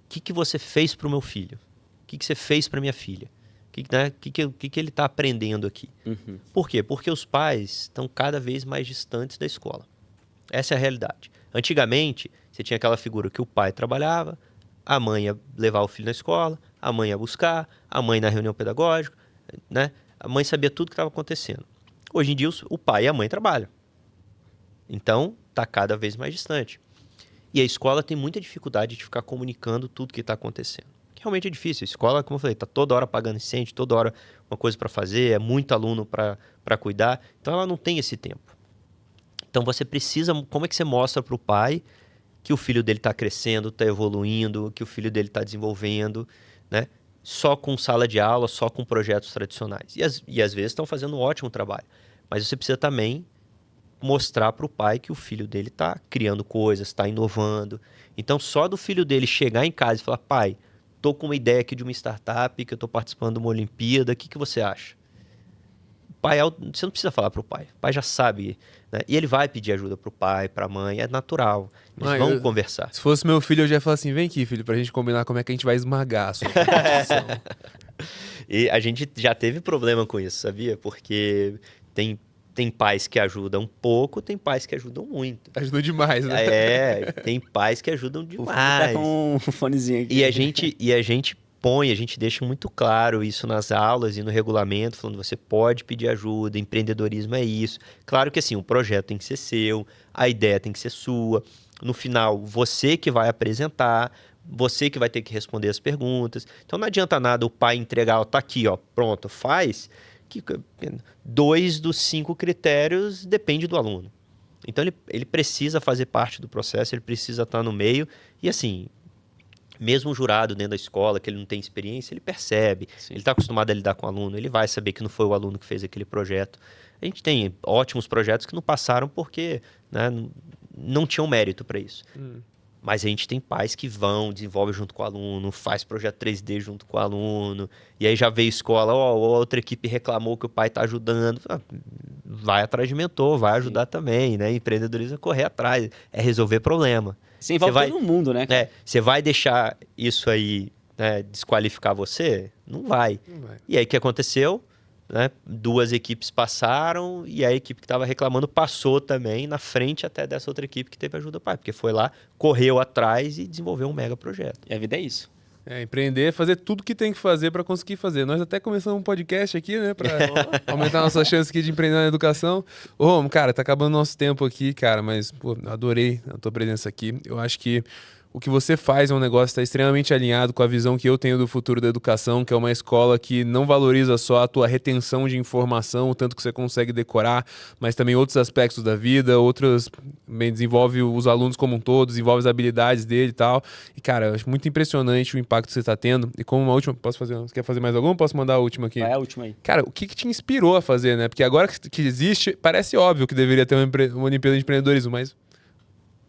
A: que você fez para o meu filho? O que você fez para minha filha? O que ele está aprendendo aqui?
B: Uhum.
A: Por quê? Porque os pais estão cada vez mais distantes da escola. Essa é a realidade. Antigamente, você tinha aquela figura que o pai trabalhava, a mãe ia levar o filho na escola, a mãe ia buscar, a mãe na reunião pedagógica, né? A mãe sabia tudo que estava acontecendo. Hoje em dia, o pai e a mãe trabalham. Então, está cada vez mais distante. E a escola tem muita dificuldade de ficar comunicando tudo que está acontecendo. Realmente é difícil. A escola, como eu falei, está toda hora apagando incêndio, toda hora uma coisa para fazer, é muito aluno para cuidar. Então, ela não tem esse tempo. Então, você precisa... Como é que você mostra para o pai que o filho dele está crescendo, está evoluindo, que o filho dele está desenvolvendo, né? Só com sala de aula, só com projetos tradicionais. E às vezes estão fazendo um ótimo trabalho. Mas você precisa também mostrar para o pai que o filho dele está criando coisas, está inovando. Então, só do filho dele chegar em casa e falar, pai, estou com uma ideia aqui de uma startup, que eu estou participando de uma Olimpíada, o que você acha? O pai, você não precisa falar para o pai já sabe, né? E ele vai pedir ajuda para o pai, para a mãe, é natural. Eles vão conversar.
C: Se fosse meu filho, eu já ia falar assim, vem aqui, filho, pra gente combinar como é que a gente vai esmagar a sua competição.
A: E a gente já teve problema com isso, sabia? Porque tem pais que ajudam pouco, tem pais que ajudam muito.
C: Ajudou demais, né?
A: Tem pais que ajudam
B: O filho
A: demais.
B: tá com um fonezinho aqui.
A: E a gente deixa muito claro isso nas aulas e no regulamento, falando você pode pedir ajuda, empreendedorismo é isso. Claro que assim, o projeto tem que ser seu, a ideia tem que ser sua. No final, você que vai apresentar, você que vai ter que responder as perguntas. Então não adianta nada o pai entregar, ó, tá aqui, ó, pronto, faz. Que 2 dos 5 critérios depende do aluno. Então ele precisa fazer parte do processo, ele precisa estar no meio. E assim, mesmo o jurado dentro da escola, que ele não tem experiência, ele percebe.
B: Sim.
A: Ele está acostumado a lidar com o aluno, ele vai saber que não foi o aluno que fez aquele projeto. A gente tem ótimos projetos que não passaram porque, né, não tinham mérito para isso. Mas a gente tem pais que vão, desenvolve junto com o aluno, faz projeto 3D junto com o aluno, e aí já veio escola, ó, outra equipe reclamou que o pai está ajudando. Vai atrás de mentor, vai ajudar também, né? Empreendedorismo é correr atrás, é resolver problema.
B: Você envolve todo mundo, né, cara?
A: Você vai deixar isso aí, né, desqualificar você? Não vai.
C: Não vai.
A: E aí o que aconteceu? Né? 2 equipes passaram e a equipe que estava reclamando passou também na frente até dessa outra equipe que teve ajuda do pai, porque foi lá, correu atrás e desenvolveu um mega projeto.
B: E a vida é isso.
C: Empreender é fazer tudo que tem que fazer para conseguir fazer. Nós até começamos um podcast aqui, né? Para aumentar nossa chance aqui de empreender na educação. Ô, Romo, cara, tá acabando nosso tempo aqui, cara, mas, pô, adorei a tua presença aqui. Eu acho que o que você faz é um negócio que está extremamente alinhado com a visão que eu tenho do futuro da educação, que é uma escola que não valoriza só a tua retenção de informação, o tanto que você consegue decorar, mas também outros aspectos da vida, outros também desenvolve os alunos como um todo, desenvolve as habilidades dele e tal. E, cara, eu acho muito impressionante o impacto que você está tendo. E como uma última, você quer fazer mais alguma? Posso mandar a última aqui?
B: Vai a última aí.
C: Cara, o que te inspirou a fazer, né? Porque agora que existe, parece óbvio que deveria ter uma Olimpíada de Empreendedorismo, mas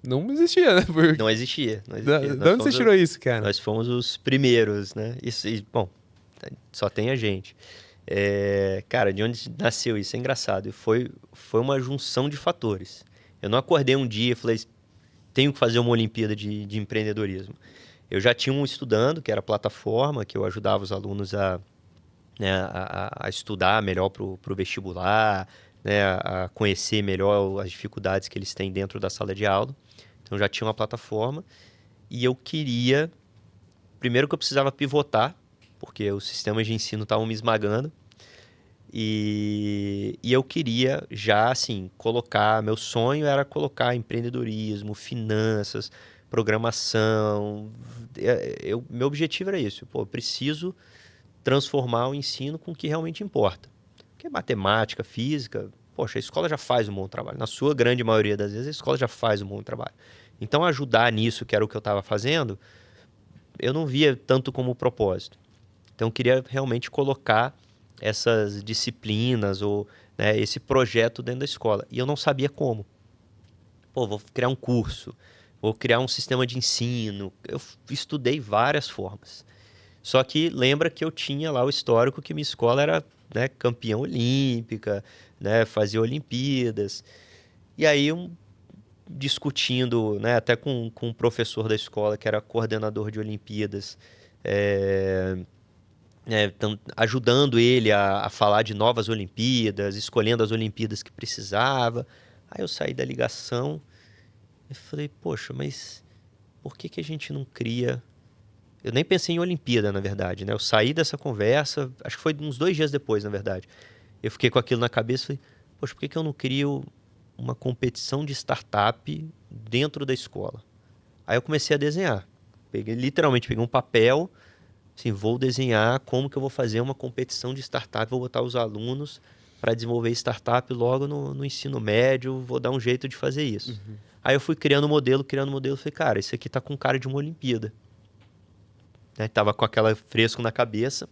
C: não existia, né? Porque...
A: Não existia.
C: Da onde você tirou isso, cara?
A: Nós fomos os primeiros, né? Isso, bom, só tem a gente. Cara, de onde nasceu isso? É engraçado. Foi uma junção de fatores. Eu não acordei um dia e falei, tenho que fazer uma Olimpíada de empreendedorismo. Eu já tinha um estudando, que era a plataforma, que eu ajudava os alunos a estudar melhor para o vestibular, né? A conhecer melhor as dificuldades que eles têm dentro da sala de aula. Então, já tinha uma plataforma e eu queria... Primeiro que eu precisava pivotar, porque os sistemas de ensino estavam me esmagando. E eu queria já, assim, colocar... Meu sonho era colocar empreendedorismo, finanças, programação. Meu objetivo era isso. Pô, eu preciso transformar o ensino com o que realmente importa. Porque matemática, física... Poxa, a escola já faz um bom trabalho. Na sua grande maioria das vezes, a escola já faz um bom trabalho. Então, ajudar nisso, que era o que eu estava fazendo, eu não via tanto como propósito. Então, eu queria realmente colocar essas disciplinas ou, né, esse projeto dentro da escola. E eu não sabia como. Pô, vou criar um curso, vou criar um sistema de ensino. Eu estudei várias formas. Só que lembra que eu tinha lá o histórico que minha escola era, né, campeã olímpica, né, fazia Olimpíadas. E aí, discutindo, né, até com um professor da escola que era coordenador de Olimpíadas, ajudando ele a falar de novas Olimpíadas, escolhendo as Olimpíadas que precisava. Aí eu saí da ligação e falei, poxa, mas por que a gente não cria... Eu nem pensei em Olimpíada, na verdade, né? Eu saí dessa conversa, acho que foi uns 2 dias depois, na verdade. Eu fiquei com aquilo na cabeça e falei, poxa, por que eu não crio uma competição de startup dentro da escola? Aí eu comecei a desenhar. Literalmente peguei um papel, assim, vou desenhar como que eu vou fazer uma competição de startup, vou botar os alunos para desenvolver startup logo no ensino médio, vou dar um jeito de fazer isso. Uhum. Aí eu fui criando modelo, falei, cara, isso aqui tá com cara de uma Olimpíada. Né? Tava com aquela fresco na cabeça.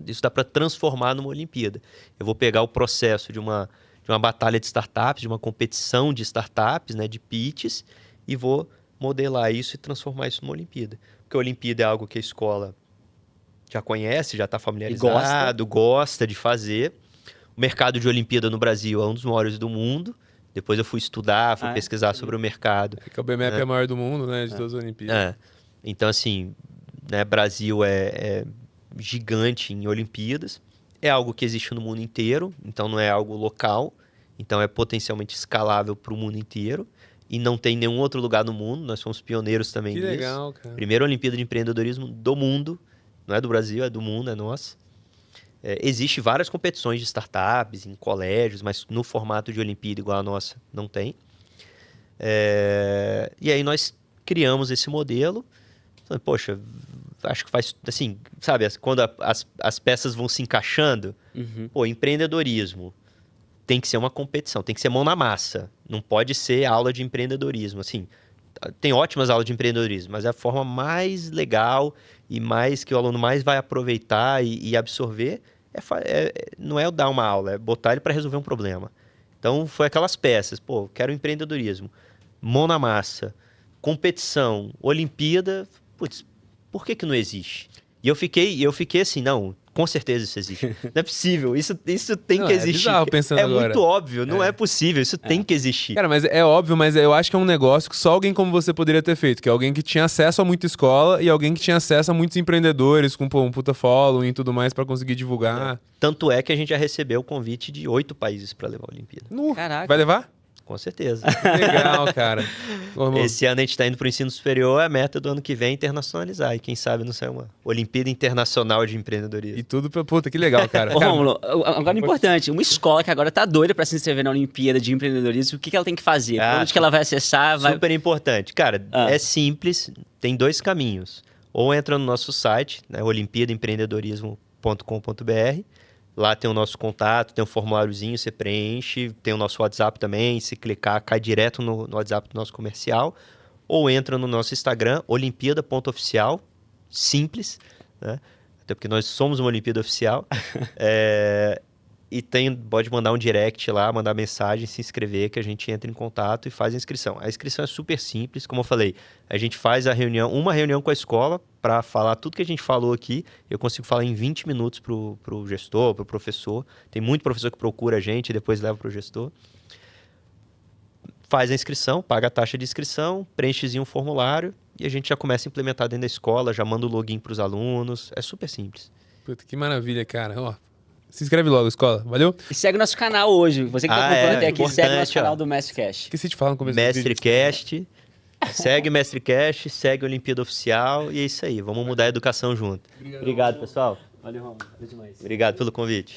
A: Isso dá para transformar numa Olimpíada. Eu vou pegar o processo de uma batalha de startups, de uma competição de startups, né, de pitches, e vou modelar isso e transformar isso numa Olimpíada. Porque a Olimpíada é algo que a escola já conhece, já está familiarizado, gosta de fazer. O mercado de Olimpíada no Brasil é um dos maiores do mundo. Depois eu fui estudar, fui pesquisar sobre o mercado.
C: É que o BMEP é o maior do mundo, né, de todas as Olimpíadas.
A: Então, assim, né, Brasil é gigante em Olimpíadas. É algo que existe no mundo inteiro, então não é algo local. Então é potencialmente escalável para o mundo inteiro. E não tem nenhum outro lugar no mundo. Nós somos pioneiros também nisso.
C: Que legal, cara.
A: Primeira Olimpíada de Empreendedorismo do mundo. Não é do Brasil, é do mundo, é nossa. Existe várias competições de startups em colégios, mas no formato de Olimpíada igual a nossa, não tem. E aí nós criamos esse modelo. Poxa, acho que faz, assim, sabe, quando as peças vão se encaixando, pô, empreendedorismo tem que ser uma competição, tem que ser mão na massa, não pode ser aula de empreendedorismo, assim, tem ótimas aulas de empreendedorismo, mas é a forma mais legal e mais que o aluno mais vai aproveitar e absorver, não é dar uma aula, é botar ele para resolver um problema. Então, foi aquelas peças, pô, quero empreendedorismo, mão na massa, competição, Olimpíada, putz, por que não existe? E eu fiquei assim, não, com certeza isso existe. Não é possível, isso tem
C: Não,
A: que
C: é
A: existir.
C: bizarro pensando agora.
A: Muito óbvio, não é possível, isso tem que existir.
C: Cara, mas é óbvio, mas eu acho que é um negócio que só alguém como você poderia ter feito, que é alguém que tinha acesso a muita escola e alguém que tinha acesso a muitos empreendedores com um puta following e tudo mais pra conseguir divulgar.
A: Tanto é que a gente já recebeu o convite de 8 países para levar a Olimpíada.
B: Caraca.
C: Vai levar?
A: Com certeza.
C: Legal, cara. Ô, irmão,
A: Esse ano a gente está indo para o ensino superior, a meta do ano que vem é internacionalizar. E quem sabe não sai uma Olimpíada Internacional de Empreendedorismo.
C: e tudo pra... Puta, que legal, cara.
B: Ô,
C: Cara,
B: Rômulo, agora é importante, uma escola que agora tá doida pra se inscrever na Olimpíada de Empreendedorismo, o que ela tem que fazer? Por onde que ela vai acessar?
A: Super importante. Cara, é simples, tem 2 caminhos. Ou entra no nosso site, né, olimpiadaempreendedorismo.com.br. Lá tem o nosso contato, tem um formuláriozinho, você preenche, tem o nosso WhatsApp também, se clicar, cai direto no WhatsApp do nosso comercial. Ou entra no nosso Instagram, olimpíada.oficial, simples, né? Até porque nós somos uma Olimpíada Oficial. E pode mandar um direct lá, mandar mensagem, se inscrever, que a gente entra em contato e faz a inscrição. A inscrição é super simples, como eu falei, a gente faz uma reunião com a escola para falar tudo que a gente falou aqui. Eu consigo falar em 20 minutos pro gestor, pro professor. Tem muito professor que procura a gente e depois leva pro gestor. Faz a inscrição, paga a taxa de inscrição, preenchezinho um formulário e a gente já começa a implementar dentro da escola, já manda o login para os alunos. É super simples.
C: puta, que maravilha, cara. Ó, se inscreve logo, escola. Valeu?
B: E segue o nosso canal hoje. Você que tá procurando até aqui, segue o nosso
A: importante,
B: canal
A: ó.
B: do Mestre Cash.
C: Esqueci de falar no começo do vídeo.
A: MestreCast, segue o MestreCast, segue a Olimpíada Oficial e é isso aí. Vamos mudar a educação junto. Obrigado, pessoal.
B: Valeu, Rômulo. Valeu demais.
A: Obrigado pelo convite.